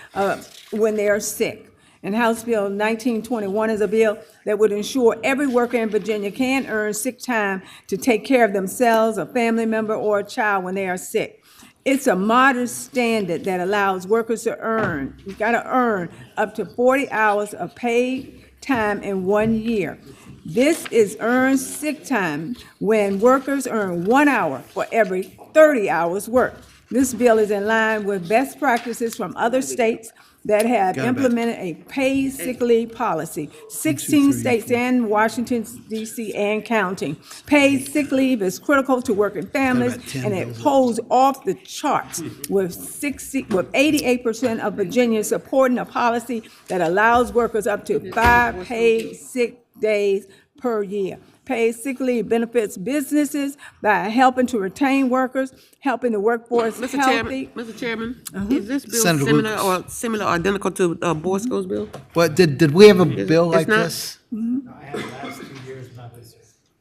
when they are sick. And House Bill 1921 is a bill that would ensure every worker in Virginia can earn sick time to take care of themselves, a family member, or a child when they are sick. It's a modest standard that allows workers to earn, you gotta earn up to 40 hours of paid time in 1 year. This is earned sick time when workers earn 1 hour for every 30 hours worked. This bill is in line with best practices from other states that have implemented a paid sick leave policy. 16 states and Washington, D.C. and counting. Paid sick leave is critical to working families, and it holds off the charts with 88% of Virginians supporting a policy that allows workers up to 5 paid sick days per year. Paid sick leave benefits businesses by helping to retain workers, helping the workforce healthy. Mr. Chairman, is this bill Senator similar or identical to Boy Scouts bill? What, did we have a bill like not? this?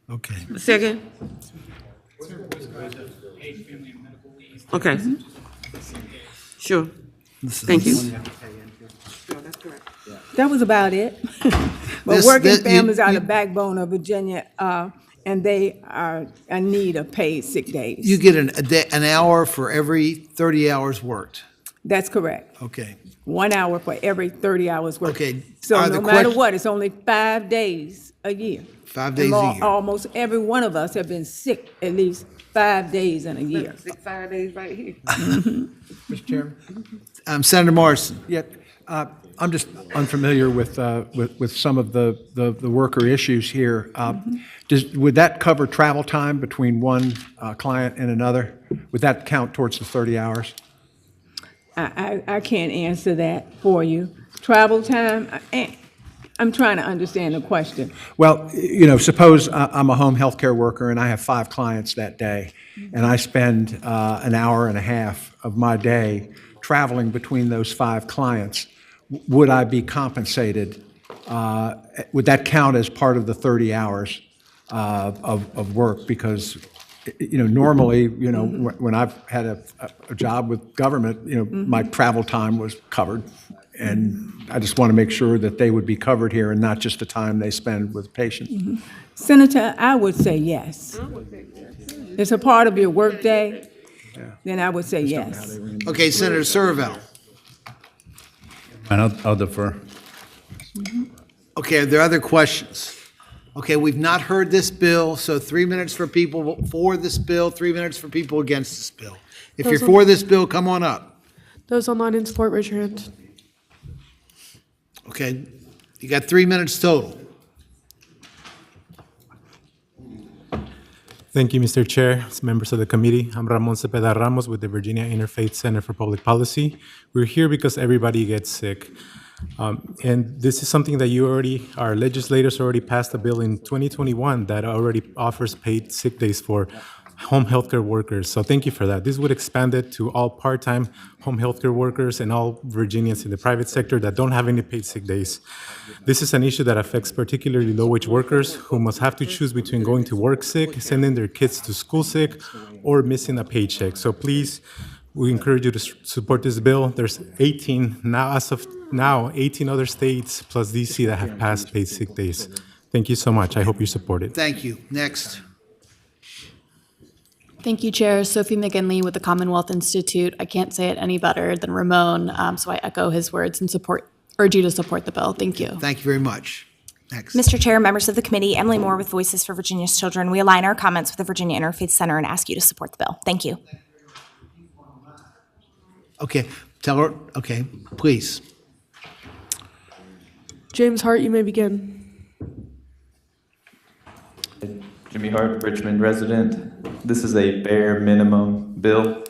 Okay. Second? Okay. Sure. Thank you. That was about it. But working families are the backbone of Virginia, and they are in need of paid sick days. You get an hour for every 30 hours worked. That's correct. Okay. 1 hour for every 30 hours worked. Okay. So no matter what, it's only 5 days a year. 5 days a year. Almost every one of us have been sick at least 5 days in a year. 5 days right here. Mr. Chairman? Senator Morrison. Yeah, I'm just unfamiliar with some of the worker issues here. Would that cover travel time between one client and another? Would that count towards the 30 hours? I can't answer that for you. travel time? I'm trying to understand the question. Well, suppose I'm a home health care worker and I have 5 clients that day, and I spend an hour and a half of my day traveling between those 5 clients. Would I be compensated? Would that count as part of the 30 hours of work? Because normally, when I've had a job with government, my travel time was covered. And I just want to make sure that they would be covered here and not just the time they spend with patients. Senator, I would say yes. It's a part of your workday, then I would say yes. Okay, Senator Serval. And I'll defer. Okay, are there other questions? Okay, we've not heard this bill, so 3 minutes for people for this bill, 3 minutes for people against this bill. If you're for this bill, come on up. Those online in support, raise your hand. Okay, you got 3 minutes total. Thank you, Mr. Chair, members of the committee. I'm Ramon Cepeda Ramos with the Virginia Interfaith Center for Public Policy. We're here because everybody gets sick. And this is something that our legislators already passed a bill in 2021 that already offers paid sick days for home healthcare workers. So thank you for that. This would expand it to all part-time home healthcare workers and all Virginians in the private sector that don't have any paid sick days. This is an issue that affects particularly low-wage workers who must have to choose between going to work sick, sending their kids to school sick, or missing a paycheck. So please, we encourage you to support this bill. There's 18 now, as of now, 18 other states plus DC that have passed paid sick days. Thank you so much. I hope you support it. Thank you. Next. Thank you, Chair. Sophie McGinley with the Commonwealth Institute. I can't say it any better than Ramon, so I echo his words and urge you to support the bill. Thank you. Thank you very much. Next. Mr. Chair, members of the committee, Emily Moore with Voices for Virginia's Children. We align our comments with the Virginia Interfaith Center and ask you to support the bill. Thank you. Okay, tell her, okay, please. James Hart, you may begin. Jimmy Hart, Richmond resident. This is a bare minimum bill.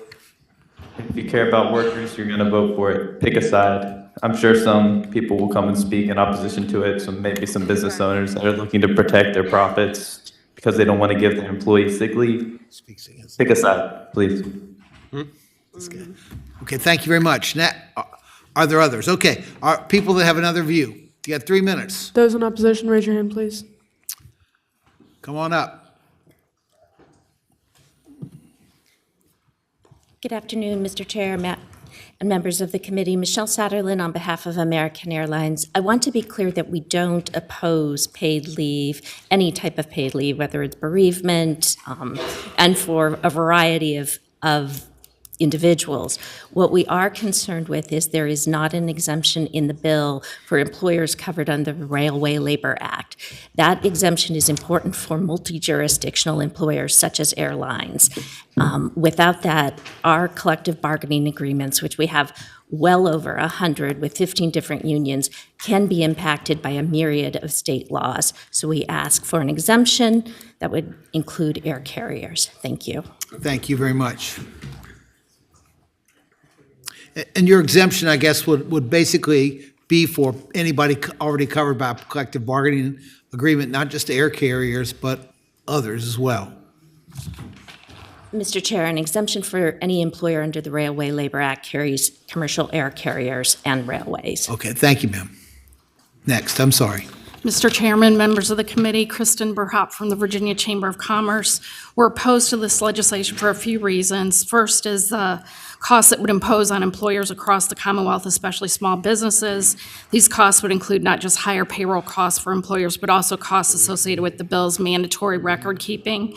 If you care about workers, you're going to vote for it. Pick a side. I'm sure some people will come and speak in opposition to it, so maybe some business owners that are looking to protect their profits because they don't want to give their employees sick leave. Pick a side, please. That's good. Okay, thank you very much. Now, are there others? Okay, are people that have another view? You got 3 minutes. Those in opposition, raise your hand, please. Come on up. Good afternoon, Mr. Chair, Matt, and members of the committee. Michelle Satterlin on behalf of American Airlines. I want to be clear that we don't oppose paid leave, any type of paid leave, whether it's bereavement, and for a variety of individuals. What we are concerned with is there is not an exemption in the bill for employers covered under the Railway Labor Act. That exemption is important for multi-jurisdictional employers such as airlines. Without that, our collective bargaining agreements, which we have well over 100 with 15 different unions, can be impacted by a myriad of state laws. So we ask for an exemption that would include air carriers. Thank you. Thank you very much. And your exemption, I guess, would basically be for anybody already covered by a collective bargaining agreement, not just air carriers, but others as well. Mr. Chair, an exemption for any employer under the Railway Labor Act carries commercial air carriers and railways. Okay, thank you, ma'am. Next, I'm sorry. Mr. Chairman, members of the committee, Kristen Burhop from the Virginia Chamber of Commerce. We're opposed to this legislation for a few reasons. First is the costs it would impose on employers across the Commonwealth, especially small businesses. These costs would include not just higher payroll costs for employers, but also costs associated with the bill's mandatory record keeping.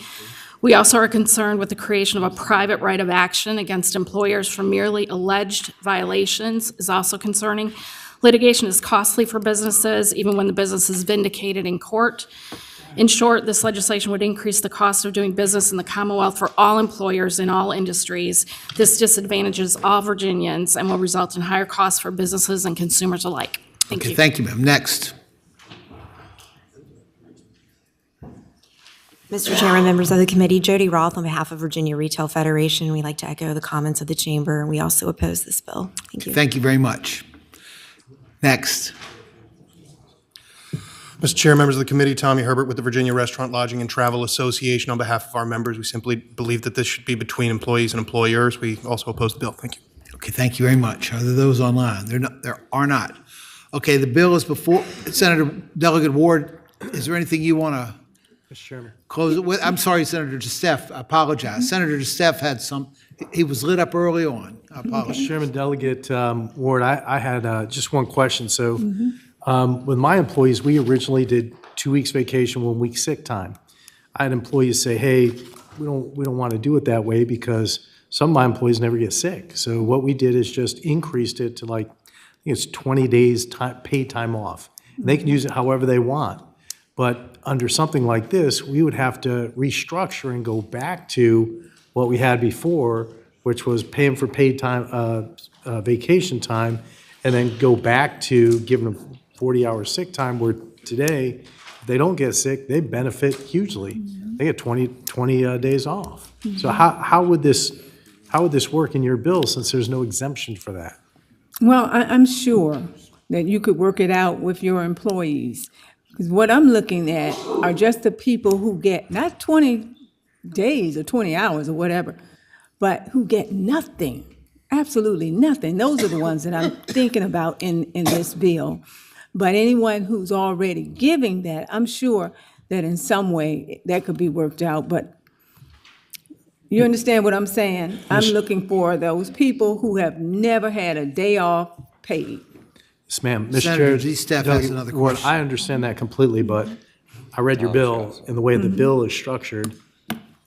We also are concerned with the creation of a private right of action against employers for merely alleged violations is also concerning. Litigation is costly for businesses, even when the business is vindicated in court. In short, this legislation would increase the cost of doing business in the Commonwealth for all employers in all industries. This disadvantages all Virginians and will result in higher costs for businesses and consumers alike. Thank you. Thank you, ma'am. Next. Mr. Chairman, members of the committee, Jody Roth on behalf of Virginia Retail Federation. We'd like to echo the comments of the chamber, and we also oppose this bill. Thank you. Thank you very much. Next. Mr. Chair, members of the committee, Tommy Herbert with the Virginia Restaurant, Lodging, and Travel Association. On behalf of our members, we simply believe that this should be between employees and employers. We also oppose the bill. Thank you. Okay, thank you very much. Are there those online? There are not. Okay, the bill is before, Senator Delegate Ward, is there anything you want to Mr. Chairman. close it with? I'm sorry, Senator DeSteph, I apologize. Senator DeSteph had he was lit up early on. I apologize. Mr. Chairman, Delegate Ward, I had just one question. So with my employees, we originally did 2 weeks vacation, 1 week sick time. I had employees say, hey, we don't want to do it that way because some of my employees never get sick. So what we did is just increased it to like, I think it's 20 days paid time off. And they can use it however they want. But under something like this, we would have to restructure and go back to what we had before, which was paying for paid time, vacation time, and then go back to giving them 40-hour sick time, where today, if they don't get sick, they benefit hugely. They get 20 days off. So how would this work in your bill, since there's no exemption for that? Well, I'm sure that you could work it out with your employees. Because what I'm looking at are just the people who get not 20 days or 20 hours or whatever, but who get nothing, absolutely nothing. Those are the ones that I'm thinking about in this bill. But anyone who's already giving that, I'm sure that in some way that could be worked out. But you understand what I'm saying? I'm looking for those people who have never had a day off paid. Yes, ma'am. Mr. Senator Chair, DeSteph has another Ward, question. I understand that completely, but I read your bill, and the way the bill is structured,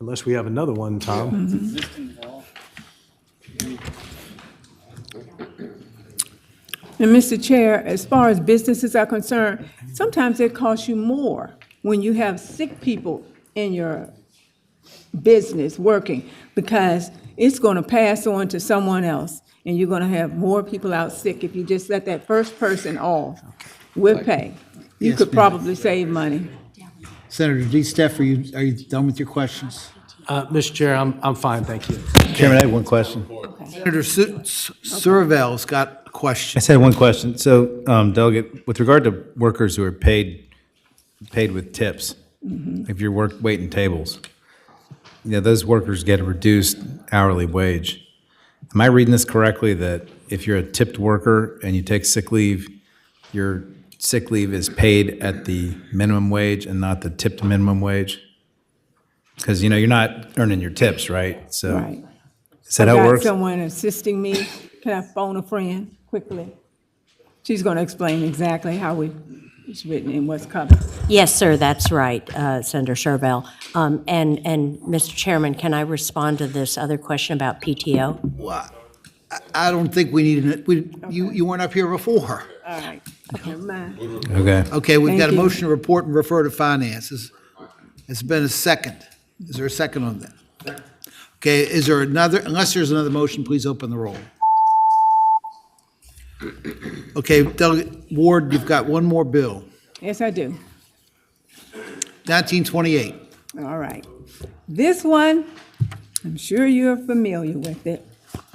unless we have another one, Tom. And Mr. Chair, as far as businesses are concerned, sometimes it costs you more when you have sick people in your business working, because it's going to pass on to someone else, and you're going to have more people out sick if you just let that first person off with pay. You Yes, could ma'am. probably save money. Senator DeSteph, are you done with your questions? Mr. Chair, I'm fine, thank you. Chairman, I have one question. Senator Survell's got a question. I just had one question. So, Delegate, with regard to workers who are paid with tips, if you're waiting tables, those workers get a reduced hourly wage. Am I reading this correctly, that if you're a tipped worker and you take sick leave, your sick leave is paid at the minimum wage and not the tipped minimum wage? Because, you're not earning your tips, right? So, Right. is that how it I've got works? someone assisting me. Can I phone a friend quickly? She's going to explain exactly how it's written and what's covered. Yes, sir, that's right, Senator Sherbell. And Mr. Chairman, can I respond to this other question about PTO? Well, I don't think we need it. You weren't up here before. All right, never mind. Okay. Okay, we've got a Thank you. motion to report and refer to finances. It's been a second. Is there a second on that? Okay, is there another, unless there's another motion, please open the roll. Okay, Delegate Ward, you've got one more bill. Yes, I do. 1928. All right. This one, I'm sure you're familiar with it.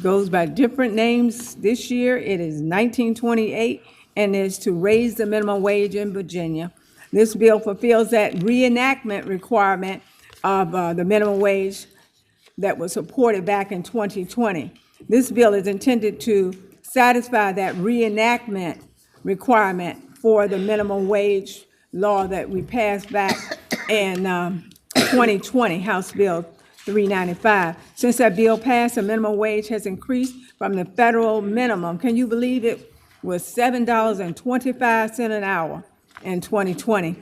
Goes by different names. This year, it is 1928, and is to raise the minimum wage in Virginia. This bill fulfills that reenactment requirement of the minimum wage that was supported back in 2020. This bill is intended to satisfy that reenactment requirement for the minimum wage law that we passed back in 2020, House Bill 395. Since that bill passed, the minimum wage has increased from the federal minimum. Can you believe it was $7.25 an hour in 2020?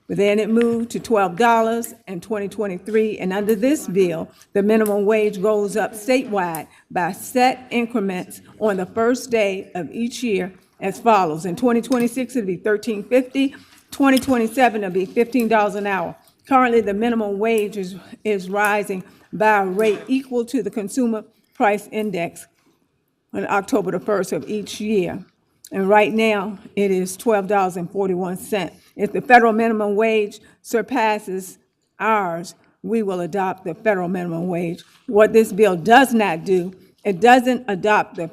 But then it moved to $12 in 2023, and under this bill, the minimum wage goes up statewide by set increments on the first day of each year as follows. In 2026, it'll be $13.50. 2027, it'll be $15 an hour. Currently, the minimum wage is rising by a rate equal to the Consumer Price Index on October the 1st of each year. And right now, it is $12.41. If the federal minimum wage surpasses ours, we will adopt the federal minimum wage. What this bill does not do, it doesn't adopt the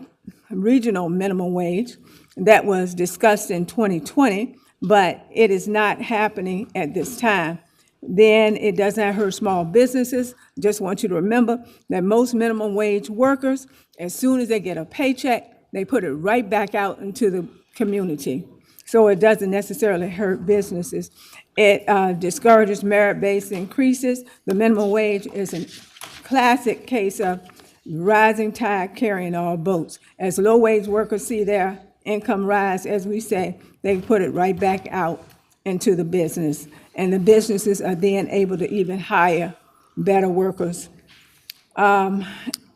regional minimum wage. that was discussed in 2020, but it is not happening at this time. Then it does not hurt small businesses. Just want you to remember that most minimum wage workers, as soon as they get a paycheck, they put it right back out into the community. So it doesn't necessarily hurt businesses. It discourages merit-based increases. The minimum wage is a classic case of rising tide carrying all boats. As low-wage workers see their income rise, as we say, they put it right back out into the business. And the businesses are then able to even hire better workers. And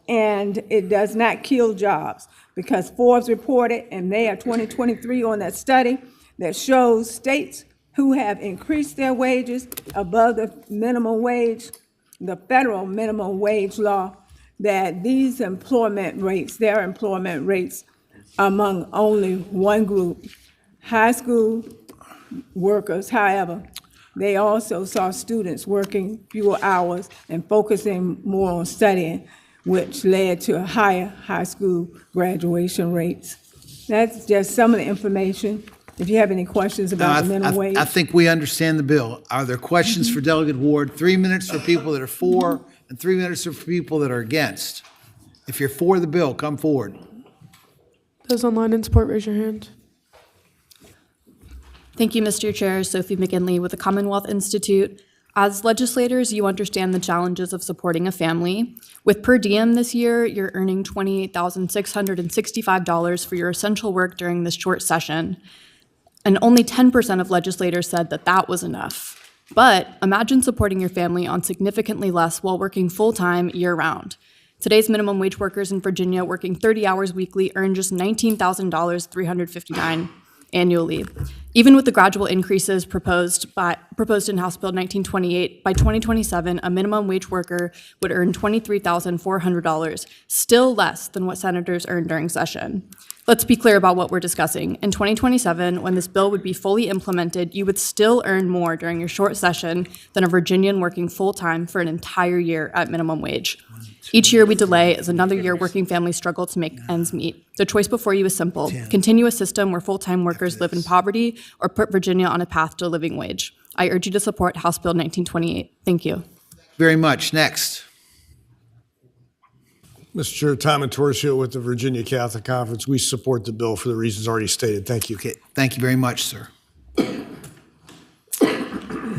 it does not kill jobs, because Forbes reported in May of 2023 on that study that shows states who have increased their wages above the minimum wage, the federal minimum wage law, that these employment rates, their employment rates among only one group, high school workers. However, they also saw students working fewer hours and focusing more on studying, which led to higher high school graduation rates. That's just some of the information. If you have any questions about the minimum wage. I think we understand the bill. Are there questions for Delegate Ward? 3 minutes for people that are for, and 3 minutes for people that are against. If you're for the bill, come forward. Those online in support, raise your hand. Thank you, Mr. Chair. Sophie McKinley with the Commonwealth Institute. As legislators, you understand the challenges of supporting a family. With per diem this year, you're earning $28,665 for your essential work during this short session. And only 10% of legislators said that that was enough. But imagine supporting your family on significantly less while working full-time year-round. Today's minimum wage workers in Virginia working 30 hours weekly earn just $19,359 annually. Even with the gradual increases proposed in House Bill 1928, by 2027, a minimum wage worker would earn $23,400, still less than what senators earn during session. Let's be clear about what we're discussing. In 2027, when this bill would be fully implemented, you would still earn more during your short session than a Virginian working full-time for an entire year at minimum wage. Each year we delay is another year working families struggle to make ends meet. The choice before you is simple. Continue a system where full-time workers live in poverty, or put Virginia on a path to a living wage. I urge you to support House Bill 1928. Thank you. Very much. Next. Mr. Chair, Tom Torcio with the Virginia Catholic Conference. We support the bill for the reasons already stated. Thank you. Okay. Thank you very much, sir.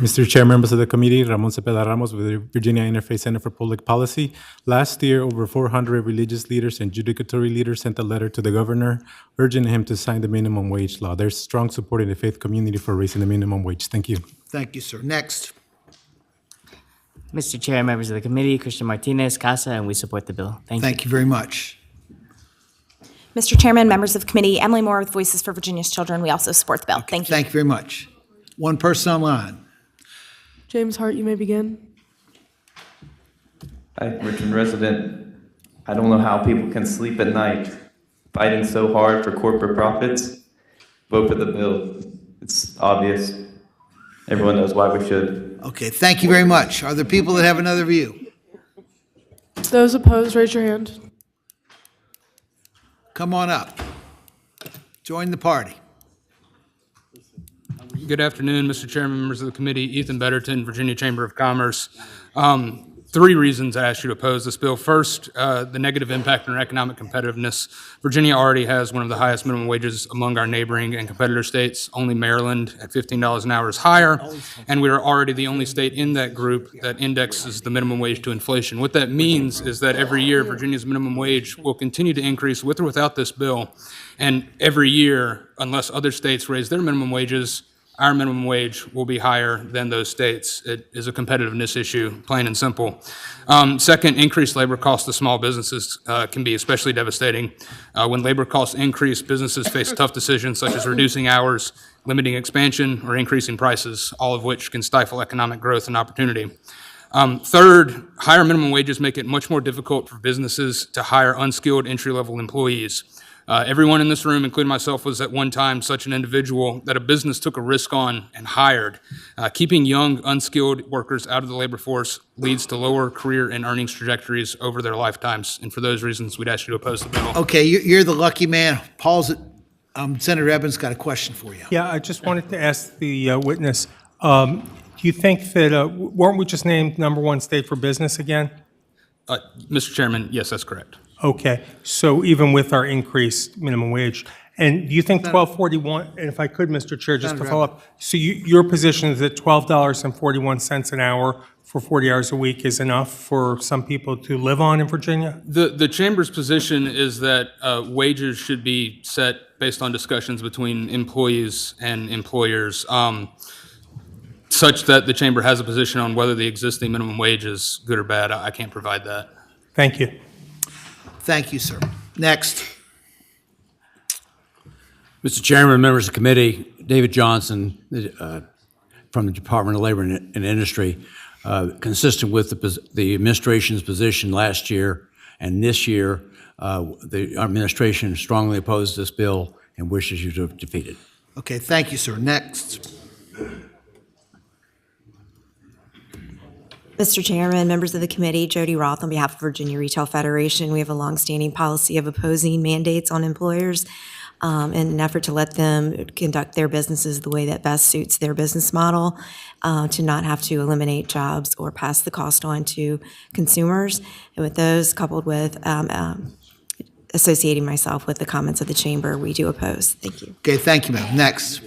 Mr. Chair, members of the committee, Ramon Cepeda Ramos with the Virginia Interfaith Center for Public Policy. Last year, over 400 religious leaders and judicatory leaders sent a letter to the governor urging him to sign the minimum wage law. There's strong support in the faith community for raising the minimum wage. Thank you. Thank you, sir. Next. Mr. Chair, members of the committee, Christian Martinez, CASA, and we support the bill. Thank you. Thank you very much. Mr. Chairman, members of the committee, Emily Moore with Voices for Virginia's Children. We also support the bill. Thank you. Thank you very much. One person online. James Hart, you may begin. Hi, Richmond resident. I don't know how people can sleep at night fighting so hard for corporate profits. Vote for the bill. It's obvious. Everyone knows why we should. Okay, thank you very much. Are there people that have another view? Those opposed, raise your hand. Come on up. Join the party. Good afternoon, Mr. Chairman, members of the committee. Ethan Betterton, Virginia Chamber of Commerce. 3 reasons I ask you to oppose this bill. First, the negative impact on our economic competitiveness. Virginia already has one of the highest minimum wages among our neighboring and competitor states. Only Maryland at $15 an hour is higher, and we are already the only state in that group that indexes the minimum wage to inflation. What that means is that every year Virginia's minimum wage will continue to increase with or without this bill, and every year, unless other states raise their minimum wages, our minimum wage will be higher than those states. It is a competitiveness issue, plain and simple. Second, increased labor costs to small businesses can be especially devastating. When labor costs increase, businesses face tough decisions such as reducing hours, limiting expansion, or increasing prices, all of which can stifle economic growth and opportunity. Third, higher minimum wages make it much more difficult for businesses to hire unskilled entry-level employees. Everyone in this room, including myself, was at one time such an individual that a business took a risk on and hired. Keeping young, unskilled workers out of the labor force leads to lower career and earnings trajectories over their lifetimes. And for those reasons, we'd ask you to oppose the bill. Okay, you're the lucky man. Paul's at Senator Evans got a question for you. Yeah, I just wanted to ask the witness, do you think that, weren't we just named #1 state for business again? Mr. Chairman, yes, that's correct. Okay, so even with our increased minimum wage, and do you think 1241, and if I could, Mr. Chair, just to Senator follow up, so your position is that $12.41 an hour for 40 hours a week is enough for some people to live on in Virginia? The Chamber's position is that wages should be set based on discussions between employees and employers, such that the Chamber has a position on whether the existing minimum wage is good or bad. I can't provide that. Thank you. Thank you, sir. Next. Mr. Chairman, members of the committee, David Johnson from the Department of Labor and Industry, consistent with the administration's position last year and this year, the administration strongly opposed this bill and wishes you to defeat it. Okay, thank you, sir. Next. Mr. Chairman, members of the committee, Jody Roth on behalf of Virginia Retail Federation. We have a longstanding policy of opposing mandates on employers in an effort to let them conduct their businesses the way that best suits their business model, to not have to eliminate jobs or pass the cost on to consumers. And with those, coupled with associating myself with the comments of the chamber, we do oppose. Thank you. Okay, thank you, ma'am. Next.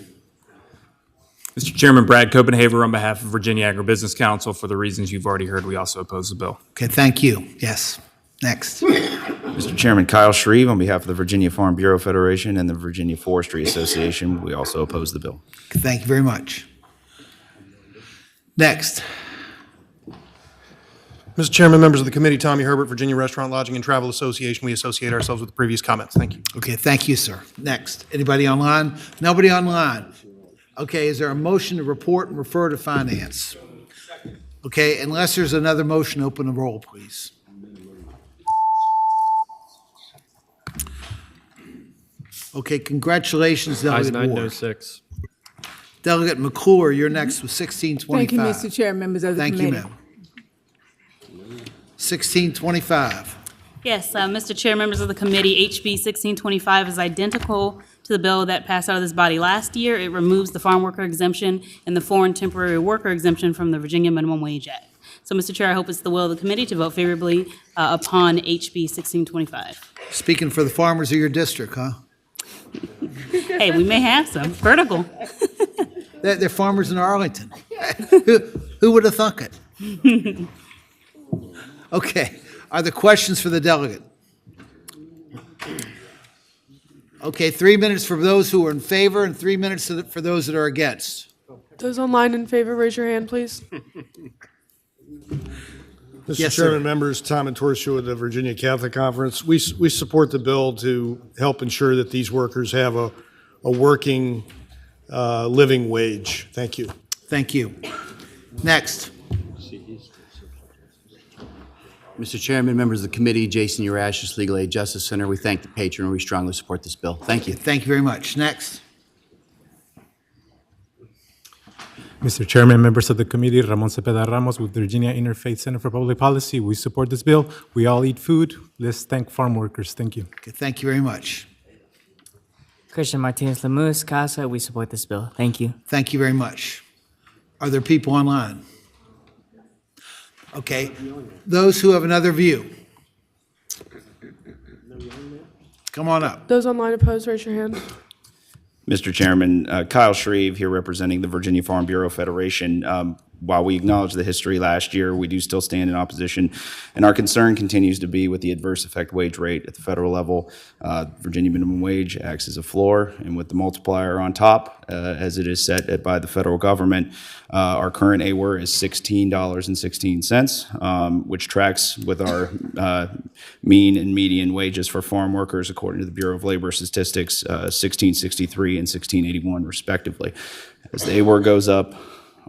Mr. Chairman, Brad Copenhaver on behalf of Virginia Agribusiness Council. For the reasons you've already heard, we also oppose the bill. Okay, thank you. Yes. Next. Mr. Chairman, Kyle Shreve on behalf of the Virginia Farm Bureau Federation and the Virginia Forestry Association. We also oppose the bill. Okay, thank you very much. Next. Mr. Chairman, members of the committee, Tommy Herbert, Virginia Restaurant Lodging and Travel Association. We associate ourselves with the previous comments. Thank you. Okay, thank you, sir. Next. Anybody online? Nobody online. Okay, is there a motion to report and refer to finance? Okay, unless there's another motion, open the roll, please. Okay, congratulations, Delegate Ward. 906. Delegate McClure, you're next with 1625. Thank you, Mr. Chair, members of the Thank committee. you, ma'am. 1625. Yes, Mr. Chair, members of the committee, HB 1625 is identical to the bill that passed out of this body last year. It removes the farm worker exemption and the foreign temporary worker exemption from the Virginia Minimum Wage Act. So, Mr. Chair, I hope it's the will of the committee to vote favorably upon HB 1625. Speaking for the farmers of your district, huh? Hey, we may have some. Vertical. They're farmers in Arlington. Who would have thunk it? Okay. Are there questions for the delegate? Okay, 3 minutes for those who are in favor and 3 minutes for those that are against. Those online in favor, raise your hand, please. Mr. Yes, Chairman, sir. members, Tom and Torsia with the Virginia Catholic Conference. We support the bill to help ensure that these workers have a working living wage. Thank you. Thank you. Next. Mr. Chairman, members of the committee, Jason Urashis, Legal Aid Justice Center. We thank the patron and we strongly support this bill. Thank you. Thank you very much. Next. Mr. Chairman, members of the committee, Ramon Cepeda Ramos with Virginia Interfaith Center for Public Policy. We support this bill. We all eat food. Let's thank farm workers. Thank you. Okay, thank you very much. Christian Martinez Lemus, CASA, we support this bill. Thank you. Thank you very much. Are there people online? Okay. Those who have another view, come on up. Those online opposed, raise your hand. Mr. Chairman, Kyle Shreve here representing the Virginia Farm Bureau Federation. While we acknowledge the history last year, we do still stand in opposition, and our concern continues to be with the adverse effect wage rate at the federal level. Virginia minimum wage acts as a floor, and with the multiplier on top, as it is set by the federal government, our current AWR is $16.16, which tracks with our mean and median wages for farm workers, according to the Bureau of Labor Statistics, $16.63 and $16.81 respectively. As the AWR goes up,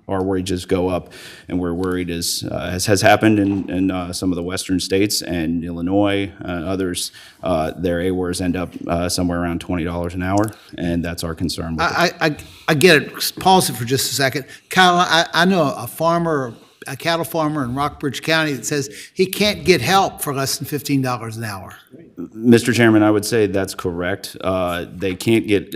our wages go up, and we're worried, as has happened in some of the western states and Illinois, others, their AWRs end up somewhere around $20 an hour, and that's our concern with it. I get it. Pause it for just a second. Kyle, I know a farmer, a cattle farmer in Rockbridge County that says he can't get help for less than $15 an hour. Mr. Chairman, I would say that's correct. They can't get,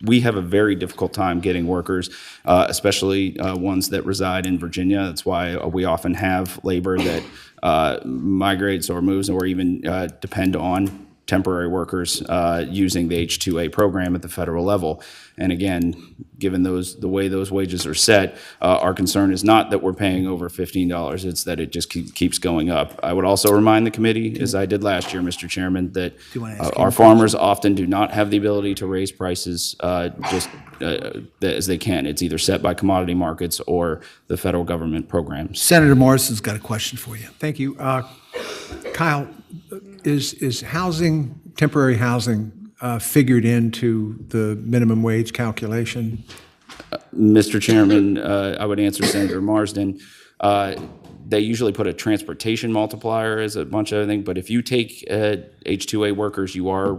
we have a very difficult time getting workers, especially ones that reside in Virginia. That's why we often have labor that migrates or moves or even depend on temporary workers using the H-2A program at the federal level. And again, given the way those wages are set, our concern is not that we're paying over $15, it's that it just keeps going up. I would also remind the committee, as I did last year, Mr. Chairman, that our farmers often do not have the ability to raise prices just as they can. It's either set by commodity markets or the federal government programs. Senator Morrison's got a question for you. Thank you. Kyle, is housing, temporary housing, figured into the minimum wage calculation? Mr. Chairman, I would answer Senator Marsden. They usually put a transportation multiplier as a bunch of other things, but if you take H-2A workers, you are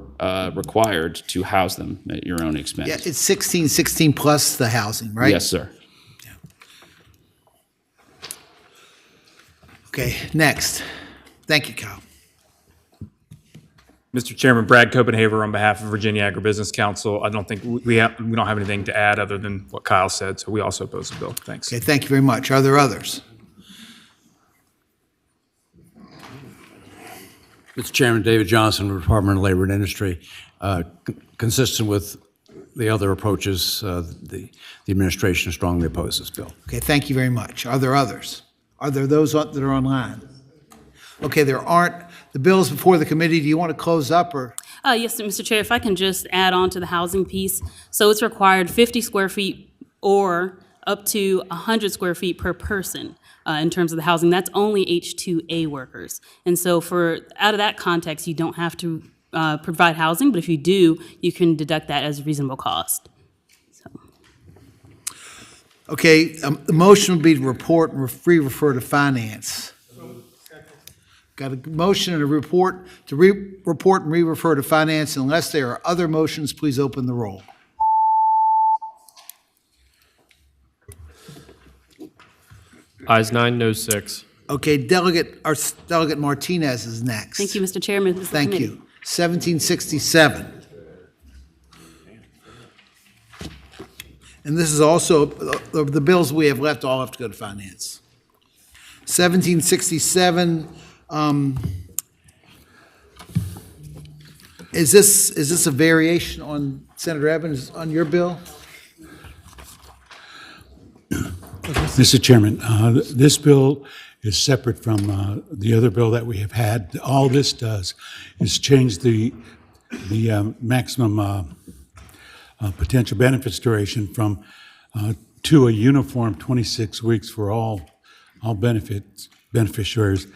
required to house them at your own expense. Yeah, it's 16 plus the housing, right? Yes, sir. Okay, next. Thank you, Kyle. Mr. Chairman, Brad Copenhaver on behalf of Virginia Agribusiness Council. I don't think we don't have anything to add other than what Kyle said, so we also oppose the bill. Thanks. Okay, thank you very much. Are there others? Mr. Chairman, David Johnson, Department of Labor and Industry. Consistent with the other approaches, the administration strongly opposes this bill. Okay, thank you very much. Are there others? Are there those that are online? Okay, there aren't. The bill's before the committee. Do you want to close up or? Yes, Mr. Chair, if I can just add on to the housing piece. So it's required 50 square feet or up to 100 square feet per person in terms of the housing. That's only H-2A workers. And so out of that context, you don't have to provide housing, but if you do, you can deduct that as a reasonable cost. Okay, the motion would be to report and re-refer to finance. Got a motion and a report to report and re-refer to finance. Unless there are other motions, please open the roll. Ayes 9, no 6. Okay, Delegate Martinez is next. Thank you, Mr. Chairman. Thank you. 1767. And this is also, the bills we have left all have to go to finance. 1767, is this a variation on Senator Evans on your bill? Mr. Chairman, this bill is separate from the other bill that we have had. All this does is change the maximum potential benefits duration from to a uniform 26 weeks for all beneficiaries,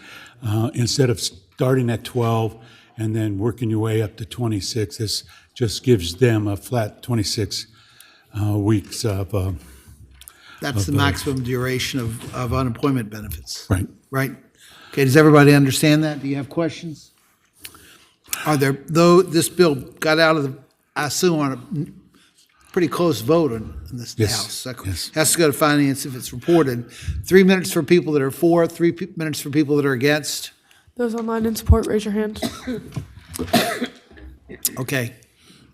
instead of starting at 12 and then working your way up to 26. This just gives them a flat 26 weeks of. That's the maximum duration of unemployment benefits. Right. Right. Okay. Does everybody understand that? Do you have questions? Are there, though this bill got out of the, I assume, on a pretty close vote in this House. Yes. Has to go to finance if it's reported. 3 minutes for people that are for, 3 minutes for people that are against. Those online in support, raise your hand. Okay.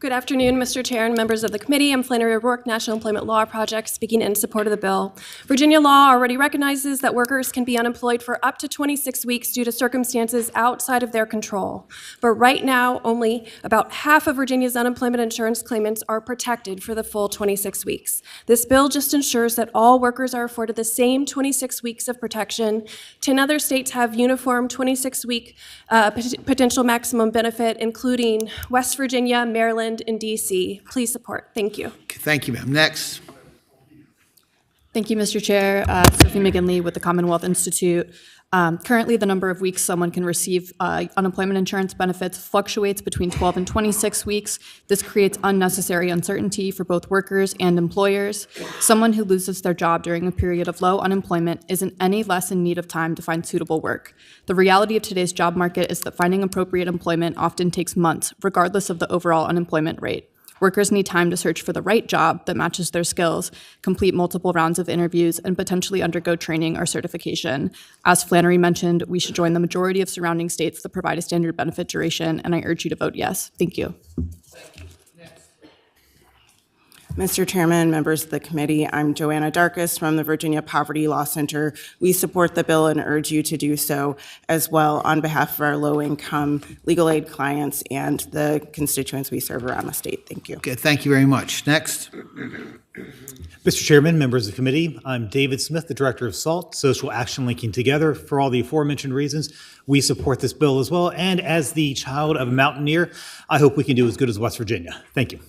Good afternoon, Mr. Chair and members of the committee. I'm Flannery O'Rourke, National Employment Law Project, speaking in support of the bill. Virginia law already recognizes that workers can be unemployed for up to 26 weeks due to circumstances outside of their control. But right now, only about half of Virginia's unemployment insurance claimants are protected for the full 26 weeks. This bill just ensures that all workers are afforded the same 26 weeks of protection. 10 other states have uniform 26-week potential maximum benefit, including West Virginia, Maryland, in D.C. Please support. Thank you. Okay, thank you, ma'am. Next. Thank you, Mr. Chair. Sophie McGinley with the Commonwealth Institute. Currently, the number of weeks someone can receive unemployment insurance benefits fluctuates between 12 and 26 weeks. This creates unnecessary uncertainty for both workers and employers. Someone who loses their job during a period of low unemployment isn't any less in need of time to find suitable work. The reality of today's job market is that finding appropriate employment often takes months, regardless of the overall unemployment rate. Workers need time to search for the right job that matches their skills, complete multiple rounds of interviews, and potentially undergo training or certification. As Flannery mentioned, we should join the majority of surrounding states that provide a standard benefit duration, and I urge you to vote yes. Thank you. Mr. Chairman, members of the committee, I'm Joanna Darkus from the Virginia Poverty Law Center. We support the bill and urge you to do so as well on behalf of our low-income legal aid clients and the constituents we serve around the state. Thank you. Okay, thank you very much. Next. Mr. Chairman, members of the committee, I'm David Smith, the Director of SALT, Social Action Linking Together. For all the aforementioned reasons, we support this bill as well. And as the child of a mountaineer, I hope we can do as good as West Virginia. Thank you.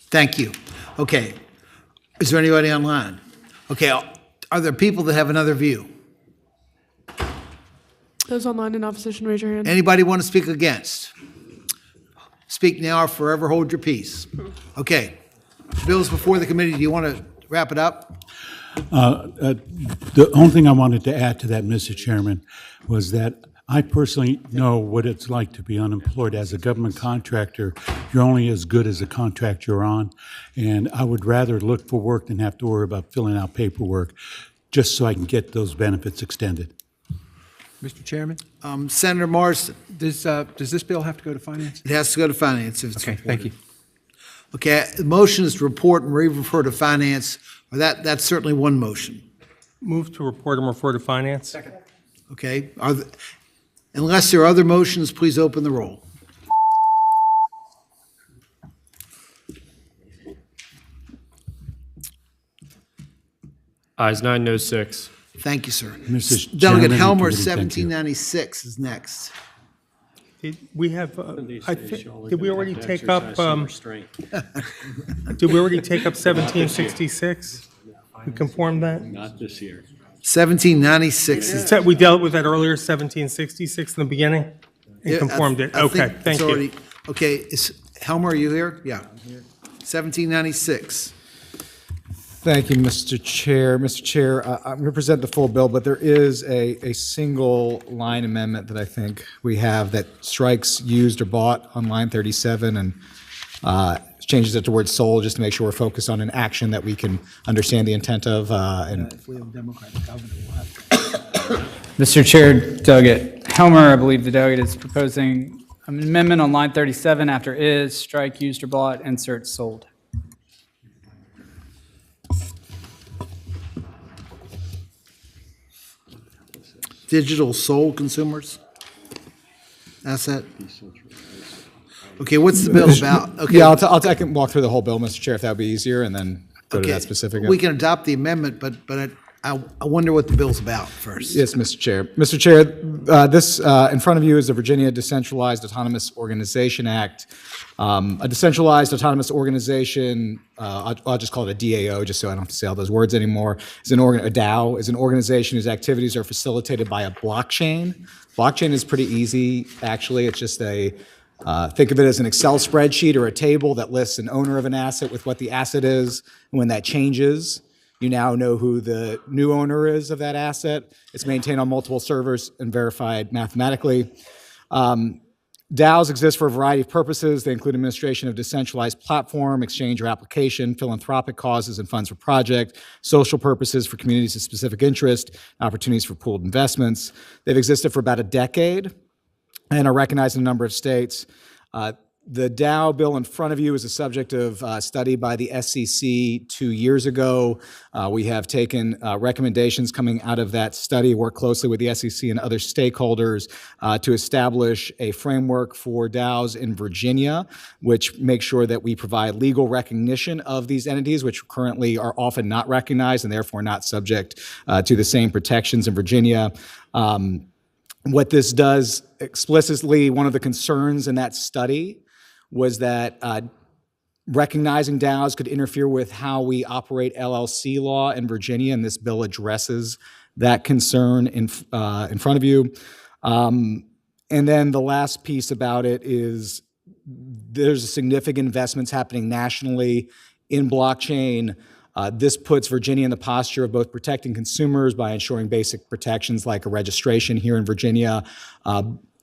Thank you. Okay. Is there anybody online? Okay. Are there people that have another view? Those online in opposition, raise your hand. Anybody want to speak against? Speak now or forever hold your peace. Okay. Bills before the committee. Do you want to wrap it up? The only thing I wanted to add to that, Mr. Chairman, was that I personally know what it's like to be unemployed. As a government contractor, you're only as good as the contract you're on, and I would rather look for work than have to worry about filling out paperwork just so I can get those benefits extended. Mr. Chairman? Senator Marsden. Does this bill have to go to finance? It has to go to finance if it's Okay, reported. thank you. Okay, the motion is to report and refer to finance. Or that's certainly one motion. Move to report and refer to finance. Second. Okay, unless there are other motions, please open the roll. Ayes 9, no 6. Thank you, sir. Mr. Delegate Chairman, Helmer, thank you. 1796 is next. Did we have, did we already take up, did we already take up 1766? We conformed that? Not this year. 1796 is. We dealt with that earlier, 1766 in the beginning? And Yeah, conformed it? I think Okay, it's thank you. already- Okay, Helmer, are you here? Yeah. 1796. Thank you, Mr. Chair. Mr. Chair, I'm going to present the full bill, but there is a single line amendment that I think we have that strikes used or bought on line 37 and changes it to word sold, just to make sure we're focused on an action that we can understand the intent of. If we have a Democratic governor, we'll have Mr. Chair, Delegate Helmer, I believe the delegate is proposing an amendment on line 37 after is, strike used or bought, insert sold. digital sold consumers asset. Okay, what's the bill about? Okay. Yeah, I can walk through the whole bill, Mr. Chair, if that would be easier, and then go to that specific. We can adopt the amendment, but I wonder what the bill's about first. Yes, Mr. Chair. Mr. Chair, this in front of you is the Virginia Decentralized Autonomous Organization Act. A decentralized autonomous organization, I'll just call it a DAO, just so I don't have to say all those words anymore, a DAO is an organization whose activities are facilitated by a blockchain. Blockchain is pretty easy, actually. It's just think of it as an Excel spreadsheet or a table that lists an owner of an asset with what the asset is. And when that changes, you now know who the new owner is of that asset. It's maintained on multiple servers and verified mathematically. DAOs exist for a variety of purposes. They include administration of decentralized platform, exchange or application, philanthropic causes and funds for project, social purposes for communities of specific interest, opportunities for pooled investments. They've existed for about a decade and are recognized in a number of states. The DAO bill in front of you is a subject of study by the SEC 2 years ago. We have taken recommendations coming out of that study, worked closely with the SEC and other stakeholders to establish a framework for DAOs in Virginia, which makes sure that we provide legal recognition of these entities, which currently are often not recognized and therefore not subject to the same protections in Virginia. What this does explicitly, one of the concerns in that study was that recognizing DAOs could interfere with how we operate LLC law in Virginia, and this bill addresses that concern in front of you. And then the last piece about it is there's significant investments happening nationally in blockchain. This puts Virginia in the posture of both protecting consumers by ensuring basic protections like a registration here in Virginia,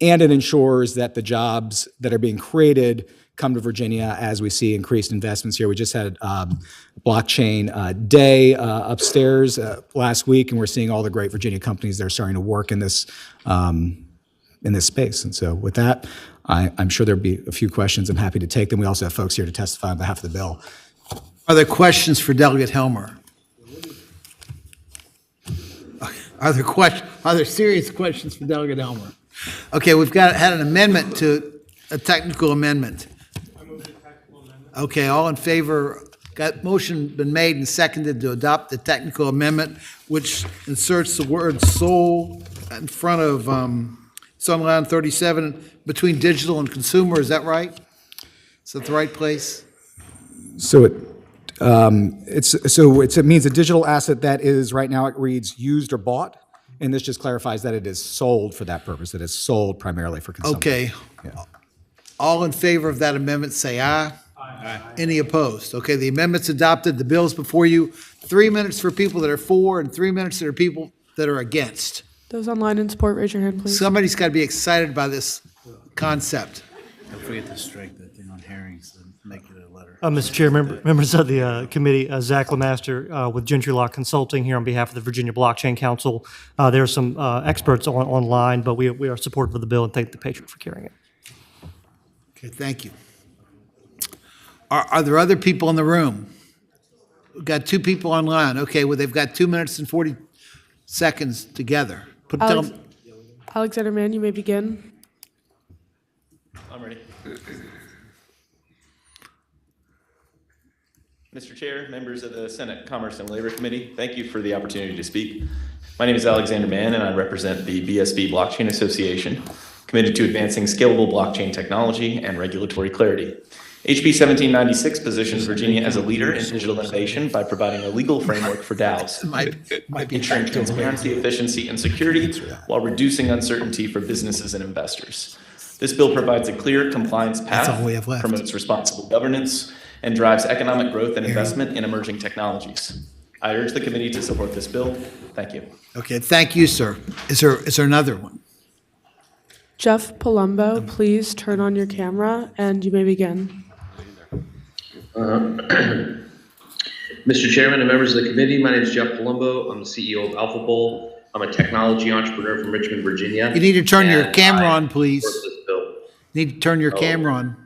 And it ensures that the jobs that are being created come to Virginia as we see increased investments here. We just had blockchain day upstairs last week, and we're seeing all the great Virginia companies that are starting to work in this space. And so with that, I'm sure there'll be a few questions. I'm happy to take them. We also have folks here to testify on behalf of the bill. Are there questions for Delegate Helmer? Are there serious questions for Delegate Helmer? Okay, we've had an amendment to a technical amendment. Okay, all in favor? Got motion been made and seconded to adopt the technical amendment, which inserts the word "sole" in front of it's on line 37 between digital and consumer. Is that right? Is that the right place? So it means a digital asset that is, right now it reads used or bought, and this just clarifies that it is sold for that purpose. It is sold primarily for consumption. Okay. Yeah. All in favor of that amendment, say aye. Aye. Any opposed? Okay, the amendment's adopted. The bill's before you. 3 minutes for people that are for and 3 minutes for people that are against. Those online in support, raise your hand, please. Somebody's got to be excited by this concept. Don't forget to strike that thing on hearings and make it a letter. Mr. Chair, members of the committee, Zach Lemaster with Gentry Law Consulting here on behalf of the Virginia Blockchain Council. There are some experts online, but we are supportive of the bill and thank the patron for carrying it. Okay, thank you. Are there other people in the room? We've got 2 people online. Okay, well, they've got 2 minutes and 40 seconds together. Alexander Mann, you may begin. I'm ready. Mr. Chair, members of the Senate Commerce and Labor Committee, thank you for the opportunity to speak. My name is Alexander Mann, and I represent the BSB Blockchain Association, committed to advancing scalable blockchain technology and regulatory clarity. HB 1796 positions Virginia as a leader in digital innovation by providing a legal framework for DAOs, ensuring transparency, efficiency, and security while reducing uncertainty for businesses and investors. This bill provides a clear compliance path, promotes responsible governance, and drives economic growth and investment in emerging technologies. I urge the committee to support this bill. Thank you. Okay, thank you, sir. Is there another one? Jeff Palumbo, please turn on your camera and you may begin. Mr. Chairman and members of the committee, my name is Jeff Palumbo. I'm the CEO of AlphaPole. I'm a technology entrepreneur from Richmond, Virginia. You need to turn your camera on, please. You need to turn your camera on.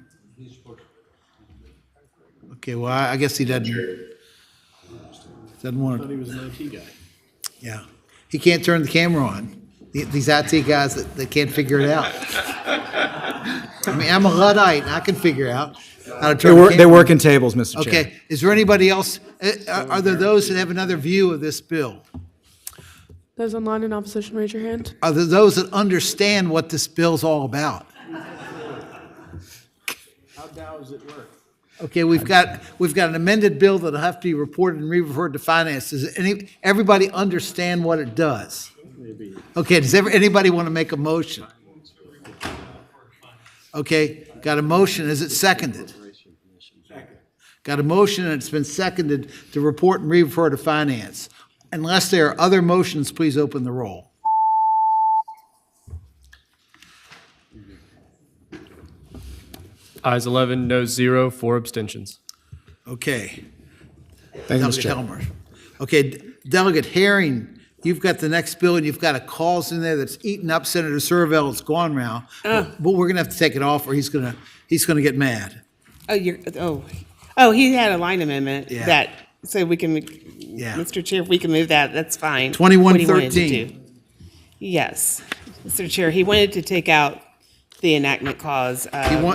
Okay, well, I guess he doesn't want to. I thought he was an IT guy. Yeah. He can't turn the camera on. These IT guys that can't figure it out. I mean, I'm a Luddite, and I can figure out how to turn the camera on. They work in tables, Mr. Chair. Okay. Is there anybody else? Are there those that have another view of this bill? Those online in opposition, raise your hand. Are there those that understand what this bill's all about? How does it work? Okay, we've got an amended bill that'll have to be reported and re-referred to finance. Does everybody understand what it does? Okay, does anybody want to make a motion? Okay, got a motion. Is it seconded? Got a motion and it's been seconded to report and re-refer to finance. Unless there are other motions, please open the roll. Ayes 11, noes 0, 4 abstentions. Okay. Thank you, Mr. Delegate Chair. Helmer. Okay, Delegate Herring, you've got the next bill and you've got a clause in there that's eaten up Senator Servell. It's gone now. But we're gonna have to take it off or he's gonna get mad. He had a line amendment that so we can. Yeah. Mr. Chair, if we can move that, that's fine. 2113. Yes, Mr. Chair, he wanted to take out the enactment clause.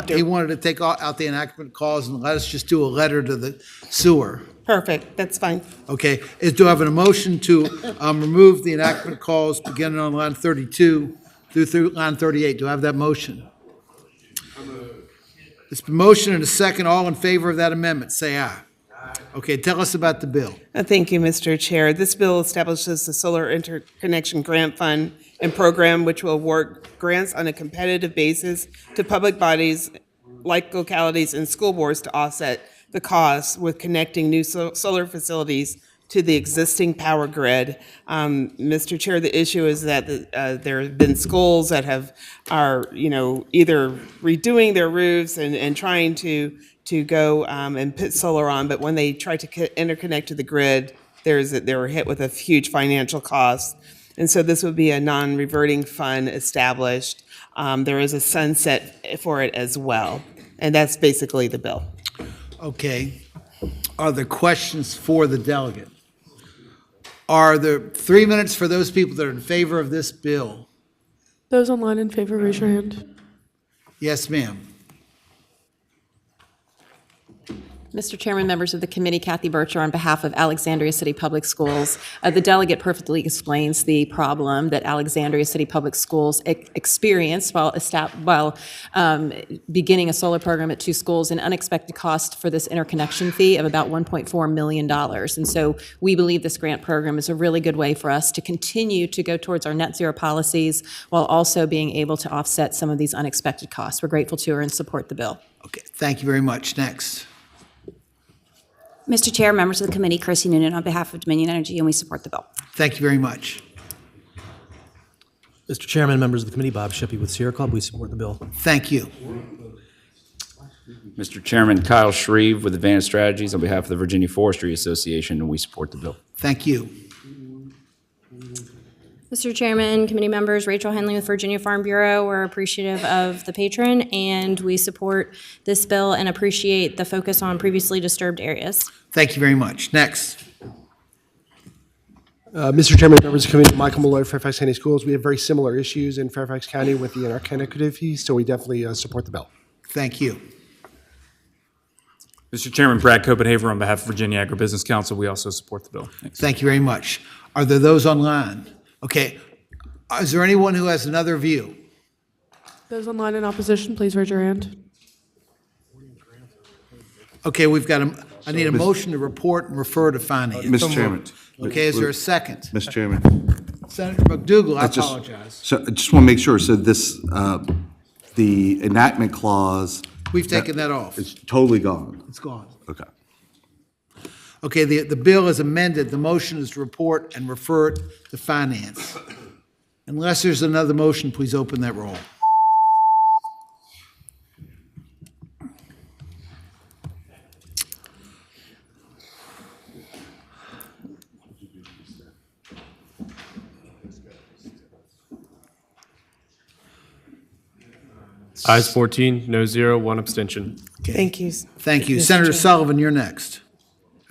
He wanted to take out the enactment clause and let us just do a letter to the sewer. Perfect, that's fine. Okay, do I have a motion to remove the enactment clause beginning on line 32 through line 38? Do I have that motion? It's been motioned and a second. All in favor of that amendment, say aye. Okay, tell us about the bill. Thank you, Mr. Chair. This bill establishes the Solar Interconnection Grant Fund and Program, which will award grants on a competitive basis to public bodies like localities and school boards to offset the costs with connecting new solar facilities to the existing power grid. Mr. Chair, the issue is that there have been schools that are either redoing their roofs and trying to go and put solar on, but when they try to interconnect to the grid, they were hit with a huge financial cost. And so this would be a non-reverting fund established. There is a sunset for it as well. And that's basically the bill. Okay. Are there questions for the delegate? Are there 3 minutes for those people that are in favor of this bill? Those online in favor, raise your hand. Yes, ma'am. Mr. Chairman, members of the committee, Kathy Bircher on behalf of Alexandria City Public Schools. The delegate perfectly explains the problem that Alexandria City Public Schools experienced while beginning a solar program at 2 schools, an unexpected cost for this interconnection fee of about $1.4 million. And so we believe this grant program is a really good way for us to continue to go towards our net zero policies while also being able to offset some of these unexpected costs. We're grateful to her and support the bill. Okay, thank you very much. Next. Mr. Chair, members of the committee, Chrissy Noonan on behalf of Dominion Energy, and we support the bill. Thank you very much. Mr. Chairman, members of the committee, Bob Shippey with Sierra Club, we support the bill. Thank you. Mr. Chairman, Kyle Shreve with Advanced Strategies on behalf of the Virginia Forestry Association, and we support the bill. Thank you. Mr. Chairman, committee members, Rachel Henley with Virginia Farm Bureau. We're appreciative of the patron, and we support this bill and appreciate the focus on previously disturbed areas. Thank you very much. Next. Mr. Chairman, members of the committee, Michael Malloy, Fairfax County Schools. We have very similar issues in Fairfax County with the interconnectivity fees, so we definitely support the bill. Thank you. Mr. Chairman, Brad Copenhaver on behalf of Virginia Agribusiness Council. We also support the bill. Thanks. Thank you very much. Are there those online? Okay. Is there anyone who has another view? Those online in opposition, please raise your hand. Okay, we've got I need a motion to report and refer to finance. Mr. Chairman. Okay, is there a second? Mr. Chairman. Senator McDougal, I apologize. So I just want to make sure, so this, the enactment clause. We've taken that off. It's totally gone. It's gone. Okay. Okay, the bill is amended. The motion is to report and refer it to finance. Unless there's another motion, please open that roll. Ayes 14, no 0, 1 abstention. Okay. Thank you. Thank you. Mr. Senator Chair. Sullivan, you're next.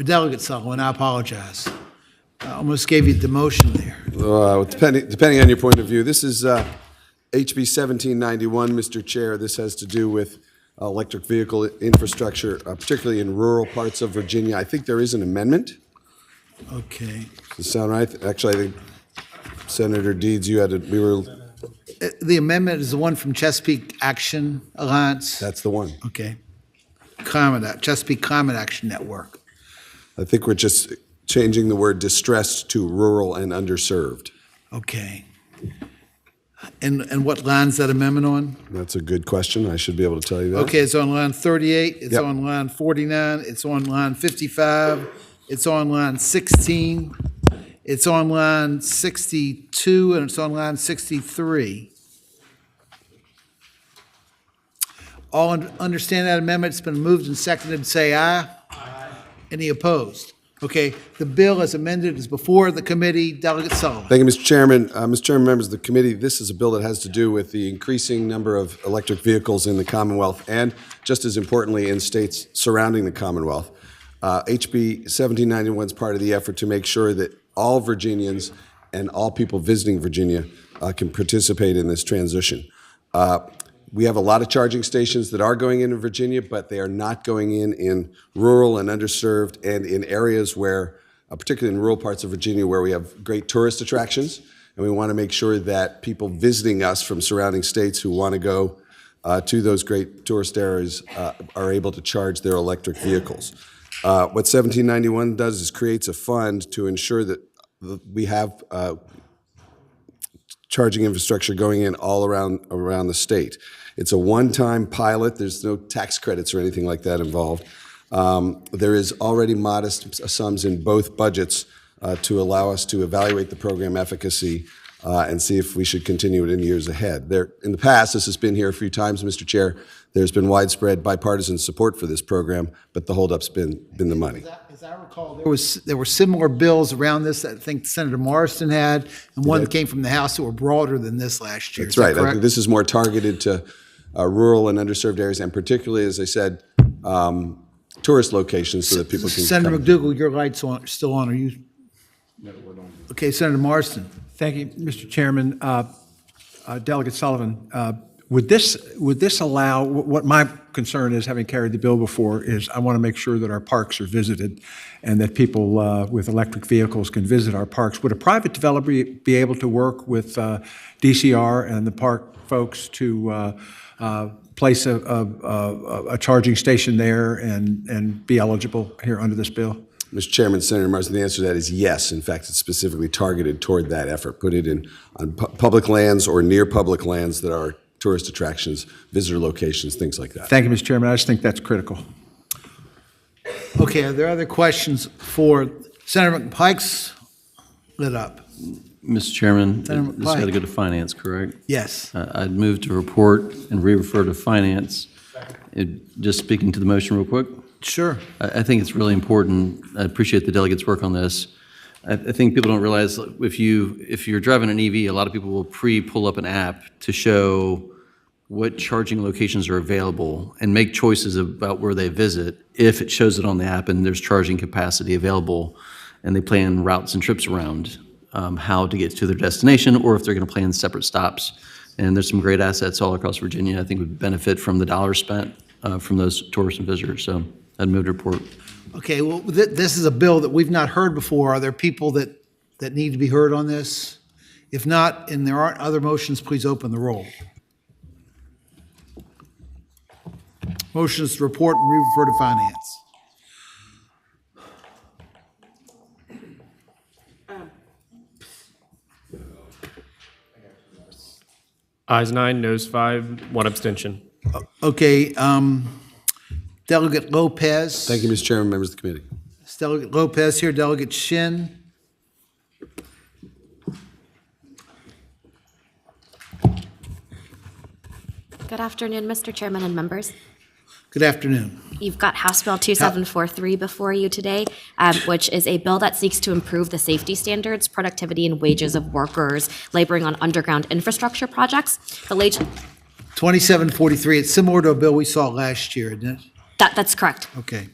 Or Delegate Sullivan, I apologize. I almost gave you demotion there. Depending on your point of view, this is HB 1791, Mr. Chair. This has to do with electric vehicle infrastructure, particularly in rural parts of Virginia. I think there is an amendment. Okay. Does that sound right? Actually, I think Senator Deeds, we were... The amendment is the one from Chesapeake Action Alliance? That's the one. Okay. Chesapeake Climate Action Network. I think we're just changing the word distressed to rural and underserved. Okay. And what line's that amendment on? That's a good question. I should be able to tell you that. Okay, it's on line 38, it's Yep. on line 49, it's on line 55, it's on line 16, it's on line 62, and it's on line 63. All understand that amendment? It's been moved and seconded. Say aye. Aye. Any opposed? Okay, the bill as amended is before the committee. Delegate Sullivan. Thank you, Mr. Chairman. Mr. Chairman, members of the committee, this is a bill that has to do with the increasing number of electric vehicles in the Commonwealth and, just as importantly, in states surrounding the Commonwealth. HB 1791 is part of the effort to make sure that all Virginians and all people visiting Virginia can participate in this transition. We have a lot of charging stations that are going into Virginia, but they are not going in rural and underserved and in areas where, particularly in rural parts of Virginia, where we have great tourist attractions. And we want to make sure that people visiting us from surrounding states who want to go to those great tourist areas are able to charge their electric vehicles. What 1791 does is creates a fund to ensure that we have charging infrastructure going in all around the state. It's a one-time pilot. There's no tax credits or anything like that involved. There is already modest sums in both budgets to allow us to evaluate the program efficacy and see if we should continue it in years ahead. In the past, this has been here a few times, Mr. Chair, there's been widespread bipartisan support for this program, but the holdup's been the money. As I recall, there were similar bills around this that I think Senator Morrison had, and one that came from the House that were broader than this last year. That's Is that right. I correct? think this is more targeted to rural and underserved areas, and particularly, as I said, tourist locations so that people can Senator come. McDougal, your light's still on. Are you? Okay, Senator Marston. Thank you, Mr. Chairman. Delegate Sullivan, would this allow, what my concern is, having carried the bill before, is I want to make sure that our parks are visited and that people with electric vehicles can visit our parks. Would a private developer be able to work with DCR and the park folks to place a charging station there and be eligible here under this bill? Mr. Chairman, Senator Marsden, the answer to that is yes. In fact, it's specifically targeted toward that effort. Put it on public lands or near public lands that are tourist attractions, visitor locations, things like that. Thank you, Mr. Chairman. I just think that's critical. Okay, are there other questions for Senator McPike's lit up? Mr. Chairman, Senator this got to McPike. go to finance, correct? Yes. I'd move to report and re-refer to finance. Just speaking to the motion real quick. Sure. I think it's really important. I appreciate the delegates' work on this. I think people don't realize if you're driving an EV, a lot of people will pull up an app to show what charging locations are available and make choices about where they visit if it shows it on the app and there's charging capacity available, and they plan routes and trips around how to get to their destination, or if they're going to plan separate stops. And there's some great assets all across Virginia I think would benefit from the dollars spent from those tourists and visitors. So I'd move to report. Okay, well, this is a bill that we've not heard before. Are there people that need to be heard on this? If not, and there aren't other motions, please open the roll. Motions to report and re-refer to finance. Ayes 9, noes 5, 1 abstention. Okay, Delegate Lopez. Thank you, Mr. Chairman, members of the committee. Is Delegate Lopez here? Delegate Shin? Good afternoon, Mr. Chairman and members. Good afternoon. You've got House Bill 2743 before you today, which is a bill that seeks to improve the safety standards, productivity, and wages of workers laboring on underground infrastructure projects. The 2743, it's similar to a bill we saw last year, isn't it? That's correct. Okay.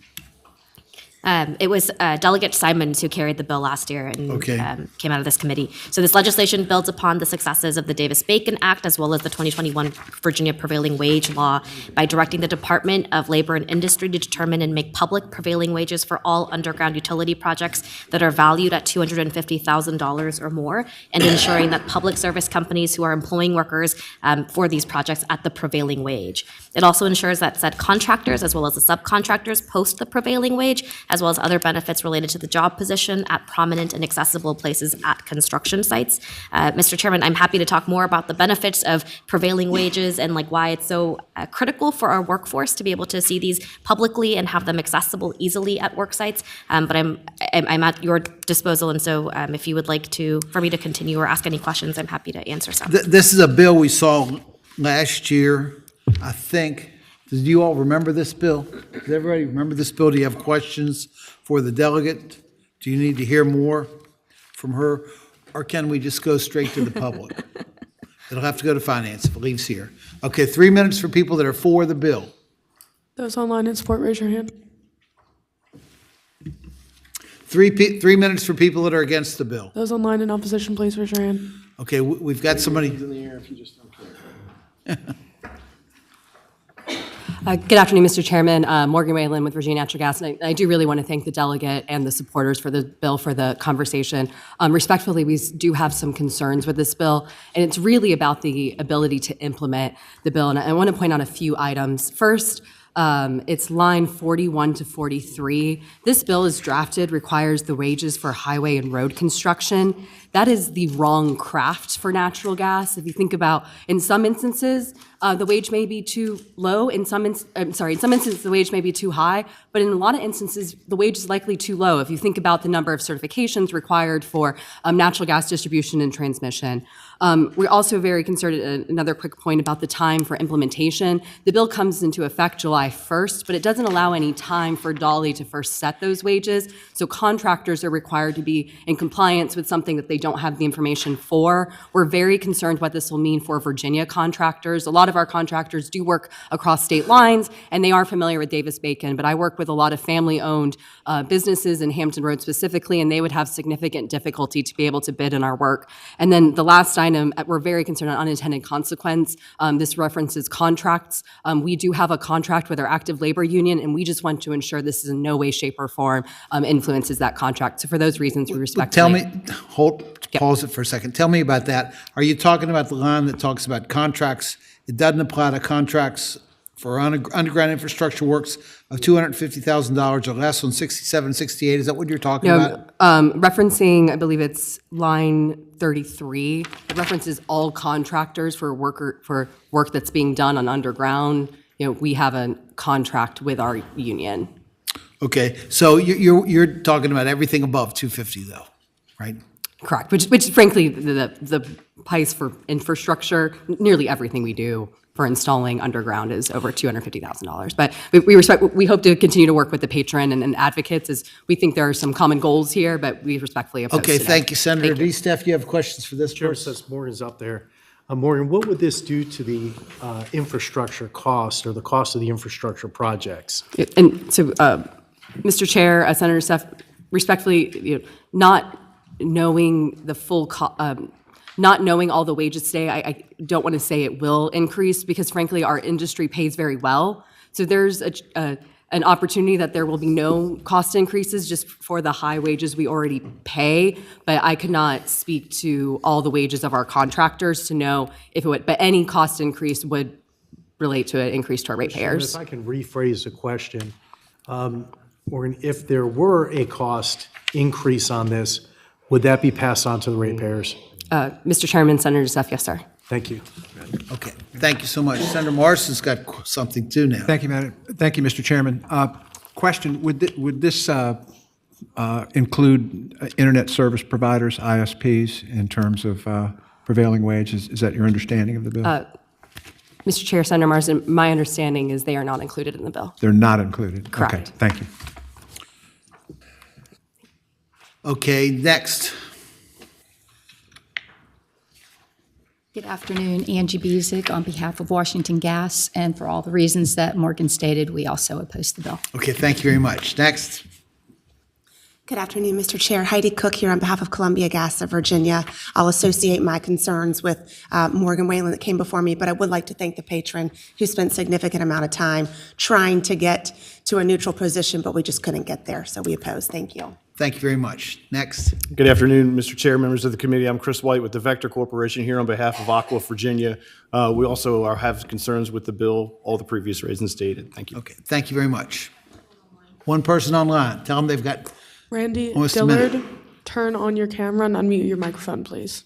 It was Delegate Simons who carried the bill last year and came out of this committee. So this legislation builds upon the successes of the Davis-Bacon Act as well as the 2021 Virginia Prevailing Wage Law by directing the Department of Labor and Industry to determine and make public prevailing wages for all underground utility projects that are valued at $250,000 or more, and ensuring that public service companies who are employing workers for these projects at the prevailing wage. It also ensures that said contractors as well as the subcontractors post the prevailing wage as well as other benefits related to the job position at prominent and accessible places at construction sites. Mr. Chairman, I'm happy to talk more about the benefits of prevailing wages and why it's so critical for our workforce to be able to see these publicly and have them accessible easily at work sites. But I'm at your disposal, and so if you would like for me to continue or ask any questions, I'm happy to answer some. This is a bill we saw last year, I think. Do you all remember this bill? Does everybody remember this bill? Do you have questions for the delegate? Do you need to hear more from her? Or can we just go straight to the public? It'll have to go to finance if it leaves here. Okay, 3 minutes for people that are for the bill. Those online in support, raise your hand. 3 minutes for people that are against the bill. Those online in opposition, please raise your hand. Okay, we've got somebody. In the air if you just don't care. Good afternoon, Mr. Chairman. Morgan Whalen with Virginia Natural Gas. And I do really want to thank the delegate and the supporters for the bill, for the conversation. Respectfully, we do have some concerns with this bill, and it's really about the ability to implement the bill. And I want to point out a few items. First, it's line 41 to 43. This bill is drafted, requires the wages for highway and road construction that is the wrong craft for natural gas. If you think about, in some instances, the wage may be too low. In some instances, the wage may be too high. But in a lot of instances, the wage is likely too low. If you think about the number of certifications required for natural gas distribution and transmission. We're also very concerned, another quick point about the time for implementation. The bill comes into effect July 1st, but it doesn't allow any time for Dolly to first set those wages. So contractors are required to be in compliance with something that they don't have the information for. We're very concerned what this will mean for Virginia contractors. A lot of our contractors do work across state lines, and they are familiar with Davis-Bacon, but I work with a lot of family-owned businesses in Hampton Roads specifically, and they would have significant difficulty to be able to bid in our work. And then the last item, we're very concerned on unintended consequence. This references contracts. We do have a contract with our active labor union, and we just want to ensure this is in no way, shape, or form influences that contract. So for those reasons, we respectfully... Pause it for a second. Tell me about that. Are you talking about the line that talks about contracts? It doesn't apply to contracts for underground infrastructure works of $250,000 or less on 67, 68. Is that what you're talking about? Referencing, I believe it's line 33, it references all contractors for work that's being done on underground. We have a contract with our union. Okay, so you're talking about everything above 250 though, right? Correct, which frankly, the price for infrastructure, nearly everything we do for installing underground is over $250,000. But we hope to continue to work with the patron and advocates, as we think there are some common goals here, but we respectfully oppose Okay, today. thank you, Senator D-Steph. You have questions for this Chair, person? since Morgan's up there, Morgan, what would this do to the infrastructure cost or the cost of the infrastructure projects? And so, Mr. Chair, Senator Steph, respectfully, not knowing the full, not knowing all the wages today, I don't want to say it will increase because frankly, our industry pays very well. So there's an opportunity that there will be no cost increases just for the high wages we already pay, but I could not speak to all the wages of our contractors to know if it would, but any cost increase would relate to an increase to our ratepayers. If I can rephrase the question, Morgan, if there were a cost increase on this, would that be passed on to the ratepayers? Mr. Chairman, Senator Steph, yes, sir. Thank you. Okay, thank you so much. Senator Morrison's got something too now. Thank you, Mr. Chairman. Question, would this include internet service providers, ISPs, in terms of prevailing wage? Is that your understanding of the bill? Mr. Chair, Senator Marsden, my understanding is they are not included in the bill. They're not included? Correct. Okay, thank you. Okay, next. Good afternoon, Angie Busick on behalf of Washington Gas, and for all the reasons that Morgan stated, we also oppose the bill. Okay, thank you very much. Next. Good afternoon, Mr. Chair. Heidi Cook here on behalf of Columbia Gas of Virginia. I'll associate my concerns with Morgan Whalen that came before me, but I would like to thank the patron who spent significant amount of time trying to get to a neutral position, but we just couldn't get there, so we oppose. Thank you. Thank you very much. Next. Good afternoon, Mr. Chair, members of the committee. I'm Chris White with the Vector Corporation here on behalf of Aqua Virginia. We also have concerns with the bill, all the previous reasons stated. Thank you. Okay, thank you very much. One person online. Tell them they've got Randy almost a minute. Dillard, turn on your camera and unmute your microphone, please.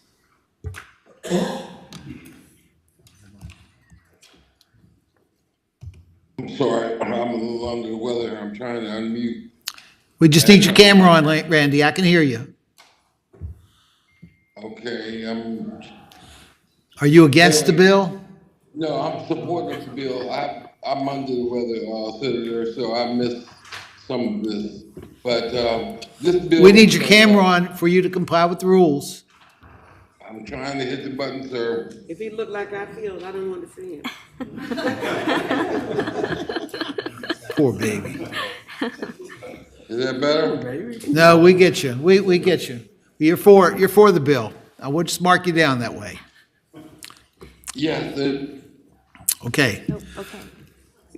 I'm sorry, I'm a little under the weather. I'm trying to unmute. We just need your camera on, Randy. I can hear you. Okay, Are you against the bill? no, I'm supporting the bill. I'm under the weather, Senator, so I missed some of this. But this bill. We need your camera on for you to comply with the rules. I'm trying to hit the button, sir. If he looked like I feel, I don't want to see him. Poor baby. Is that better? No, we get you. We get you. You're for the bill. I would just mark you down that way. Yes. Okay. Oh, okay.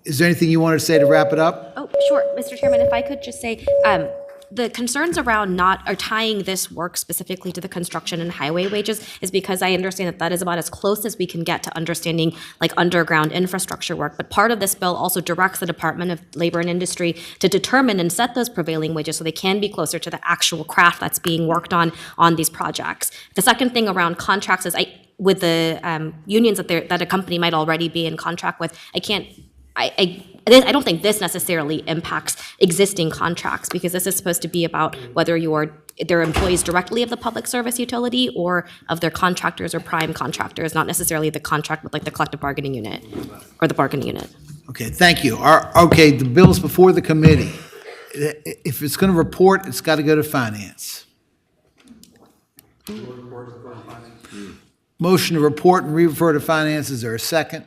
Is there anything you wanted to say to wrap it up? Oh, sure, Mr. Chairman, if I could just say, the concerns around tying this work specifically to the construction and highway wages is because I understand that is about as close as we can get to understanding like underground infrastructure work. But part of this bill also directs the Department of Labor and Industry to determine and set those prevailing wages so they can be closer to the actual craft that's being worked on these projects. The second thing around contracts is with the unions that a company might already be in contract with, I don't think this necessarily impacts existing contracts because this is supposed to be about whether they're employees directly of the public service utility or of their contractors or prime contractors, not necessarily the contract with like the collective bargaining unit or the bargaining unit. Okay, thank you. Okay, the bill's before the committee. If it's going to report, it's got to go to finance. Motion to report and refer to finance. Is there a second?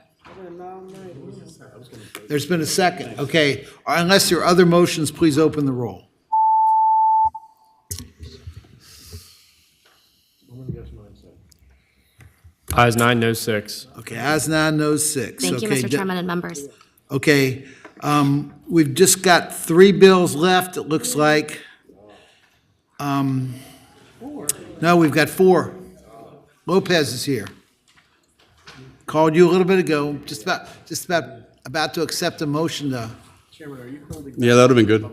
There's been a second. Okay, unless there are other motions, please open the roll. Ayes 9, noes 6. Okay, ayes 9, noes 6. Thank you, Okay, Mr. Chairman and members. Okay, we've just got 3 bills left, it looks like. No, we've got 4. Lopez is here. Called you a little bit ago, just about to accept a motion to. Chairman, are you holding? Yeah, that would have been good.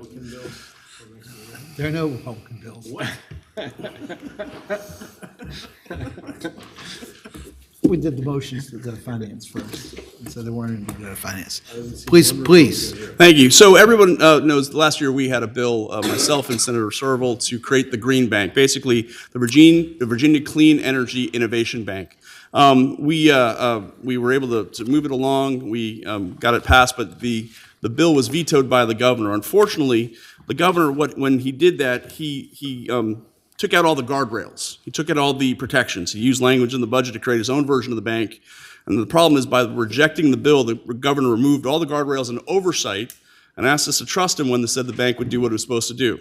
There are no Republican bills. We did the motions to the finance first, and so they weren't in the finance. Please. Thank you. So everyone knows last year we had a bill, myself and Senator Serval, to create the Green Bank, basically the Virginia Clean Energy Innovation Bank. We were able to move it along. We got it passed, but the bill was vetoed by the governor. Unfortunately, the governor, when he did that, he took out all the guardrails. He took out all the protections. He used language in the budget to create his own version of the bank. And the problem is by rejecting the bill, the governor removed all the guardrails and oversight and asked us to trust him when they said the bank would do what it was supposed to do.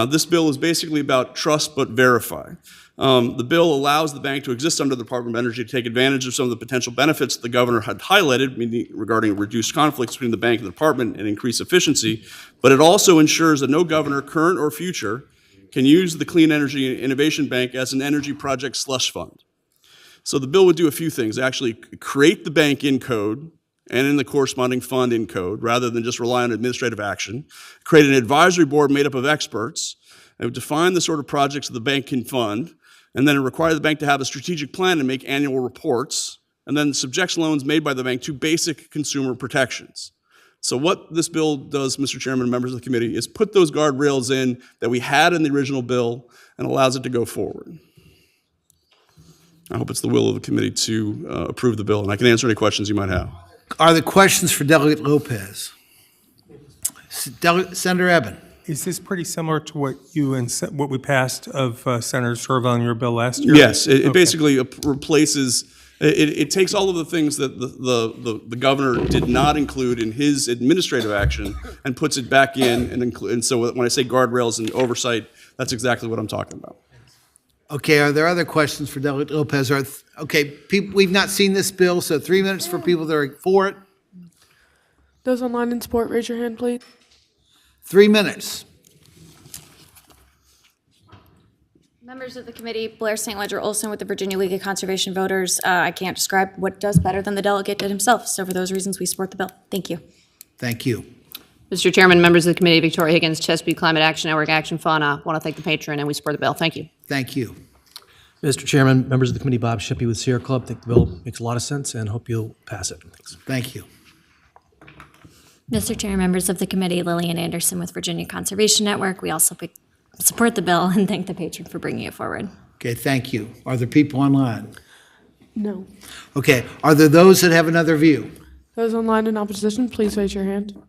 This bill is basically about trust but verify. The bill allows the bank to exist under the Department of Energy to take advantage of some of the potential benefits the governor had highlighted, meaning regarding reduced conflicts between the bank and the department and increased efficiency, but it also ensures that no governor, current or future, can use the Clean Energy Innovation Bank as an energy project slush fund. So the bill would do a few things. Actually create the bank in code and in the corresponding fund in code, rather than just rely on administrative action. Create an advisory board made up of experts. It would define the sort of projects that the bank can fund, and then it require the bank to have a strategic plan and make annual reports, and then subjects loans made by the bank to basic consumer protections. So what this bill does, Mr. Chairman and members of the committee, is put those guardrails in that we had in the original bill and allows it to go forward. I hope it's the will of the committee to approve the bill, and I can answer any questions you might have. Are there questions for Delegate Lopez? Senator Eben. Is this pretty similar to what we passed of Senator Serval on your bill last year? Yes, it basically replaces. It takes all of the things that the governor did not include in his administrative action and puts it back in and so when I say guardrails and oversight, that's exactly what I'm talking about. Okay, are there other questions for Delegate Lopez? We've not seen this bill, so 3 minutes for people that are for it. Those online in support, raise your hand, please. 3 minutes. Members of the committee, Blair St. Ledger Olson with the Virginia League of Conservation Voters. I can't describe what does better than the delegate did himself. So for those reasons, we support the bill. Thank you. Thank you. Mr. Chairman, members of the committee, Victoria Higgins, Chesapeake Climate Action Network, Action Fund, want to thank the patron and we support the bill. Thank you. Thank you. Mr. Chairman, members of the committee, Bob Shippey with Sierra Club, think the bill makes a lot of sense and hope you'll pass it. Thanks. Thank you. Mr. Chair, members of the committee, Lillian Anderson with Virginia Conservation Network. We also support the bill and thank the patron for bringing it forward. Okay, thank you. Are there people online? No. Okay, are there those that have another view? Those online in opposition, please raise your hand.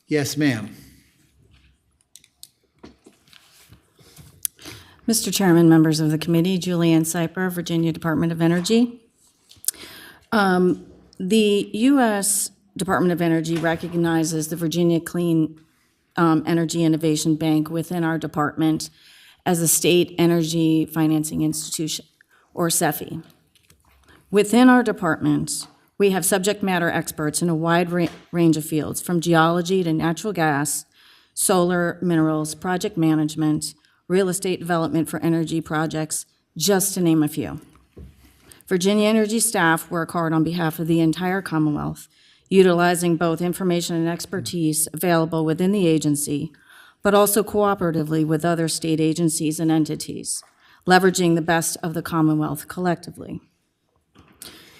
Yes, ma'am. Mr. Chairman, members of the committee, Julianne Syper, Virginia Department of Energy. The U.S. Department of Energy recognizes the Virginia Clean Energy Innovation Bank within our department as a state energy financing institution, or SEFI. Within our department, we have subject matter experts in a wide range of fields, from geology to natural gas solar, minerals, project management, real estate development for energy projects, just to name a few. Virginia Energy staff work hard on behalf of the entire Commonwealth, utilizing both information and expertise available within the agency, but also cooperatively with other state agencies and entities, leveraging the best of the Commonwealth collectively.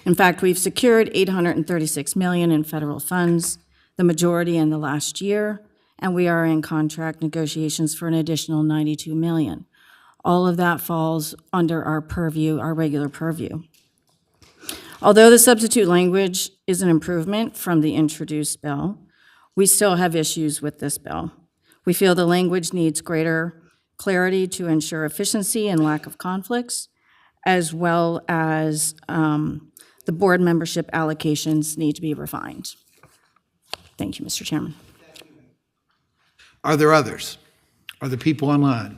In fact, we've secured $836 million in federal funds, the majority in the last year, and we are in contract negotiations for an additional $92 million. All of that falls under our purview, our regular purview. Although the substitute language is an improvement from the introduced bill, we still have issues with this bill. We feel the language needs greater clarity to ensure efficiency and lack of conflicts, as well as the board membership allocations need to be refined. Thank you, Mr. Chairman. Are there others? Are there people online?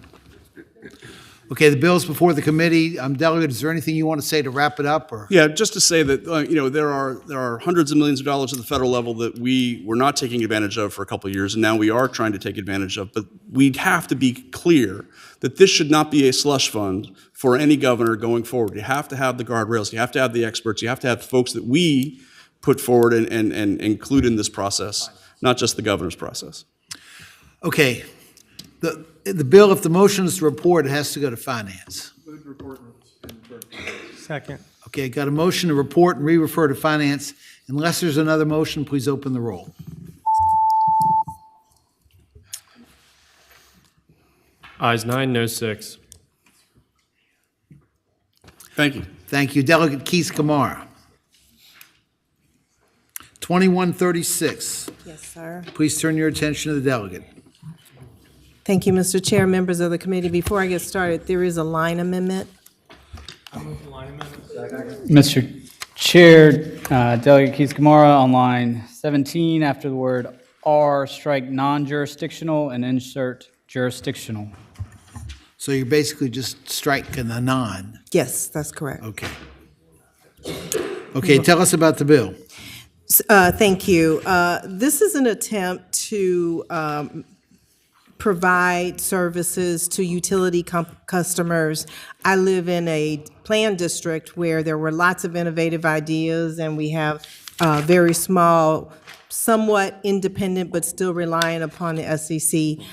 Okay, the bill's before the committee. Delegate, is there anything you want to say to wrap it up? Or Yeah, just to say that there are hundreds of millions of dollars at the federal level that we were not taking advantage of for a couple of years, and now we are trying to take advantage of. But we have to be clear that this should not be a slush fund for any governor going forward. You have to have the guardrails. You have to have the experts. You have to have folks that we put forward and include in this process, not just the governor's process. Okay, the bill, if the motion is to report, it has to go to finance. Second. Okay, got a motion to report and re-refer to finance. Unless there's another motion, please open the roll. Ayes 9, no 6. Thank you. Thank you. Delegate Keys-Kamara. 2136. Yes, sir. Please turn your attention to the delegate. Thank you, Mr. Chair, members of the committee. Before I get started, there is a line amendment. Mr. Chair, Delegate Keys-Kamara, on line 17, after the word "are," strike non-jurisdictional and insert jurisdictional. So you're basically just striking the non. Yes, that's correct. Okay. Okay, tell us about the bill. Thank you. This is an attempt to provide services to utility customers. I live in a planned district where there were lots of innovative ideas, and we have very small, somewhat independent, but still reliant upon the SEC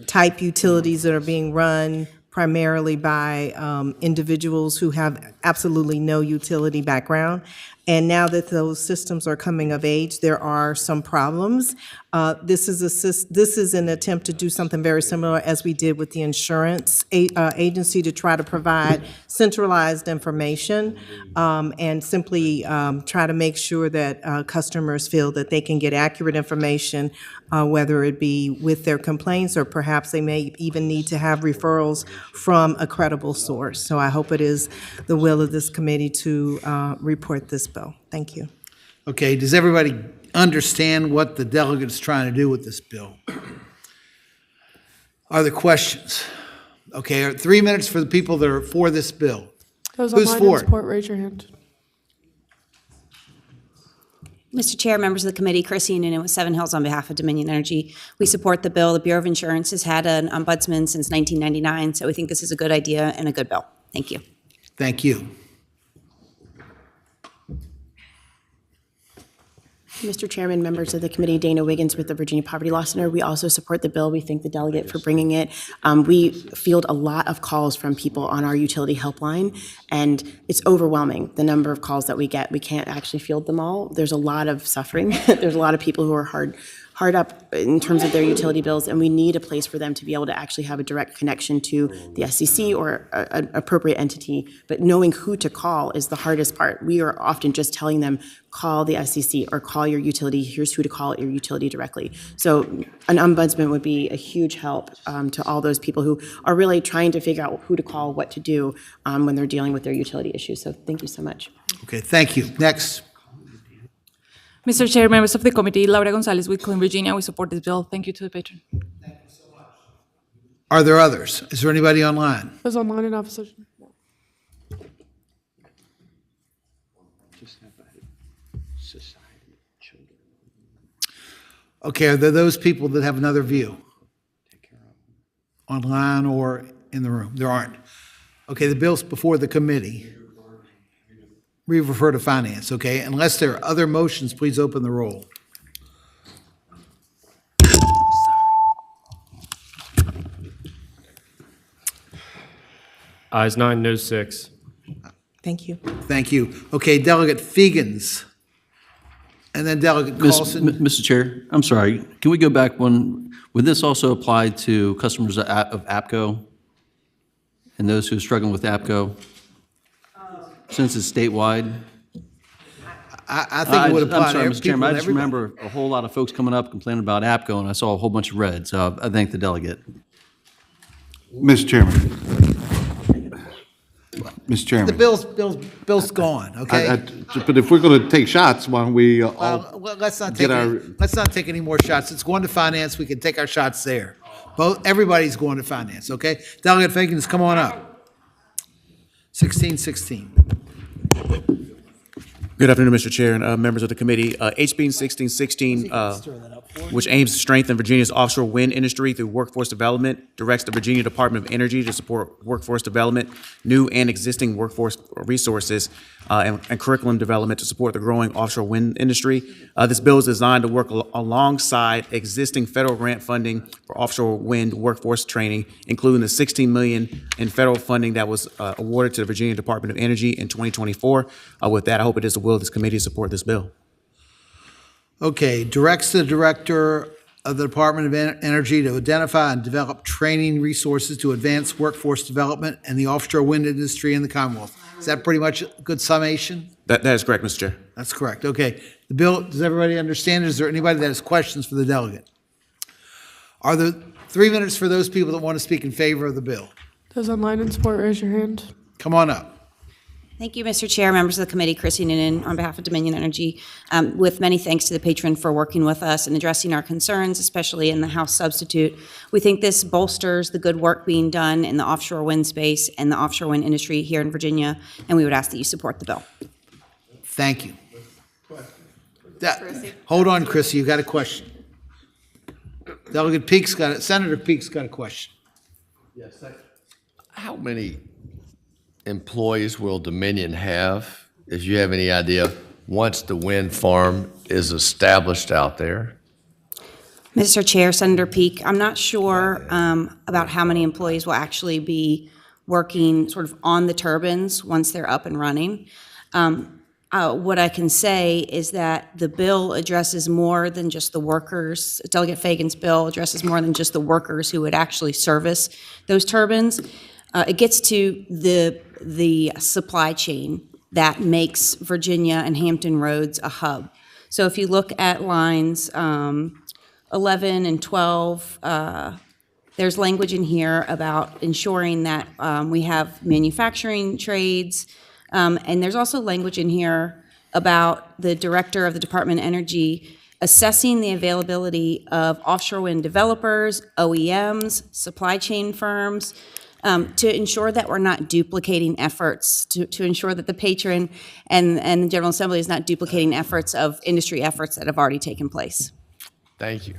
type utilities that are being run primarily by individuals who have absolutely no utility background. And now that those systems are coming of age, there are some problems. This is an attempt to do something very similar as we did with the insurance agency, to try to provide centralized information and simply try to make sure that customers feel that they can get accurate information, whether it be with their complaints or perhaps they may even need to have referrals from a credible source. So I hope it is the will of this committee to report this bill. Thank you. Okay, does everybody understand what the delegate is trying to do with this bill? Are there questions? Okay, 3 minutes for the people that are for this bill. Those Who's online in for it? support, raise your hand. Mr. Chair, members of the committee, Chrissy Noonan with Seven Hills on behalf of Dominion Energy. We support the bill. The Bureau of Insurance has had an ombudsman since 1999, so we think this is a good idea and a good bill. Thank you. Thank you. Mr. Chairman, members of the committee, Dana Wiggins with the Virginia Poverty Law Center. We also support the bill. We thank the delegate for bringing it. We field a lot of calls from people on our utility helpline, and it's overwhelming, the number of calls that we get. We can't actually field them all. There's a lot of suffering. There's a lot of people who are hard up in terms of their utility bills, and we need a place for them to be able to actually have a direct connection to the SEC or an appropriate entity. But knowing who to call is the hardest part. We are often just telling them, call the SEC or call your utility. Here's who to call at your utility directly. So an ombudsman would be a huge help to all those people who are really trying to figure out who to call, what to do when they're dealing with their utility issues. So thank you so much. Okay, thank you. Next. Mr. Chair, members of the committee, Laura Gonzalez with Clean Virginia. We support this bill. Thank you to the patron. Are there others? Is there anybody online? Those online in opposition. Okay, are there those people that have another view? Online or in the room? There aren't. Okay, the bill's before the committee. We refer to finance, okay? Unless there are other motions, please open the roll. Ayes 9, noes 6. Thank you. Thank you. Okay, Delegate Fegans. And then Delegate Carlson. Mr. Chair, I'm sorry. Can we go back one? Would this also apply to customers of APCO and those who are struggling with APCO? Since it's statewide? I think it would apply I'm sorry, to Mr. Chairman, I just everybody. remember a whole lot of folks coming up complaining about APCO, and I saw a whole bunch of red, so I thank the delegate. Mr. Chairman. Mr. The Chairman. bill's gone, okay? But if we're going to take shots, why don't we all Well, let's not get take any more shots. It's going to finance. We can take our shots there. Everybody's going to finance, okay? Delegate Fegans, come on up. 1616. Good afternoon, Mr. Chair and members of the committee. HB 1616, which aims to strengthen Virginia's offshore wind industry through workforce development, directs the Virginia Department of Energy to support workforce development, new and existing workforce resources, and curriculum development to support the growing offshore wind industry. This bill is designed to work alongside existing federal grant funding for offshore wind workforce training, including the $16 million in federal funding that was awarded to the Virginia Department of Energy in 2024. With that, I hope it is the will of this committee to support this bill. Okay, directs the Director of the Department of Energy to identify and develop training resources to advance workforce development in the offshore wind industry in the Commonwealth. Is that pretty much a good summation? That is correct, Mr. Chair. That's correct. Okay. The bill, does everybody understand? Is there anybody that has questions for the delegate? Are there 3 minutes for those people that want to speak in favor of the bill? Those online in support, raise your hand. Come on up. Thank you, Mr. Chair, members of the committee, Chrissy Noonan on behalf of Dominion Energy, with many thanks to the patron for working with us and addressing our concerns, especially in the House substitute. We think this bolsters the good work being done in the offshore wind space and the offshore wind industry here in Virginia, and we would ask that you support the bill. Thank you. Hold on, Chrissy, you got a question. Delegate Peake's got it. Senator Peake's got a question. Yes. How many employees will Dominion have, if you have any idea, once the wind farm is established out there? Mr. Chair, Senator Peake, I'm not sure about how many employees will actually be working sort of on the turbines once they're up and running. What I can say is that the bill addresses more than just the workers. Delegate Fagan's bill addresses more than just the workers who would actually service those turbines. It gets to the supply chain that makes Virginia and Hampton Roads a hub. So if you look at lines 11 and 12, there's language in here about ensuring that we have manufacturing trades, and there's also language in here about the Director of the Department of Energy assessing the availability of offshore wind developers, OEMs, supply chain firms, to ensure that we're not duplicating efforts, to ensure that the patron and the General Assembly is not duplicating efforts of industry efforts that have already taken place. Thank you.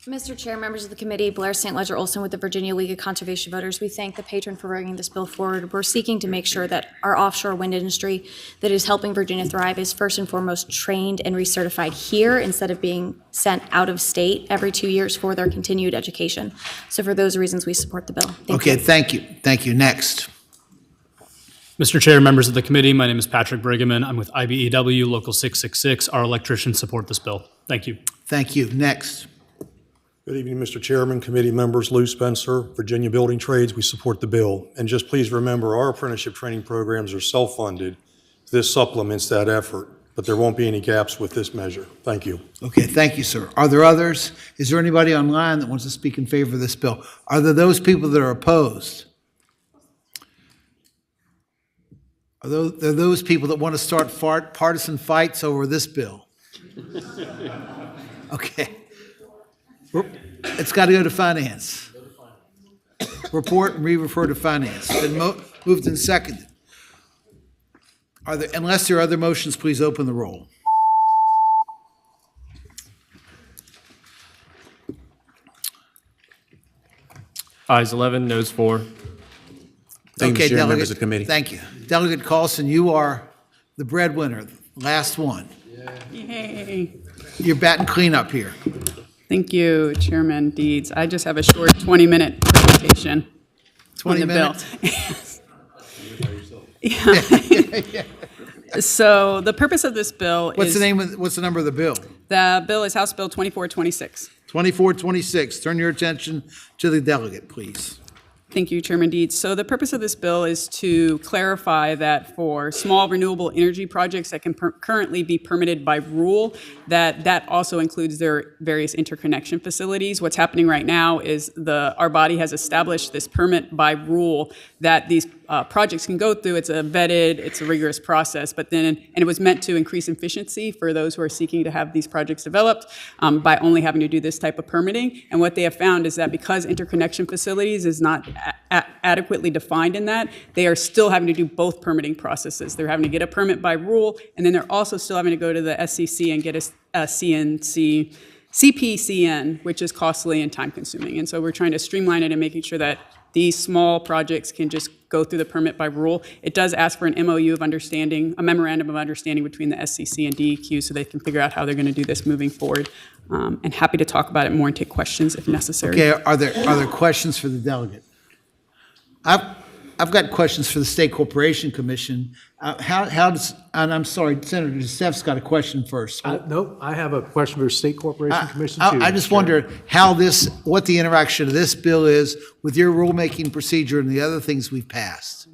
Mr. Chair, members of the committee, Blair St. Ledger Olson with the Virginia League of Conservation Voters. We thank the patron for bringing this bill forward. We're seeking to make sure that our offshore wind industry that is helping Virginia thrive is first and foremost trained and recertified here instead of being sent out of state every 2 years for their continued education. So for those reasons, we support the bill. Thank you. Thank you. Thank you. Next. Mr. Chair, members of the committee, my name is Patrick Brigham. I'm with IBEW Local 666. Our electricians support this bill. Thank you. Thank you. Next. Good evening, Mr. Chairman, committee members, Lou Spencer, Virginia Building Trades. We support the bill. And just please remember, our apprenticeship training programs are self-funded. This supplements that effort, but there won't be any gaps with this measure. Thank you. Okay, thank you, sir. Are there others? Is there anybody online that wants to speak in favor of this bill? Are there those people that are opposed? Are there those people that want to start partisan fights over this bill? Okay. It's got to go to finance. Report and re-refer to finance. Been moved and seconded. Unless there are other motions, please open the roll. Ayes 11, noes 4. Thank you, Okay, Mr. Chair, members Delegate, of the committee. thank you. Delegate Carlson, you are the breadwinner, last one. Yay. You're batting cleanup here. Thank you, Chairman Deeds. I just have a short 20-minute presentation. 20 on the bill. minutes? Yeah. So the purpose of this bill What's is... what's the number of the bill? The bill is House Bill 2426. 2426. Turn your attention to the delegate, please. Thank you, Chairman Deeds. So the purpose of this bill is to clarify that for small renewable energy projects that can currently be permitted by rule, that also includes their various interconnection facilities. What's happening right now is our body has established this permit by rule that these projects can go through. It's a rigorous process, and it was meant to increase efficiency for those who are seeking to have these projects developed by only having to do this type of permitting. And what they have found is that because interconnection facilities is not adequately defined in that, they are still having to do both permitting processes. They're having to get a permit by rule, and then they're also still having to go to the SCC and get a CPCN, which is costly and time-consuming. And so we're trying to streamline it and making sure that these small projects can just go through the permit by rule. It does ask for an MOU of understanding, a memorandum of understanding between the SCC and DEQ so they can figure out how they're going to do this moving forward. And happy to talk about it more and take questions if necessary. Okay, are there questions for the delegate? I've got questions for the State Corporation Commission. How does, and I'm sorry, Senator Steff's got a question first. Nope, I have a question for State Corporation Commission too. I just wonder what the interaction of this bill is with your rulemaking procedure and the other things we've passed.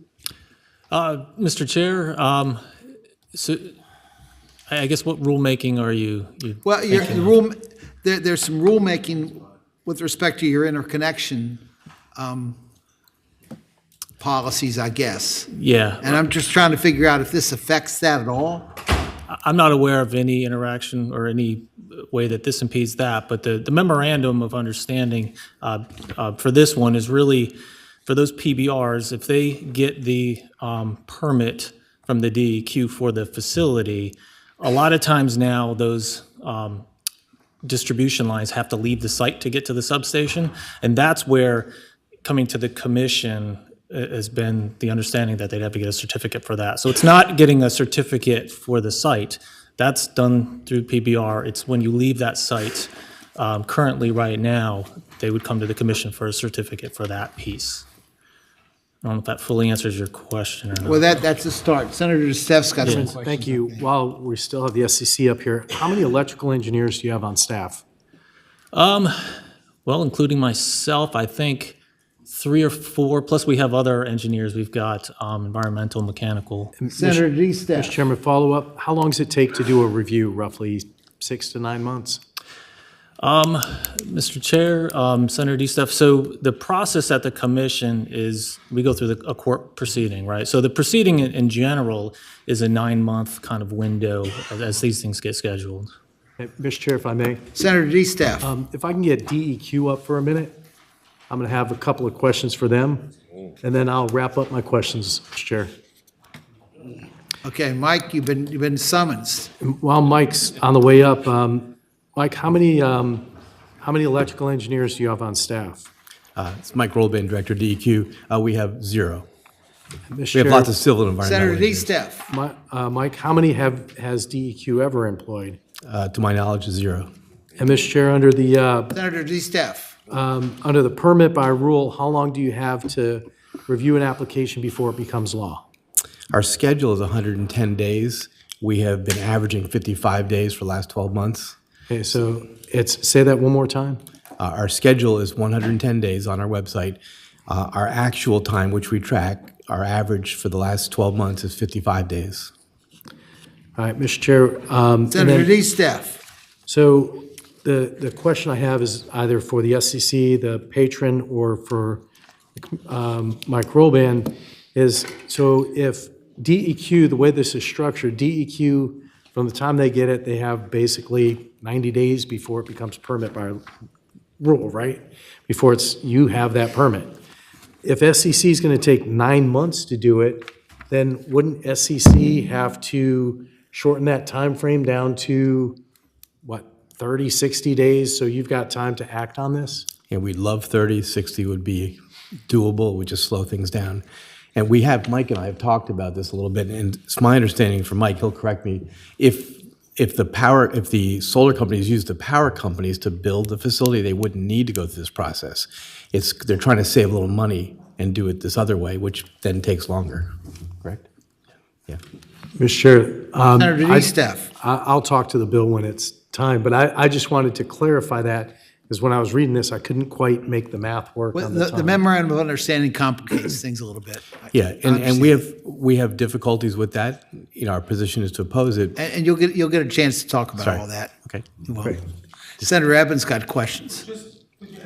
Mr. Chair, so I guess what rulemaking are you Well, there's some rulemaking with respect to your interconnection policies, I guess. Yeah. And I'm just trying to figure out if this affects that at all. I'm not aware of any interaction or any way that this impedes that, but the memorandum of understanding for this one is really for those PBRs, if they get the permit from the DEQ for the facility, a lot of times now those distribution lines have to leave the site to get to the substation, and that's where coming to the commission has been the understanding that they'd have to get a certificate for that. So it's not getting a certificate for the site. That's done through PBR. It's when you leave that site. Currently, right now, they would come to the commission for a certificate for that piece. I don't know if that fully answers your question or not. Well, that's a start. Senator Steff's got some Chairman, questions. thank you. While we still have the SCC up here, how many electrical engineers do you have on staff? Well, including myself, I think 3 or 4, plus we have other engineers. We've got environmental, mechanical. Senator D. Steff. Mr. Chairman, follow up. How long does it take to do a review? Roughly 6 to 9 months? Mr. Chair, Senator D. Steff, so the process at the commission is we go through a court proceeding, right? So the proceeding in general is a 9-month kind of window as these things get scheduled. Hey, Mr. Chair, if I may. Senator D. Steff. If I can get DEQ up for a minute, I'm going to have a couple of questions for them, and then I'll wrap up my questions, Mr. Chair. Okay, Mike, you've been summoned. While Mike's on the way up, Mike, how many electrical engineers do you have on staff? It's Mike Rolban, Director of DEQ. We have 0. Mr. We have Chair, lots of civil and environmental. Senator D. engineers. Steff. Mike, how many has DEQ ever employed? To my knowledge, 0. And Mr. Chair, under the Senator D. Steff. Under the permit by rule, how long do you have to review an application before it becomes law? Our schedule is 110 days. We have been averaging 55 days for the last 12 months. Okay, so say that one more time. Our schedule is 110 days on our website. Our actual time, which we track, our average for the last 12 months is 55 days. All right, Mr. Chair. Senator D. Steff. So the question I have is either for the SCC, the patron, or for Mike Rolban, is so if DEQ, the way this is structured, DEQ, from the time they get it, they have basically 90 days before it becomes permit by rule, right? Before you have that permit. If SCC is going to take 9 months to do it, then wouldn't SCC have to shorten that time frame down to, 30, 60 days, so you've got time to act on this? And we'd love 30, 60 would be doable, it would just slow things down. And Mike and I have talked about this a little bit, and it's my understanding from Mike, he'll correct me, if the solar companies use the power companies to build the facility, they wouldn't need to go through this process. They're trying to save a little money and do it this other way, which then takes longer, correct? Yeah. Mr. Chair. Senator Denise Staff. I'll talk to the bill when it's time, but I just wanted to clarify that, because when I was reading this, I couldn't quite make the math work on the time. The memorandum of understanding complicates things a little bit. Yeah, and we have difficulties with that. Our position is to oppose it. And you'll get a chance to talk about all that. Okay. You will. Senator Evans got questions.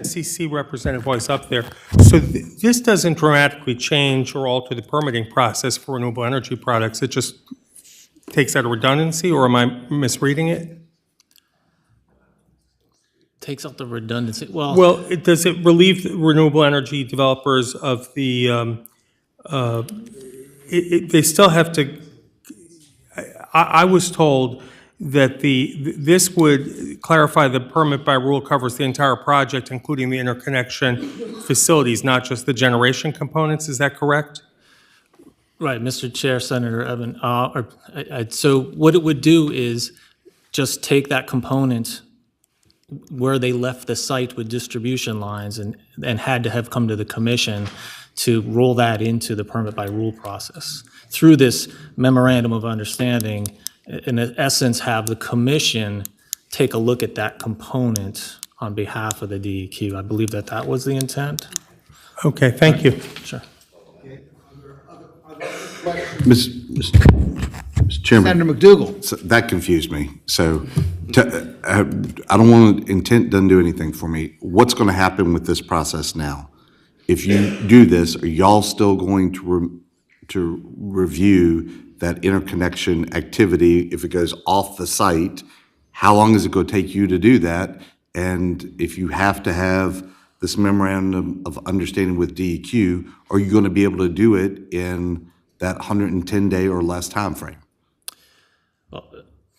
SEC representative voice up there. So this doesn't dramatically change or alter the permitting process for renewable energy products. It just takes out a redundancy, or am I misreading it? Takes out the redundancy. Well, does it relieve the renewable energy developers of the, they still have to, I was told that this would clarify the permit by rule covers the entire project, including the interconnection facilities, not just the generation components. Is that correct? Right, Mr. Chair, Senator Evan. So what it would do is just take that component where they left the site with distribution lines and had to have come to the commission to roll that into the permit by rule process. Through this memorandum of understanding, in essence, have the commission take a look at that component on behalf of the DEQ. I believe that was the intent. Okay, thank you. Sure. Mr. Chairman. Senator McDougal. So that confused me. So I don't want to, intent doesn't do anything for me. What's going to happen with this process now? If you do this, are y'all still going to review that interconnection activity if it goes off the site? How long is it going to take you to do that? And if you have to have this memorandum of understanding with DEQ, are you going to be able to do it in that 110-day or less time frame?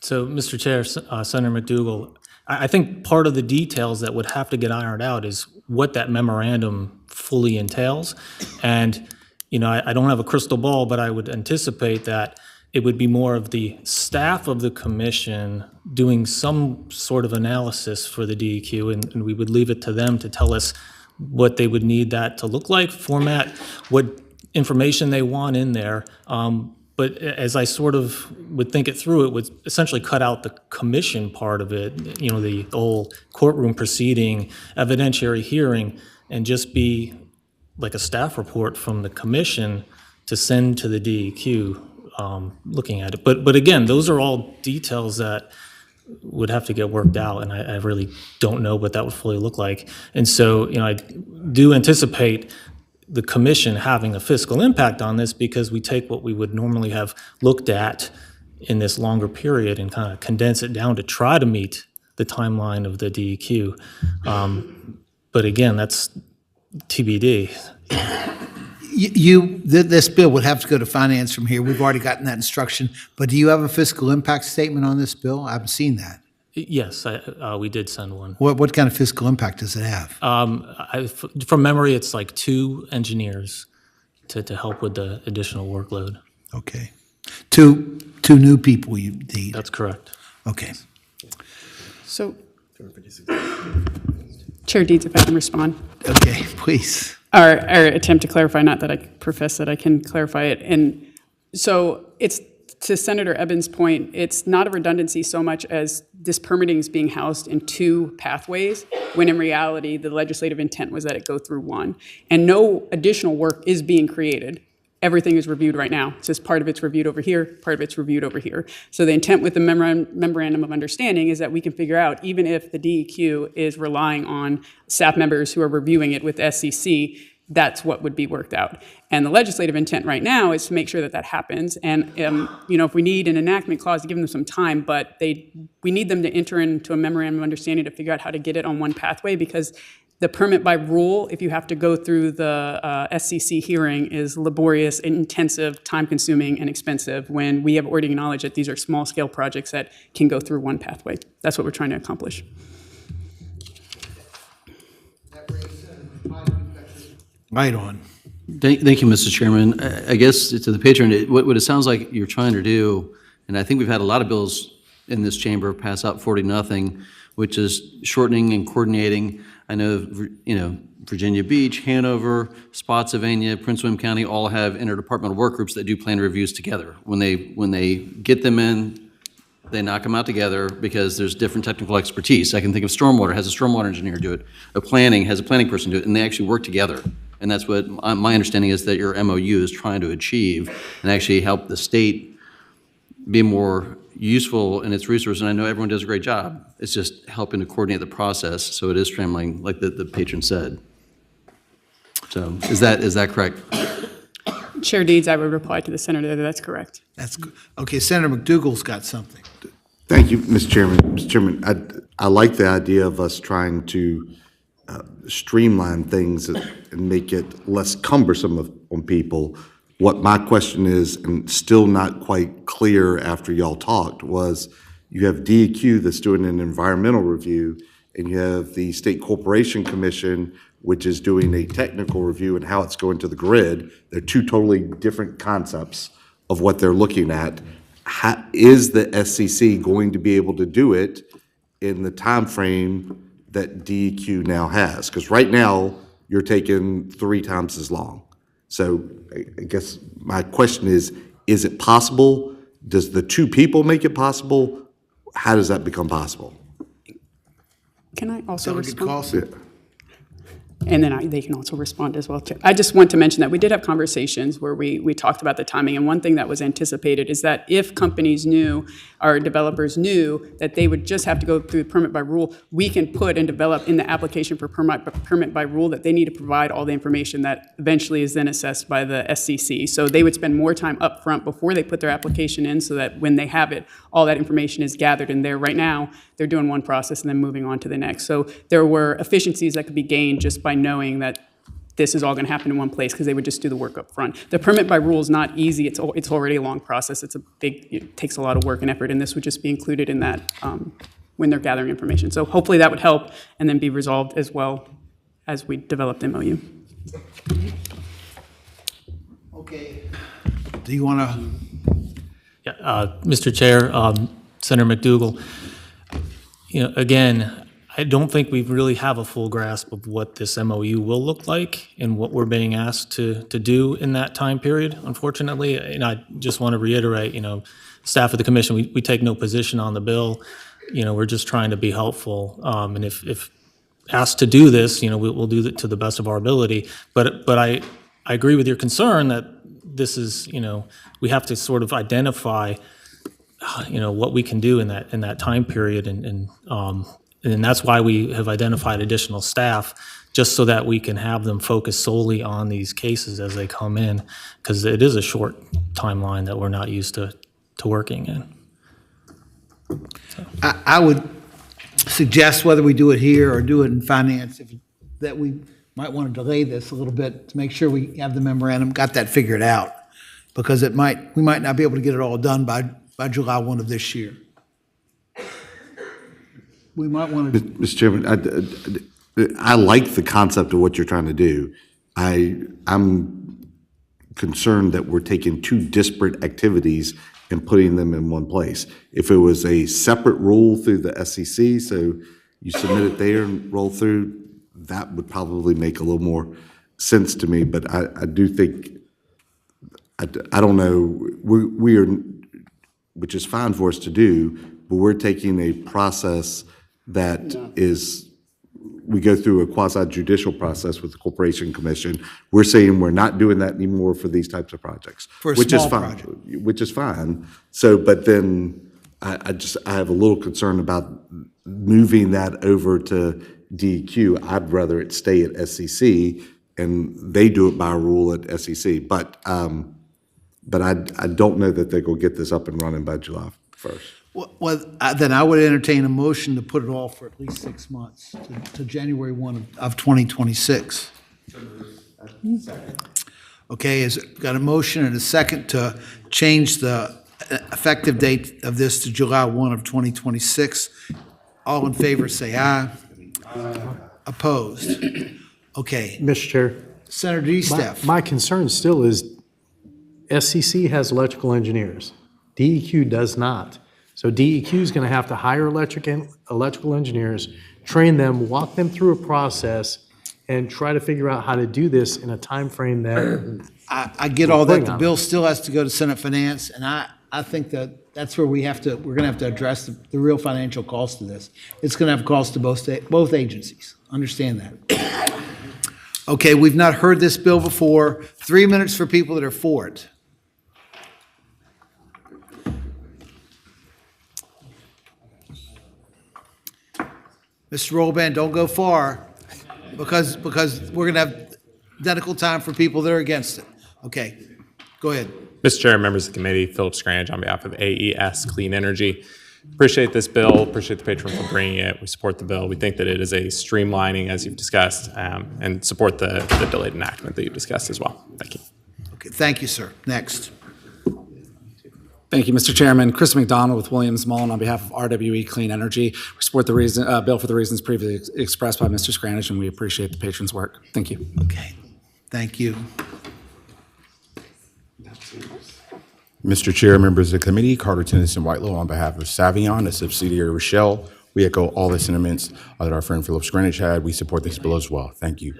So, Mr. Chair, Senator McDougal, I think part of the details that would have to get ironed out is what that memorandum fully entails. And, I don't have a crystal ball, but I would anticipate that it would be more of the staff of the commission doing some sort of analysis for the DEQ, and we would leave it to them to tell us what they would need that to look like, format, what information they want in there. But as I sort of would think it through, it would essentially cut out the commission part of it, the whole courtroom proceeding, evidentiary hearing, and just be like a staff report from the commission to send to the DEQ looking at it. But again, those are all details that would have to get worked out, and I really don't know what that would fully look like. And so, I do anticipate the commission having a fiscal impact on this, because we take what we would normally have looked at in this longer period and kind of condense it down to try to meet the timeline of the DEQ. But again, that's TBD. This bill would have to go to finance from here. We've already gotten that instruction, but do you have a fiscal impact statement on this bill? I haven't seen that. Yes, we did send one. What kind of fiscal impact does it have? From memory, it's like 2 engineers to help with the additional workload. Okay. Two new people you need. That's correct. Okay. So, Chair Deeds, if I can respond. Okay, please. Our attempt to clarify, not that I profess that I can clarify it. And so it's, to Senator Evans' point, it's not a redundancy so much as this permitting is being housed in 2 pathways, when in reality, the legislative intent was that it go through 1. And no additional work is being created. Everything is reviewed right now. It's just part of it's reviewed over here, part of it's reviewed over here. So the intent with the memorandum of understanding is that we can figure out, even if the DEQ is relying on staff members who are reviewing it with SEC, that's what would be worked out. And the legislative intent right now is to make sure that that happens. And if we need an enactment clause to give them some time, but we need them to enter into a memorandum of understanding to figure out how to get it on one pathway, because the permit by rule, if you have to go through the SCC hearing, is laborious, intensive, time-consuming, and expensive, when we have already acknowledged that these are small-scale projects that can go through one pathway. That's what we're trying to accomplish. Right on. Thank you, Mr. Chairman. I guess to the patron, what it sounds like you're trying to do, and I think we've had a lot of bills in this chamber pass out 40-0, which is shortening and coordinating. I know, Virginia Beach, Hanover, Spotsylvania, Prince William County all have interdepartmental work groups that do plan reviews together. When they get them in, they knock them out together because there's different technical expertise. I can think of stormwater has a stormwater engineer do it. Planning has a planning person do it, and they actually work together. And that's what my understanding is that your MOU is trying to achieve and actually help the state be more useful in its resources. And I know everyone does a great job. It's just helping to coordinate the process so it is streamlining, like the patron said. So is that correct? Chair Deeds, I would reply to the senator that that's correct. That's good. Okay, Senator McDougal's got something. Thank you, Mr. Chairman. Mr. Chairman, I like the idea of us trying to streamline things and make it less cumbersome on people. What my question is, and still not quite clear after y'all talked, was you have DEQ that's doing an environmental review, and you have the State Corporation Commission, which is doing a technical review and how it's going to the grid. They're two totally different concepts of what they're looking at. Is the SCC going to be able to do it in the time frame that DEQ now has? Because right now, you're taking 3 times as long. So I guess my question is it possible? Does the 2 people make it possible? How does that become possible? Can I also Delegate respond? Carlson? And then they can also respond as well, too. I just want to mention that we did have conversations where we talked about the timing, and one thing that was anticipated is that if companies knew, or developers knew, that they would just have to go through permit by rule, we can put and develop in the application for permit by rule that they need to provide all the information that eventually is then assessed by the SCC. So they would spend more time up front before they put their application in, so that when they have it, all that information is gathered in there. Right now, they're doing one process and then moving on to the next. So there were efficiencies that could be gained just by knowing that this is all going to happen in one place, because they would just do the work up front. The permit by rule is not easy. It's already a long process. It takes a lot of work and effort, and this would just be included in that when they're gathering information. So hopefully that would help and then be resolved as well as we develop the MOU. Okay. Do you want to? Yeah, Mr. Chair, Senator McDougal, again, I don't think we really have a full grasp of what this MOU will look like and what we're being asked to do in that time period, unfortunately. And I just want to reiterate, staff of the commission, we take no position on the bill. We're just trying to be helpful. And if asked to do this, we'll do it to the best of our ability. But I agree with your concern that this is, we have to sort of identify, what we can do in that time period, and that's why we have identified additional staff, just so that we can have them focus solely on these cases as they come in, because it is a short timeline that we're not used to working in. So. I would suggest, whether we do it here or do it in finance, that we might want to delay this a little bit to make sure we have the memorandum, got that figured out, because we might not be able to get it all done by July 1 of this year. We might want to. Mr. Chairman, I like the concept of what you're trying to do. I'm concerned that we're taking 2 disparate activities and putting them in one place. If it was a separate rule through the SEC, so you submit it there and roll through, that would probably make a little more sense to me. But I do think, I don't know, we are, which is fine for us to do, but we're taking a process that is, we go through a quasi-judicial process with the Corporation Commission. We're saying we're not doing that anymore for these types of projects. For a which is small fine, project. which is fine. So, but then I have a little concern about moving that over to DEQ. I'd rather it stay at SEC, and they do it by rule at SEC. But I don't know that they're going to get this up and running by July 1st. Well, then I would entertain a motion to put it off for at least 6 months, to January 1 of 2026. Okay, got a motion and a second to change the effective date of this to July 1 of 2026. All in favor, say aye. Opposed? Okay. Mr. Chair, Senator DeSteph. My concern still is SCC has electrical engineers. DEQ does not. So DEQ is going to have to hire electrical engineers, train them, walk them through a process, and try to figure out how to do this in a time frame that. I get all that. The bill still has to go to Senate Finance, and I think that's where we're going to have to address the real financial cost of this. It's going to have a cost to both agencies. Understand that. Okay, we've not heard this bill before. 3 minutes for people that are for it. Mr. Rolban, don't go far, because we're going to have identical time for people that are against it. Okay, go ahead. Mr. Chair, members of the committee, Philip Scrange on behalf of AES Clean Energy. Appreciate this bill, appreciate the patron for bringing it. We support the bill. We think that it is a streamlining, as you've discussed, and support the delayed enactment that you've discussed as well. Thank you. Okay, thank you, sir. Next. Thank you, Mr. Chairman. Chris McDonald with Williams Mullen on behalf of RWE Clean Energy. We support the bill for the reasons previously expressed by Mr. Scranage, and we appreciate the patron's work. Thank you. Okay, thank you. Mr. Chair, members of the committee, Carter Tennyson Whitelaw on behalf of Savion, a subsidiary of Rochelle. We echo all the sentiments that our friend Philip Scranage had. We support this bill as well. Thank you.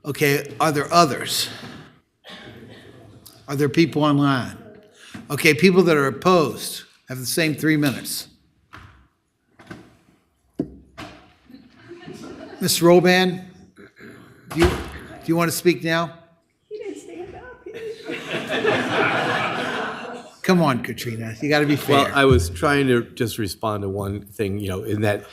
Okay, are there others? Are there people online? Okay, people that are opposed have the same 3 minutes. Mr. Rolban, do you want to speak now? He didn't stand up. Come on, Katrina, you got to be fair. Well, I was trying to just respond to one thing, in that,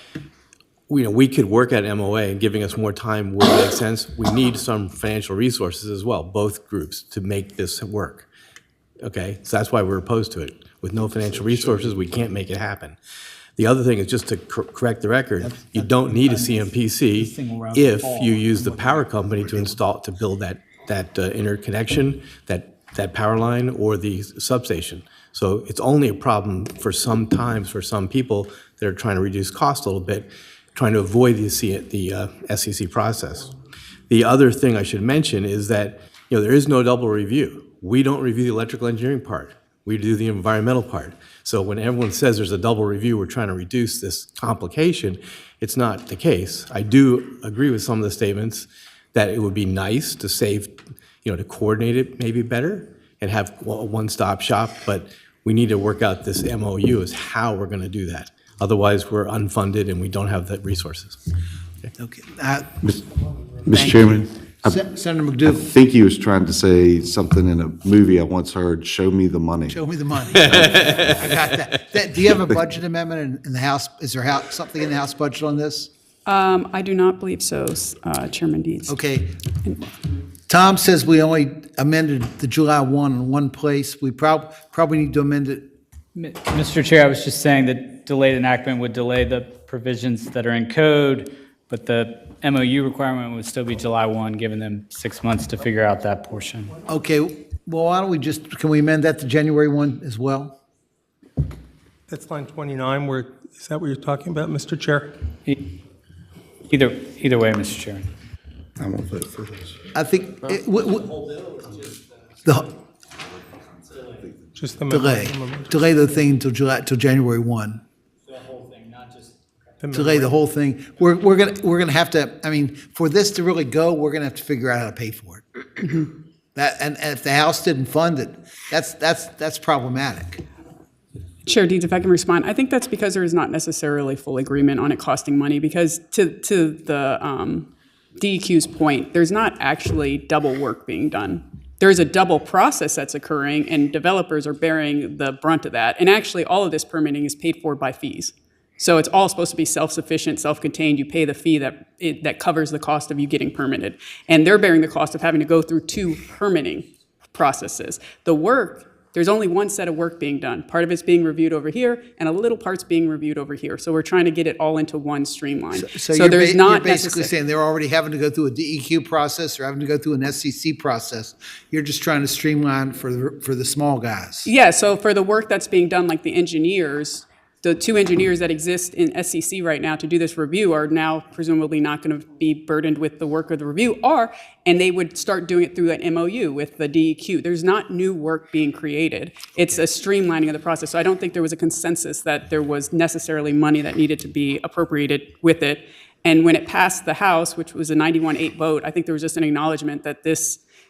we could work at MOA, and giving us more time would make sense. We need some financial resources as well, both groups, to make this work. Okay, so that's why we're opposed to it. With no financial resources, we can't make it happen. The other thing is, just to correct the record, you don't need a CMPC if you use the power company to build that interconnection, that power line, or the substation. So it's only a problem for some people that are trying to reduce cost a little bit, trying to avoid the SEC process. The other thing I should mention is that there is no double review. We don't review the electrical engineering part. We do the environmental part. So when everyone says there's a double review, we're trying to reduce this complication, it's not the case. I do agree with some of the statements that it would be nice to save, to coordinate it maybe better and have a one-stop shop, but we need to work out this MOU as how we're going to do that. Otherwise, we're unfunded and we don't have the resources. Okay. Mr. Chairman, Senator McDougal. I think he was trying to say something in a movie I once heard, show me the money. Show me the money. I got that. Do you have a budget amendment in the House? Is there something in the House budget on this? I do not believe so, Chairman Deeds. Okay. Tom says we only amended the July 1 in one place. We probably need to amend it. Mr. Chair, I was just saying that delayed enactment would delay the provisions that are in code, but the MOU requirement would still be July 1, giving them 6 months to figure out that portion. Okay, well, why don't we can we amend that to January 1 as well? That's line 29, is that what you're talking about, Mr. Chair? Either way, Mr. Chairman. I won't vote for this. I think Just the delay the thing till January 1. The whole thing, not just. Delay the whole thing. We're gonna have to. For this to really go, we're gonna have to figure out how to pay for it. That and if the House didn't fund it, that's problematic. Chair Deeds, if I can respond, I think that's because there is not necessarily full agreement on it costing money, because to the DEQ's point, there's not actually double work being done. There's a double process that's occurring, and developers are bearing the brunt of that. And actually, all of this permitting is paid for by fees. So it's all supposed to be self-sufficient, self-contained. You pay the fee that covers the cost of you getting permitted. And they're bearing the cost of having to go through 2 permitting processes. The work, there's only one set of work being done. Part of it's being reviewed over here, and a little part's being reviewed over here. So we're trying to get it all into one streamline. So you're basically saying they're already having to go through a DEQ process or having to go through an SEC process. You're just trying to streamline for the small guys. Yeah, so for the work that's being done, like the engineers, the two engineers that exist in SCC right now to do this review are now presumably not going to be burdened with the work of the review, and they would start doing it through an MOU with the DEQ. There's not new work being created. It's a streamlining of the process. So I don't think there was a consensus that there was necessarily money that needed to be appropriated with it. And when it passed the House, which was a 91-8 vote, I think there was just an acknowledgement that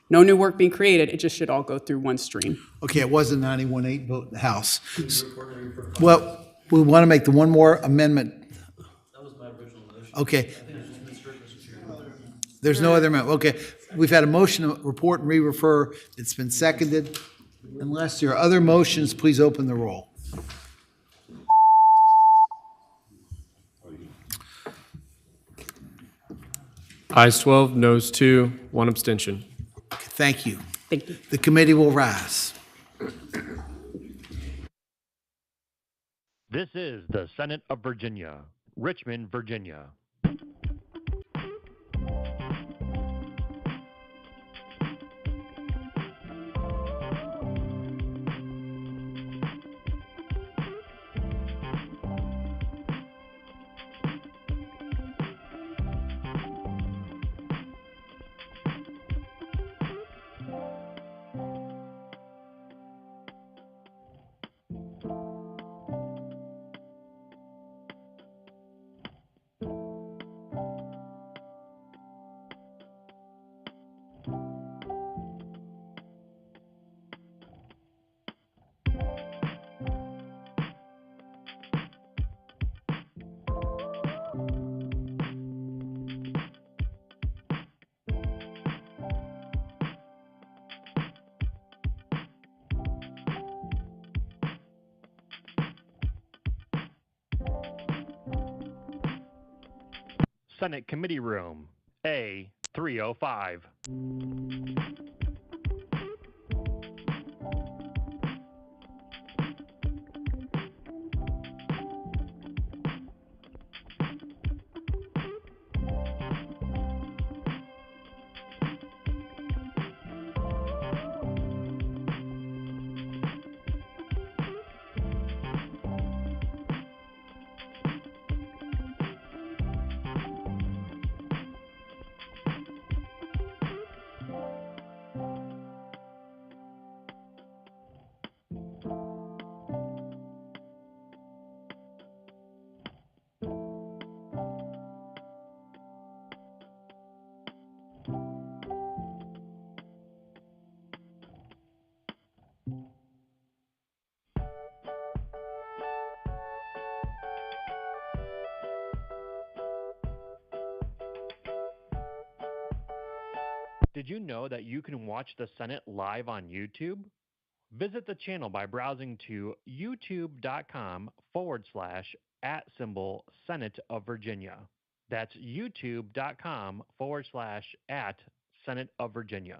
no new work being created, it just should all go through one stream. Okay, it was a 91-8 vote in the House. Well, we want to make the one more amendment. That was my original motion. Okay. There's no other amendment. Okay, we've had a motion to report and re-refer. It's been seconded. Unless there are other motions, please open the roll. Ayes 12, noes 2, 1 abstention. Thank you. Thank you. The committee will rise. This is the Senate of Virginia, Richmond, Virginia. Senate Committee Room, A305. Did you know that you can watch the Senate live on YouTube? Visit the channel by browsing to youtube.com/@Senate of Virginia. That's youtube.com/@Senate of Virginia.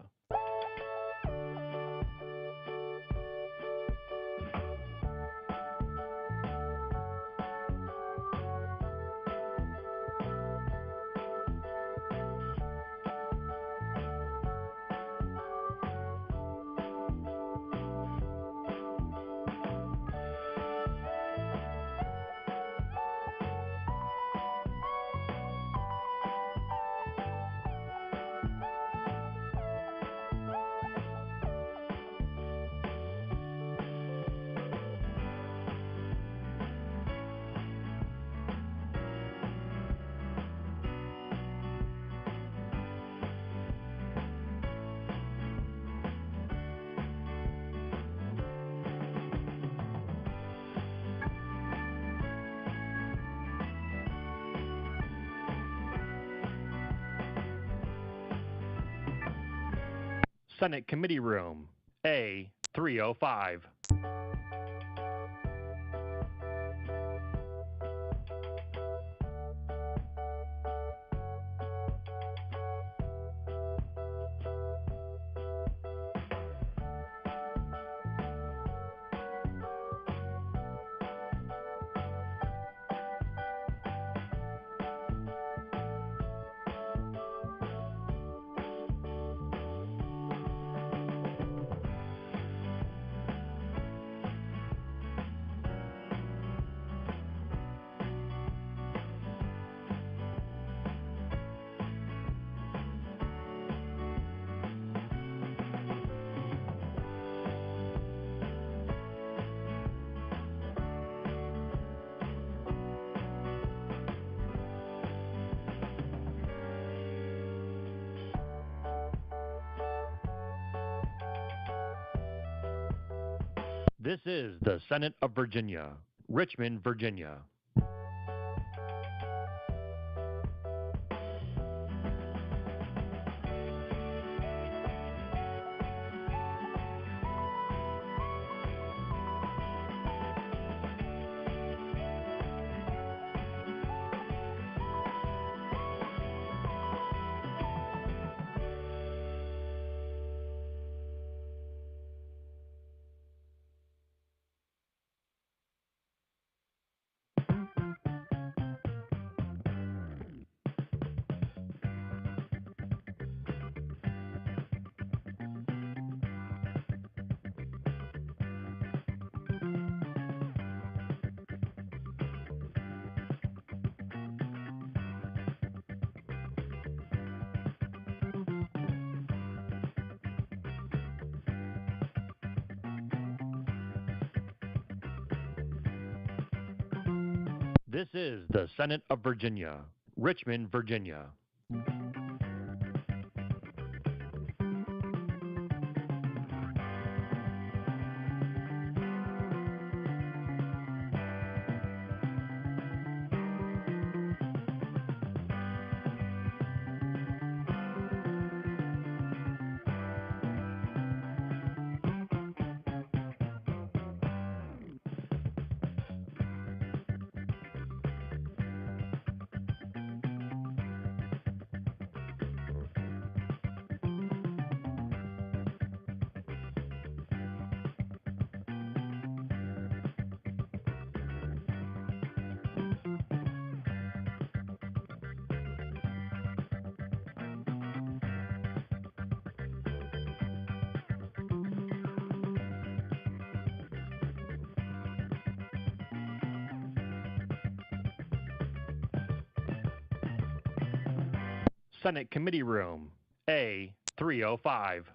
Senate Committee Room, A305. This is the Senate of Virginia, Richmond, Virginia. This is the Senate of Virginia, Richmond, Virginia. Senate Committee Room, A305.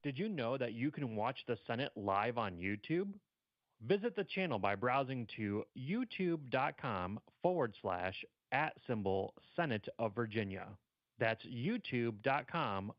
Did you know that you can watch the Senate live on YouTube? Visit the channel by browsing to youtube.com/@Senate of Virginia. That's youtube.com/@